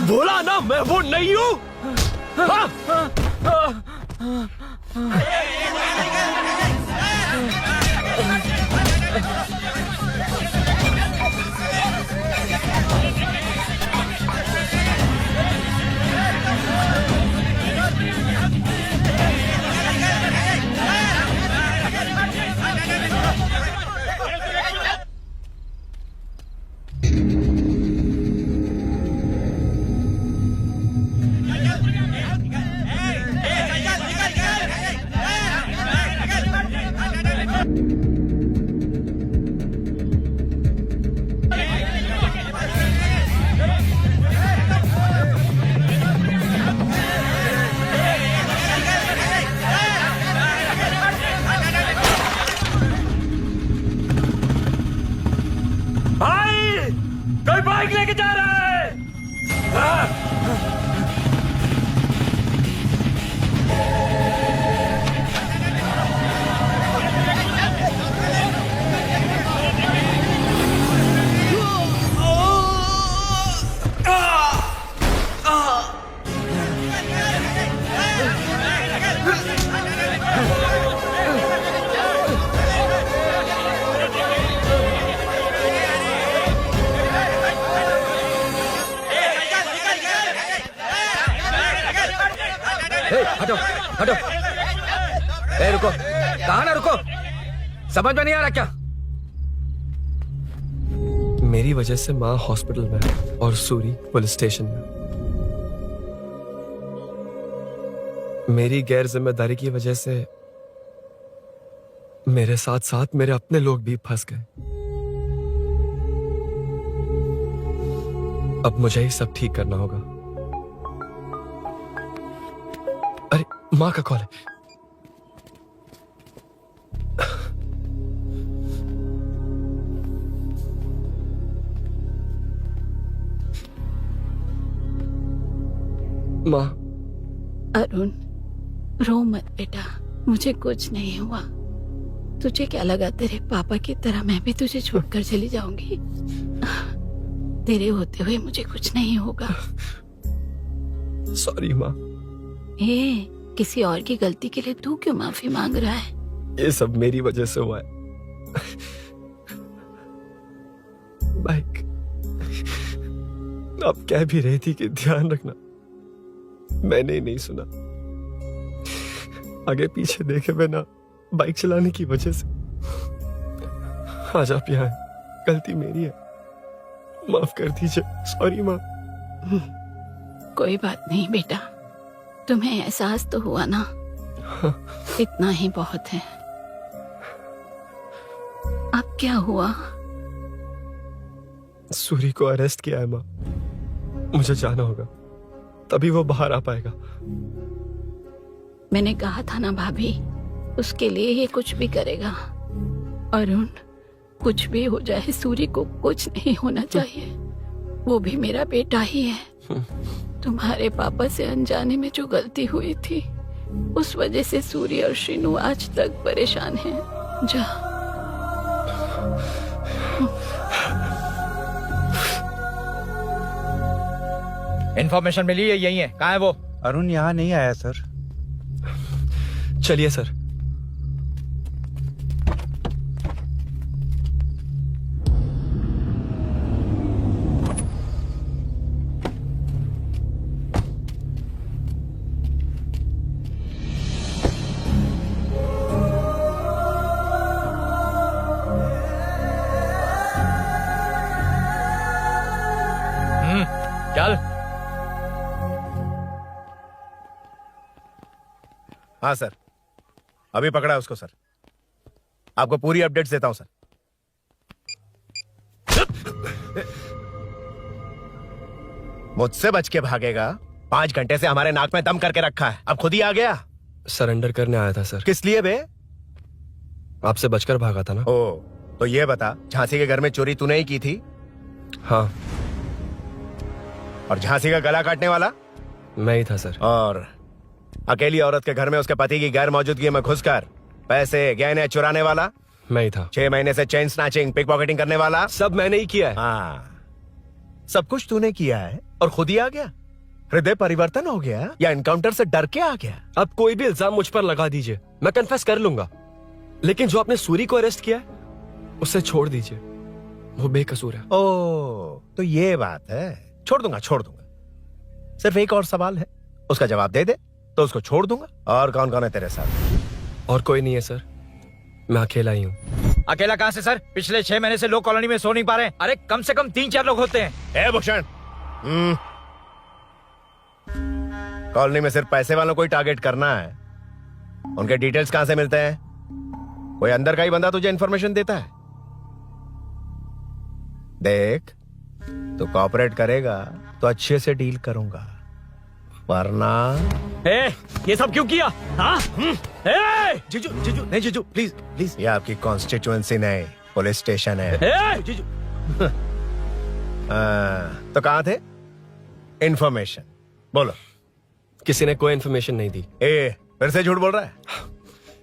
S3: बोला ना मैं वो नहीं हूँ।
S11: भाई, कोई बाइक लेके जा रहा है।
S8: हटो हटो। ए रुको, कहा ना रुको, समझ में नहीं आ रहा क्या?
S3: मेरी वजह से माँ हॉस्पिटल में है और सूरी पुलिस स्टेशन में। मेरी गैर जिम्मेदारी की वजह से मेरे साथ साथ मेरे अपने लोग भी फंस गए। अब मुझे ही सब ठीक करना होगा। अरे माँ का कॉल है। माँ।
S10: अरुण, रो मत बेटा, मुझे कुछ नहीं हुआ। तुझे क्या लगा तेरे पापा की तरह मैं भी तुझे छोड़कर चली जाऊंगी? तेरे होते हुए मुझे कुछ नहीं होगा।
S3: सॉरी माँ।
S10: ए, किसी और की गलती के लिए तू क्यों माफी मांग रहा है?
S3: ये सब मेरी वजह से हुआ है। बाइक आप कह भी रही थी कि ध्यान रखना, मैंने ही नहीं सुना। आगे पीछे देखे बिना बाइक चलाने की वजह से आज आप यहाँ हैं। गलती मेरी है, माफ कर दीजिए। सॉरी माँ।
S10: कोई बात नहीं बेटा, तुम्हें एहसास तो हुआ ना, इतना ही बहुत है। अब क्या हुआ?
S3: सूरी को अरेस्ट किया है माँ, मुझे जाना होगा, तभी वो बाहर आ पाएगा।
S10: मैंने कहा था ना भाभी, उसके लिए ये कुछ भी करेगा। अरुण, कुछ भी हो जाए सूरी को कुछ नहीं होना चाहिए। वो भी मेरा बेटा ही है। तुम्हारे पापा से अनजाने में जो गलती हुई थी, उस वजह से सूरी और श्रीनू आज तक परेशान हैं। जा।
S11: इन्फॉर्मेशन मिली है, यही है। कहाँ है वो?
S6: अरुण यहाँ नहीं आया सर।
S3: चलिए सर।
S11: चल।
S1: हाँ सर, अभी पकड़ा है उसको सर। आपको पूरी अपडेट्स देता हूं सर। मुझसे बच के भागेगा? 5 घंटे से हमारे नाक में दम करके रखा है, अब खुद ही आ गया।
S3: सरेंडर करने आया था सर।
S1: किस लिए बे?
S3: आपसे बचकर भागा था ना।
S1: ओ, तो ये बता, झांसी के घर में चोरी तूने ही की थी?
S3: हाँ।
S1: और झांसी का गला काटने वाला?
S3: मैं ही था सर।
S1: और अकेली औरत के घर में उसके पति की गैर मौजूदगी में घुसकर पैसे गहने चुराने वाला?
S3: मैं ही था।
S1: 6 महीने से चेन स्नैचिंग, पिक पॉकेटिंग करने वाला?
S3: सब मैंने ही किया है।
S1: हाँ, सब कुछ तूने किया है और खुद ही आ गया? हृदय परिवर्तन हो गया या एनकाउंटर से डर के आ गया?
S3: अब कोई भी इल्जाम मुझ पर लगा दीजिए, मैं कन्फेस कर लूंगा, लेकिन जो आपने सूरी को अरेस्ट किया उसे छोड़ दीजिए, वो बेकसूर है।
S1: ओ, तो ये बात है। छोड़ दूंगा, छोड़ दूंगा। सिर्फ एक और सवाल है, उसका जवाब दे दे तो उसको छोड़ दूंगा। और कौन कौन है तेरे साथ?
S3: और कोई नहीं है सर, मैं अकेला ही हूँ।
S11: अकेला कहाँ से सर? पिछले 6 महीने से लोग कॉलोनी में सो नहीं पा रहे। अरे कम से कम 3-4 लोग होते हैं।
S1: ए भूषण, कॉलोनी में सिर्फ पैसे वालों को ही टारगेट करना है? उनके डिटेल्स कहां से मिलते हैं? कोई अंदर का ही बंदा तुझे इन्फॉर्मेशन देता है? देख, तो कॉपरेट करेगा तो अच्छे से डील करूंगा, वरना
S11: ये सब क्यों किया? हाँ?
S1: जीजू, जीजू, नहीं जीजू, प्लीज प्लीज। ये आपकी कॉन्स्टिट्यूएंसी नहीं, पुलिस स्टेशन है।
S11: जीजू,
S1: तो कहाँ थे? इंफॉर्मेशन बोलो।
S3: किसी ने कोई इन्फॉर्मेशन नहीं दी।
S1: फिर से झूठ बोल रहा है?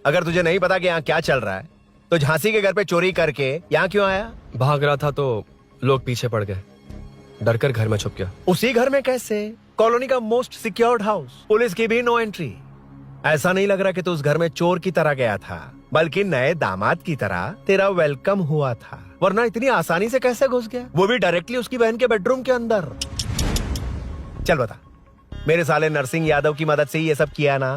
S1: अगर तुझे नहीं पता कि यहाँ क्या चल रहा है तो झांसी के घर पे चोरी करके यहाँ क्यों आया?
S3: भाग रहा था तो लोग पीछे पड़ गए, डर कर घर में छुप गया।
S1: उसी घर में कैसे? कॉलोनी का मोस्ट सिक्योर्ड हाउस, पुलिस की भी नो एंट्री। ऐसा नहीं लग रहा कि तू उस घर में चोर की तरह गया था, बल्कि नए दामाद की तरह तेरा वेलकम हुआ था। वरना इतनी आसानी से कैसे घुस गया, वो भी डायरेक्टली उसकी बहन के बेडरूम के अंदर? चल बता, मेरे साले नरसिंह यादव की मदद से ही ये सब किया ना?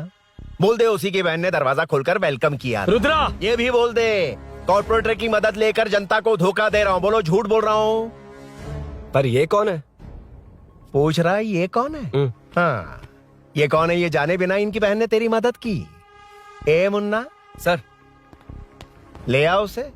S1: बोल दे उसी की बहन ने दरवाजा खोलकर वेलकम किया।
S13: रुद्रा,
S1: ये भी बोल दे कॉर्पोरेटर की मदद लेकर जनता को धोखा दे रहा हूँ। बोलो झूठ बोल रहा हूँ?
S3: पर ये कौन है?
S1: पूछ रहा है ये कौन है? हाँ, ये कौन है ये जाने बिना इनकी बहन ने तेरी मदद की। ए मुन्ना
S3: सर,
S1: ले आओ उसे।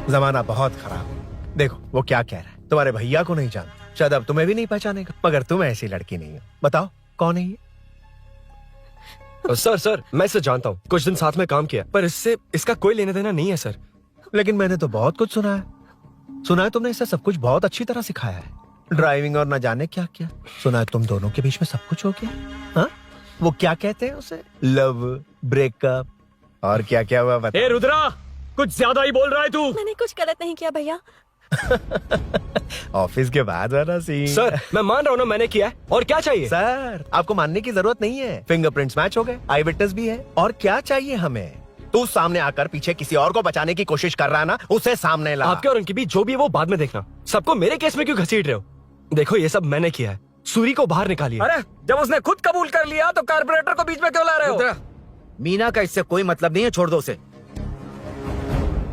S1: जमाना बहुत खराब है। देखो वो क्या कह रहा है, तुम्हारे भैया को नहीं जानता, शायद अब तुम्हें भी नहीं पहचानेगा, मगर तुम ऐसी लड़की नहीं हो। बताओ कौन है ये?
S3: सर मैं इसे जानता हूँ, कुछ दिन साथ में काम किया, पर इससे इसका कोई लेना देना नहीं है सर।
S1: लेकिन मैंने तो बहुत कुछ सुना है तुमने इसे सब कुछ बहुत अच्छी तरह सिखाया है, ड्राइविंग और न जाने क्या क्या। सुना है तुम दोनों के बीच में सब कुछ हो गया। हाँ, वो क्या कहते हैं उसे, लव, ब्रेकअप और क्या क्या हुआ बता।
S13: ए रुद्रा, कुछ ज्यादा ही बोल रहा है तू।
S4: मैंने कुछ गलत नहीं किया भैया।
S1: ऑफिस के बाद वाला सीन।
S3: सर मैं मान रहा हूँ ना मैंने किया है, और क्या चाहिए?
S1: सर आपको मानने की जरूरत नहीं है, फिंगरप्रिंट्स मैच हो गए, आई विटनेस भी है, और क्या चाहिए हमें? तू सामने आकर पीछे किसी और को बचाने की कोशिश कर रहा है ना, उसे सामने ला।
S3: आपके और उनके बीच जो भी है वो बाद में देखना, सबको मेरे केस में क्यों घसीट रहे हो? देखो ये सब मैंने किया है, सूरी को बाहर निकालिए।
S8: अरे जब उसने खुद कबूल कर लिया तो कारपोरेटर को बीच में क्यों ला रहे हो? मीना का इससे कोई मतलब नहीं है, छोड़ दो उसे।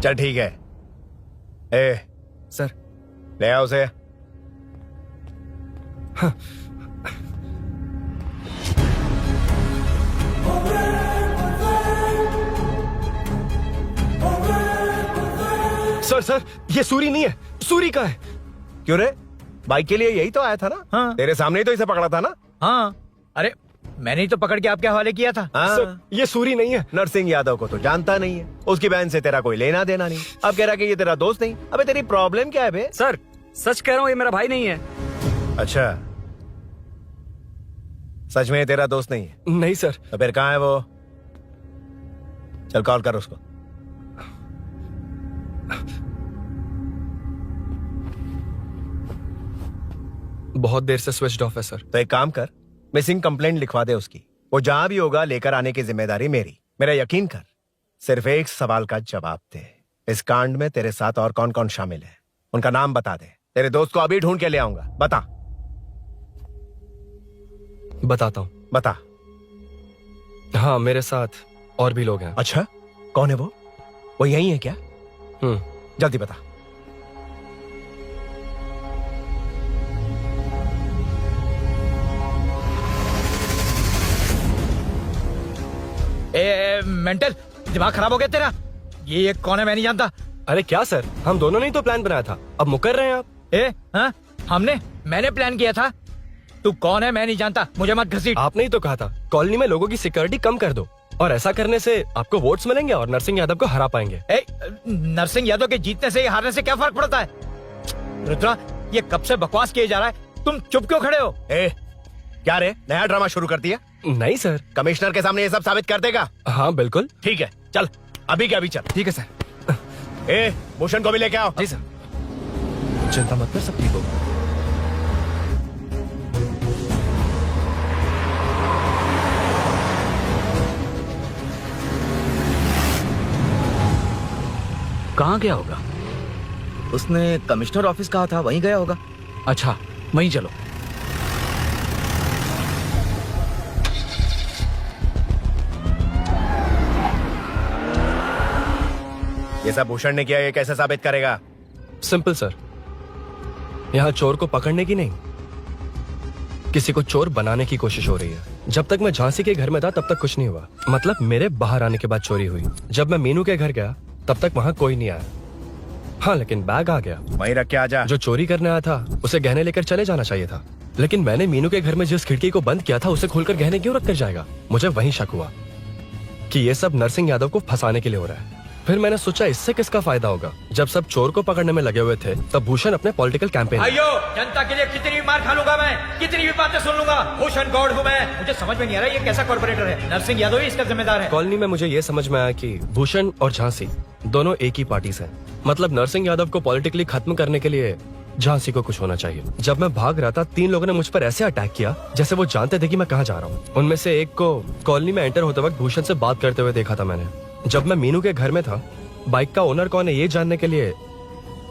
S1: चल ठीक है। ए
S3: सर
S1: ले आओ उसे।
S3: सर ये सूरी नहीं है, सूरी का है।
S1: क्यों रे, बाइक के लिए यही तो आया था ना?
S13: हाँ।
S1: तेरे सामने ही तो इसे पकड़ा था ना?
S13: हाँ, अरे मैंने ही तो पकड़ के आपके हवाले किया था।
S1: हाँ।
S3: सर ये सूरी नहीं है।
S1: नरसिंह यादव को तो जानता नहीं है, उसकी बहन से तेरा कोई लेना देना नहीं, अब कह रहा कि ये तेरा दोस्त नहीं। अबे तेरी प्रॉब्लम क्या है बे?
S7: सर सच कह रहा हूँ, ये मेरा भाई नहीं है।
S1: अच्छा, सच में ये तेरा दोस्त नहीं है?
S3: नहीं सर।
S1: तो फिर कहाँ है वो? चल कॉल कर उसको।
S3: बहुत देर से स्विच ऑफ है सर।
S1: तो एक काम कर, मिसिंग कंप्लेंट लिखवा दे उसकी, वो जहां भी होगा लेकर आने की जिम्मेदारी मेरी। मेरा यकीन कर, सिर्फ एक सवाल का जवाब दे, इस कांड में तेरे साथ और कौन कौन शामिल है, उनका नाम बता दे। तेरे दोस्त को अभी ढूंढ के ले आऊंगा। बता।
S3: बताता हूँ।
S1: बता।
S3: हाँ मेरे साथ और भी लोग हैं।
S1: अच्छा, कौन है वो? वो यही है क्या? जल्दी बता।
S13: ए मेंटल, दिमाग खराब हो गया तेरा? ये कौन है, मैं नहीं जानता।
S3: अरे क्या सर, हम दोनों ने ही तो प्लान बनाया था, अब मुकर रहे हैं आप?
S13: हाँ, मैंने प्लान किया था। तू कौन है मैं नहीं जानता, मुझे मत घसीट।
S3: आपने ही तो कहा था कॉलोनी में लोगों की सिक्योरिटी कम कर दो, और ऐसा करने से आपको वोट्स मिलेंगे और नरसिंह यादव को हरा पाएंगे।
S13: नरसिंह यादव के जीतने से या हारने से क्या फर्क पड़ता है? रुद्रा, ये कब से बकवास किए जा रहा है, तुम चुप क्यों खड़े हो?
S1: क्या रे, नया ड्रामा शुरू कर दिया?
S3: नहीं सर।
S1: कमिश्नर के सामने ये सब साबित कर देगा?
S3: हाँ बिल्कुल।
S1: ठीक है, चल अभी के अभी चल।
S7: ठीक है सर।
S1: भूषण को भी लेके आओ।
S7: जी सर।
S3: चिंता मत कर, सब ठीक होगा।
S12: कहाँ गया होगा?
S8: उसने कमिश्नर ऑफिस कहा था, वहीं गया होगा।
S12: अच्छा, वहीं चलो।
S1: ये सब भूषण ने किया, ये कैसे साबित करेगा?
S3: सिंपल सर, यहाँ चोर को पकड़ने की नहीं, किसी को चोर बनाने की कोशिश हो रही है। जब तक मैं झांसी के घर में था तब तक कुछ नहीं हुआ, मतलब मेरे बाहर आने के बाद चोरी हुई। जब मैं मीनू के घर गया तब तक वहाँ कोई नहीं आया। हाँ लेकिन बैग आ गया।
S1: वहीं रख के आ जा।
S3: जो चोरी करने आया था उसे गहने लेकर चले जाना चाहिए था। लेकिन मैंने मीनू के घर में जिस खिड़की को बंद किया था उसे खोलकर गहने क्यों रख कर जाएगा? मुझे वहीं शक हुआ कि ये सब नरसिंह यादव को फंसाने के लिए हो रहा है। फिर मैंने सोचा इससे किसका फायदा होगा। जब सब चोर को पकड़ने में लगे हुए थे तब भूषण अपने पॉलिटिकल कैंपेन।
S11: भाइयों, जनता के लिए कितनी भी मार खा लूंगा मैं, कितनी भी बातें सुन लूंगा। भूषण गौड़ हूँ मैं। मुझे समझ में नहीं आ रहा ये कैसा कॉर्पोरेटर है। नरसिंह यादव ही इसका जिम्मेदार है।
S3: कॉलोनी में मुझे ये समझ में आया कि भूषण और झांसी दोनों एक ही पार्टी से। मतलब नरसिंह यादव को पॉलिटिकली खत्म करने के लिए झांसी को कुछ होना चाहिए। जब मैं भाग रहा था 3 लोगों ने मुझ पर ऐसे अटैक किया जैसे वो जानते थे कि मैं कहाँ जा रहा हूँ। उनमें से एक को कॉलोनी में एंटर होते वक्त भूषण से बात करते हुए देखा था मैंने। जब मैं मीनू के घर में था, बाइक का ओनर कौन है ये जानने के लिए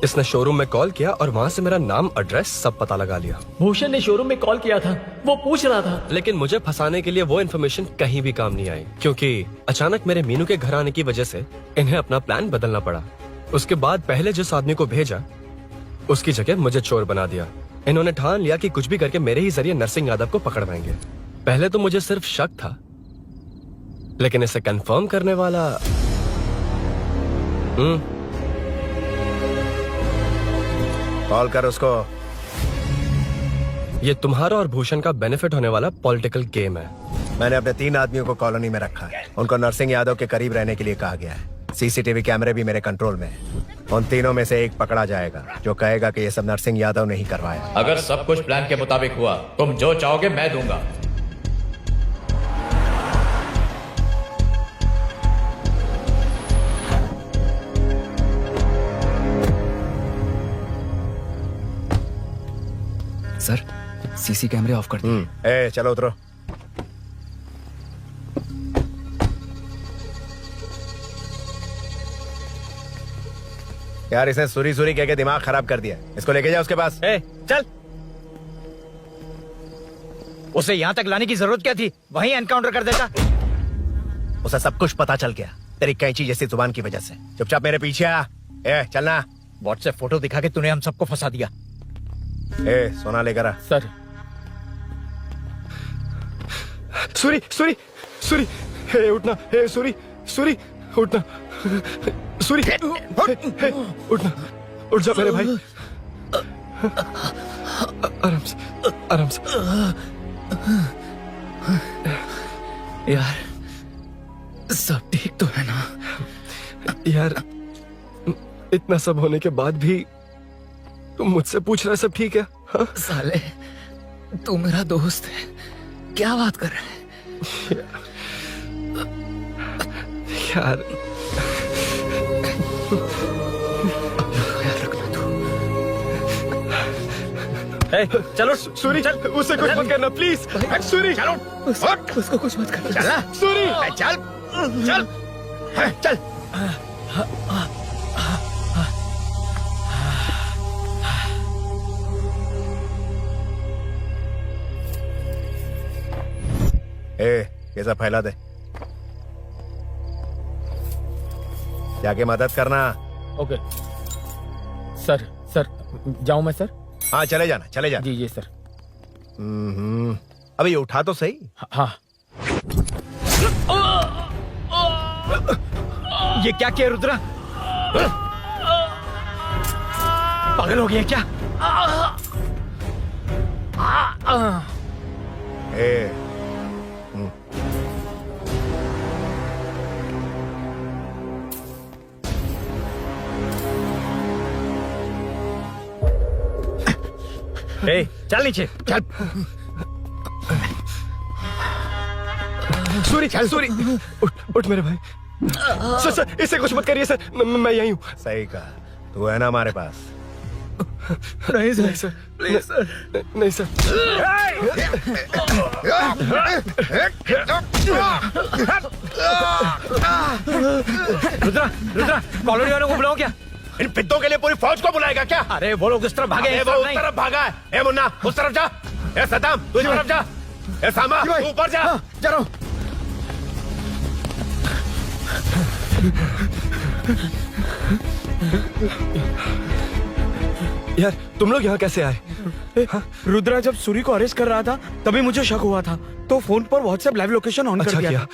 S3: इसने शोरूम में कॉल किया और वहाँ से मेरा नाम, एड्रेस सब पता लगा लिया।
S13: भूषण ने शोरूम में कॉल किया था, वो पूछ रहा था।
S3: लेकिन मुझे फंसाने के लिए वो इन्फॉर्मेशन कहीं भी काम नहीं आई, क्योंकि अचानक मेरे मीनू के घर आने की वजह से इन्हें अपना प्लान बदलना पड़ा। उसके बाद पहले जिस आदमी को भेजा उसकी जगह मुझे चोर बना दिया। इन्होंने ठान लिया कि कुछ भी करके मेरे ही जरिए नरसिंह यादव को पकड़वाएंगे। पहले तो मुझे सिर्फ शक था, लेकिन इसे कंफर्म करने वाला
S1: कॉल कर उसको।
S3: ये तुम्हारा और भूषण का बेनिफिट होने वाला पॉलिटिकल गेम है।
S1: मैंने अपने 3 आदमियों को कॉलोनी में रखा है। उनको नरसिंह यादव के करीब रहने के लिए कहा गया है। सीसीटीवी कैमरे भी मेरे कंट्रोल में है। उन तीनों में से एक पकड़ा जाएगा जो कहेगा कि ये सब नरसिंह यादव ने ही करवाया।
S11: अगर सब कुछ प्लान के मुताबिक हुआ, तुम जो चाहोगे मैं दूंगा।
S7: सर, सीसी कैमरे ऑफ कर दिए।
S1: चलो उतरो। यार इसने सुरी सुरी कह के दिमाग खराब कर दिया। इसको लेके जाओ उसके पास।
S11: चल। उसे यहाँ तक लाने की जरूरत क्या थी? वहीं एनकाउंटर कर देता।
S1: उसे सब कुछ पता चल गया तेरी कैंची जैसी जुबान की वजह से। चुपचाप मेरे पीछे आ। चलना।
S11: व्हाट्सएप फोटो दिखा के तूने हम सबको फंसा दिया।
S1: सोना लेकर आ।
S11: सर।
S3: सूरी सूरी सूरी, उठना। सूरी सूरी, उठना। सूरी, उठना। उठ जा मेरे भाई। आराम से, आराम से।
S7: यार सब ठीक तो है ना?
S3: यार इतना सब होने के बाद भी तुम मुझसे पूछ रहा है सब ठीक है? हाँ?
S7: साले तू मेरा दोस्त है, क्या बात कर रहा है?
S3: यार
S11: चलो
S3: सूरी, चल। उसे कुछ मत करना प्लीज। सूरी
S11: चलो।
S7: उसको कुछ मत कर।
S3: सूरी
S11: चल चल चल।
S1: ये सब फैला दे। जाके मदद करना।
S11: Okay sir. सर जाऊं मैं? सर
S1: हाँ चले जाना, चले जाना।
S11: जी सर।
S1: अभी उठा तो सही।
S11: हाँ। ये क्या किया रुद्रा? पागल हो गया क्या? चल नीचे चल।
S3: सूरी, चल सूरी, उठ मेरे भाई। सर इसे कुछ मत करिए सर, मैं यहीं हूँ।
S1: सही कहा। तू है ना हमारे पास?
S3: नहीं सर, प्लीज सर। नहीं सर।
S11: रुद्रा, रुद्रा कॉलोनी वालों को बुलाओ क्या?
S1: इन पिद्दों के लिए पूरी फौज को बुलाएगा क्या?
S11: अरे वो लोग उस तरफ भागे।
S1: वो उस तरफ भागा है। ए मुन्ना उस तरफ जा। ए सदाम तू इस तरफ जा। ए सामा तू ऊपर जा।
S11: जा रहा हूं।
S3: यार तुम लोग यहाँ कैसे आए?
S14: रुद्रा जब सूरी को अरेस्ट कर रहा था तभी मुझे शक हुआ था, तो फोन पर व्हाट्सएप लाइव लोकेशन ऑन कर दिया।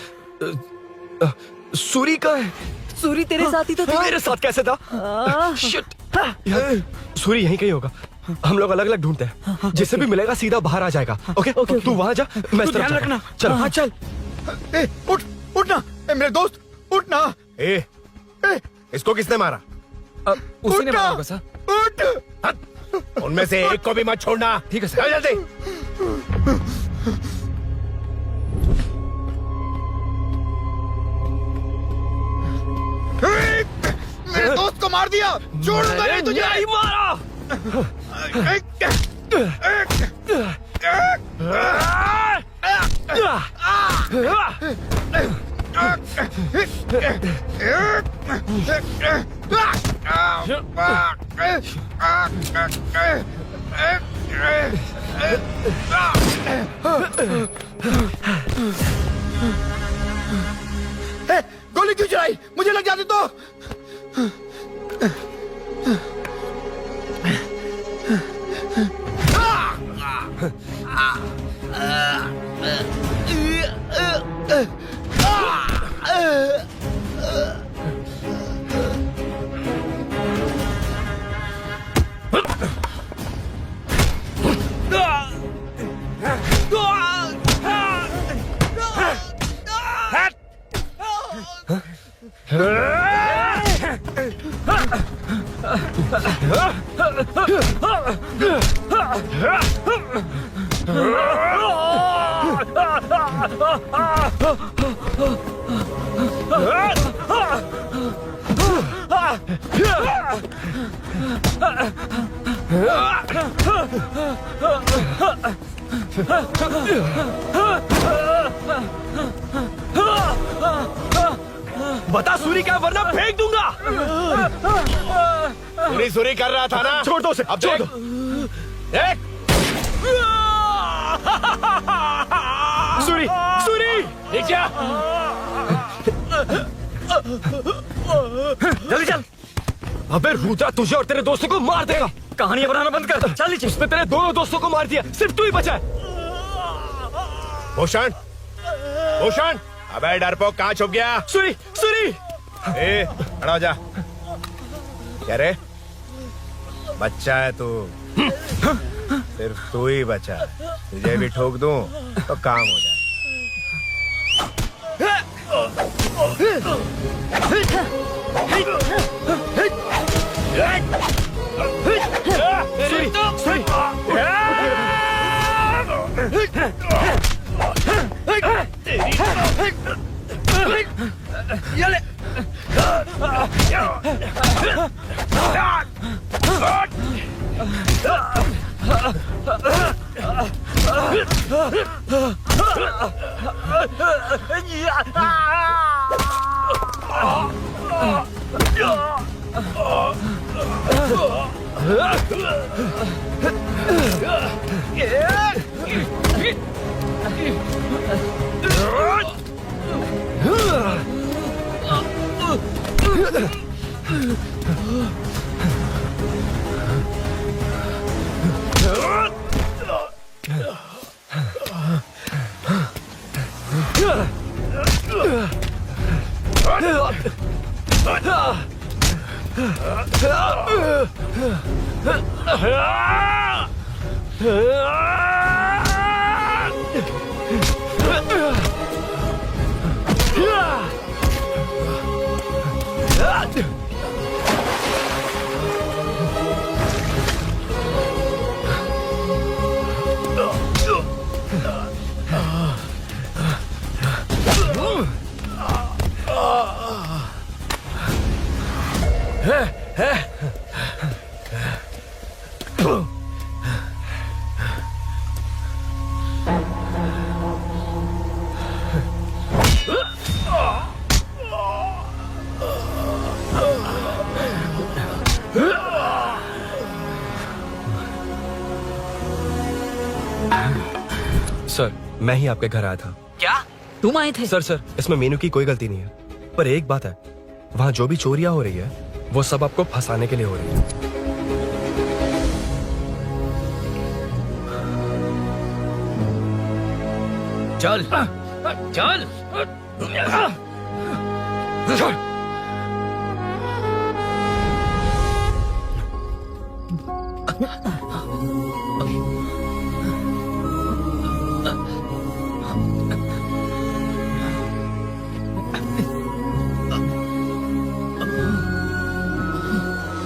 S3: सूरी का है?
S10: सूरी तेरे साथ ही तो था।
S3: मेरे साथ कैसे था? शिट। यार सूरी यहीं कहीं होगा। हम लोग अलग अलग ढूंढते हैं, जिससे भी मिलेगा सीधा बाहर आ जाएगा। ओके तू वहां जा, मैं इस तरफ
S14: ध्यान
S3: जाता हूं।
S14: रखना।
S3: चलो।
S14: हाँ चल। उठ उठना मेरे दोस्त, उठना।
S1: इसको किसने मारा?
S7: उसी ने मारा होगा सर।
S1: उठ। उनमें से एक को भी मत छोड़ना।
S7: ठीक है सर।
S1: जल्दी।
S14: मेरे दोस्त को मार दिया, छोड़ूंगा नहीं तुझे।
S3: नहीं मारा।
S14: गोली क्यों चलाई? मुझे लग जाती तो।
S3: बता सूरी क्या, वरना फेंक दूंगा।
S1: सुरी कर रहा था ना?
S3: छोड़ दो उसे,
S1: अब
S3: छोड़
S1: देख।
S3: दो। सूरी, सूरी,
S1: देख जा।
S3: जल्दी चल। अबे रुद्रा तुझे और तेरे दोस्तों को मार देगा। कहानियां बनाना बंद कर। चल नीचे। उसने तेरे दोनों दोस्तों को मार दिया, सिर्फ तू ही बचा है।
S1: भूषण, भूषण, अबे डरपोक कहाँ छुप गया?
S3: सूरी, सूरी।
S1: खड़ा हो जा। क्या रे? बच्चा है तू, सिर्फ तू ही बचा है। तुझे भी ठोक दूं तो काम हो जाए।
S3: सर, मैं ही आपके घर आया था।
S2: क्या तुम आए थे?
S3: सर, इसमें मीनू की कोई गलती नहीं है, पर एक बात है, वहाँ जो भी चोरियां हो रही है वो सब आपको फंसाने के लिए हो रही है।
S11: चल चल।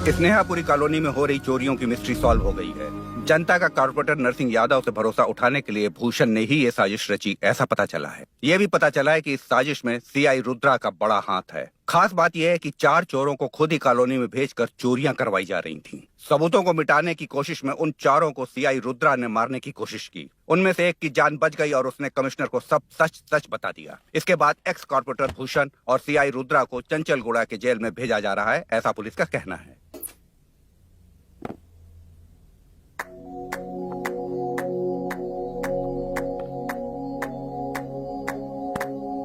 S6: स्नेहापुरी कॉलोनी में हो रही चोरियों की मिस्ट्री सॉल्व हो गई है। जनता का कॉर्पोरेटर नरसिंह यादव से भरोसा उठाने के लिए भूषण ने ही ये साजिश रची, ऐसा पता चला है। ये भी पता चला है कि इस साजिश में सीआई रुद्रा का बड़ा हाथ है। खास बात यह है कि 4 चोरों को खुद ही कॉलोनी में भेजकर चोरियां करवाई जा रही थीं। सबूतों को मिटाने की कोशिश में उन 4 को सीआई रुद्रा ने मारने की कोशिश की। उनमें से एक की जान बच गई और उसने कमिश्नर को सब सच सच बता दिया। इसके बाद एक्स कॉर्पोरेटर भूषण और सीआई रुद्रा को चंचलगुड़ा के जेल में भेजा जा रहा है, ऐसा पुलिस का कहना है।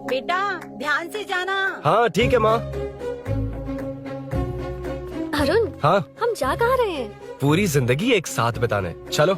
S10: बेटा ध्यान से जाना।
S3: हाँ ठीक है माँ।
S4: अरुण,
S3: हाँ
S4: हम जा कहाँ रहे हैं?
S3: पूरी जिंदगी एक साथ बिताने, चलो।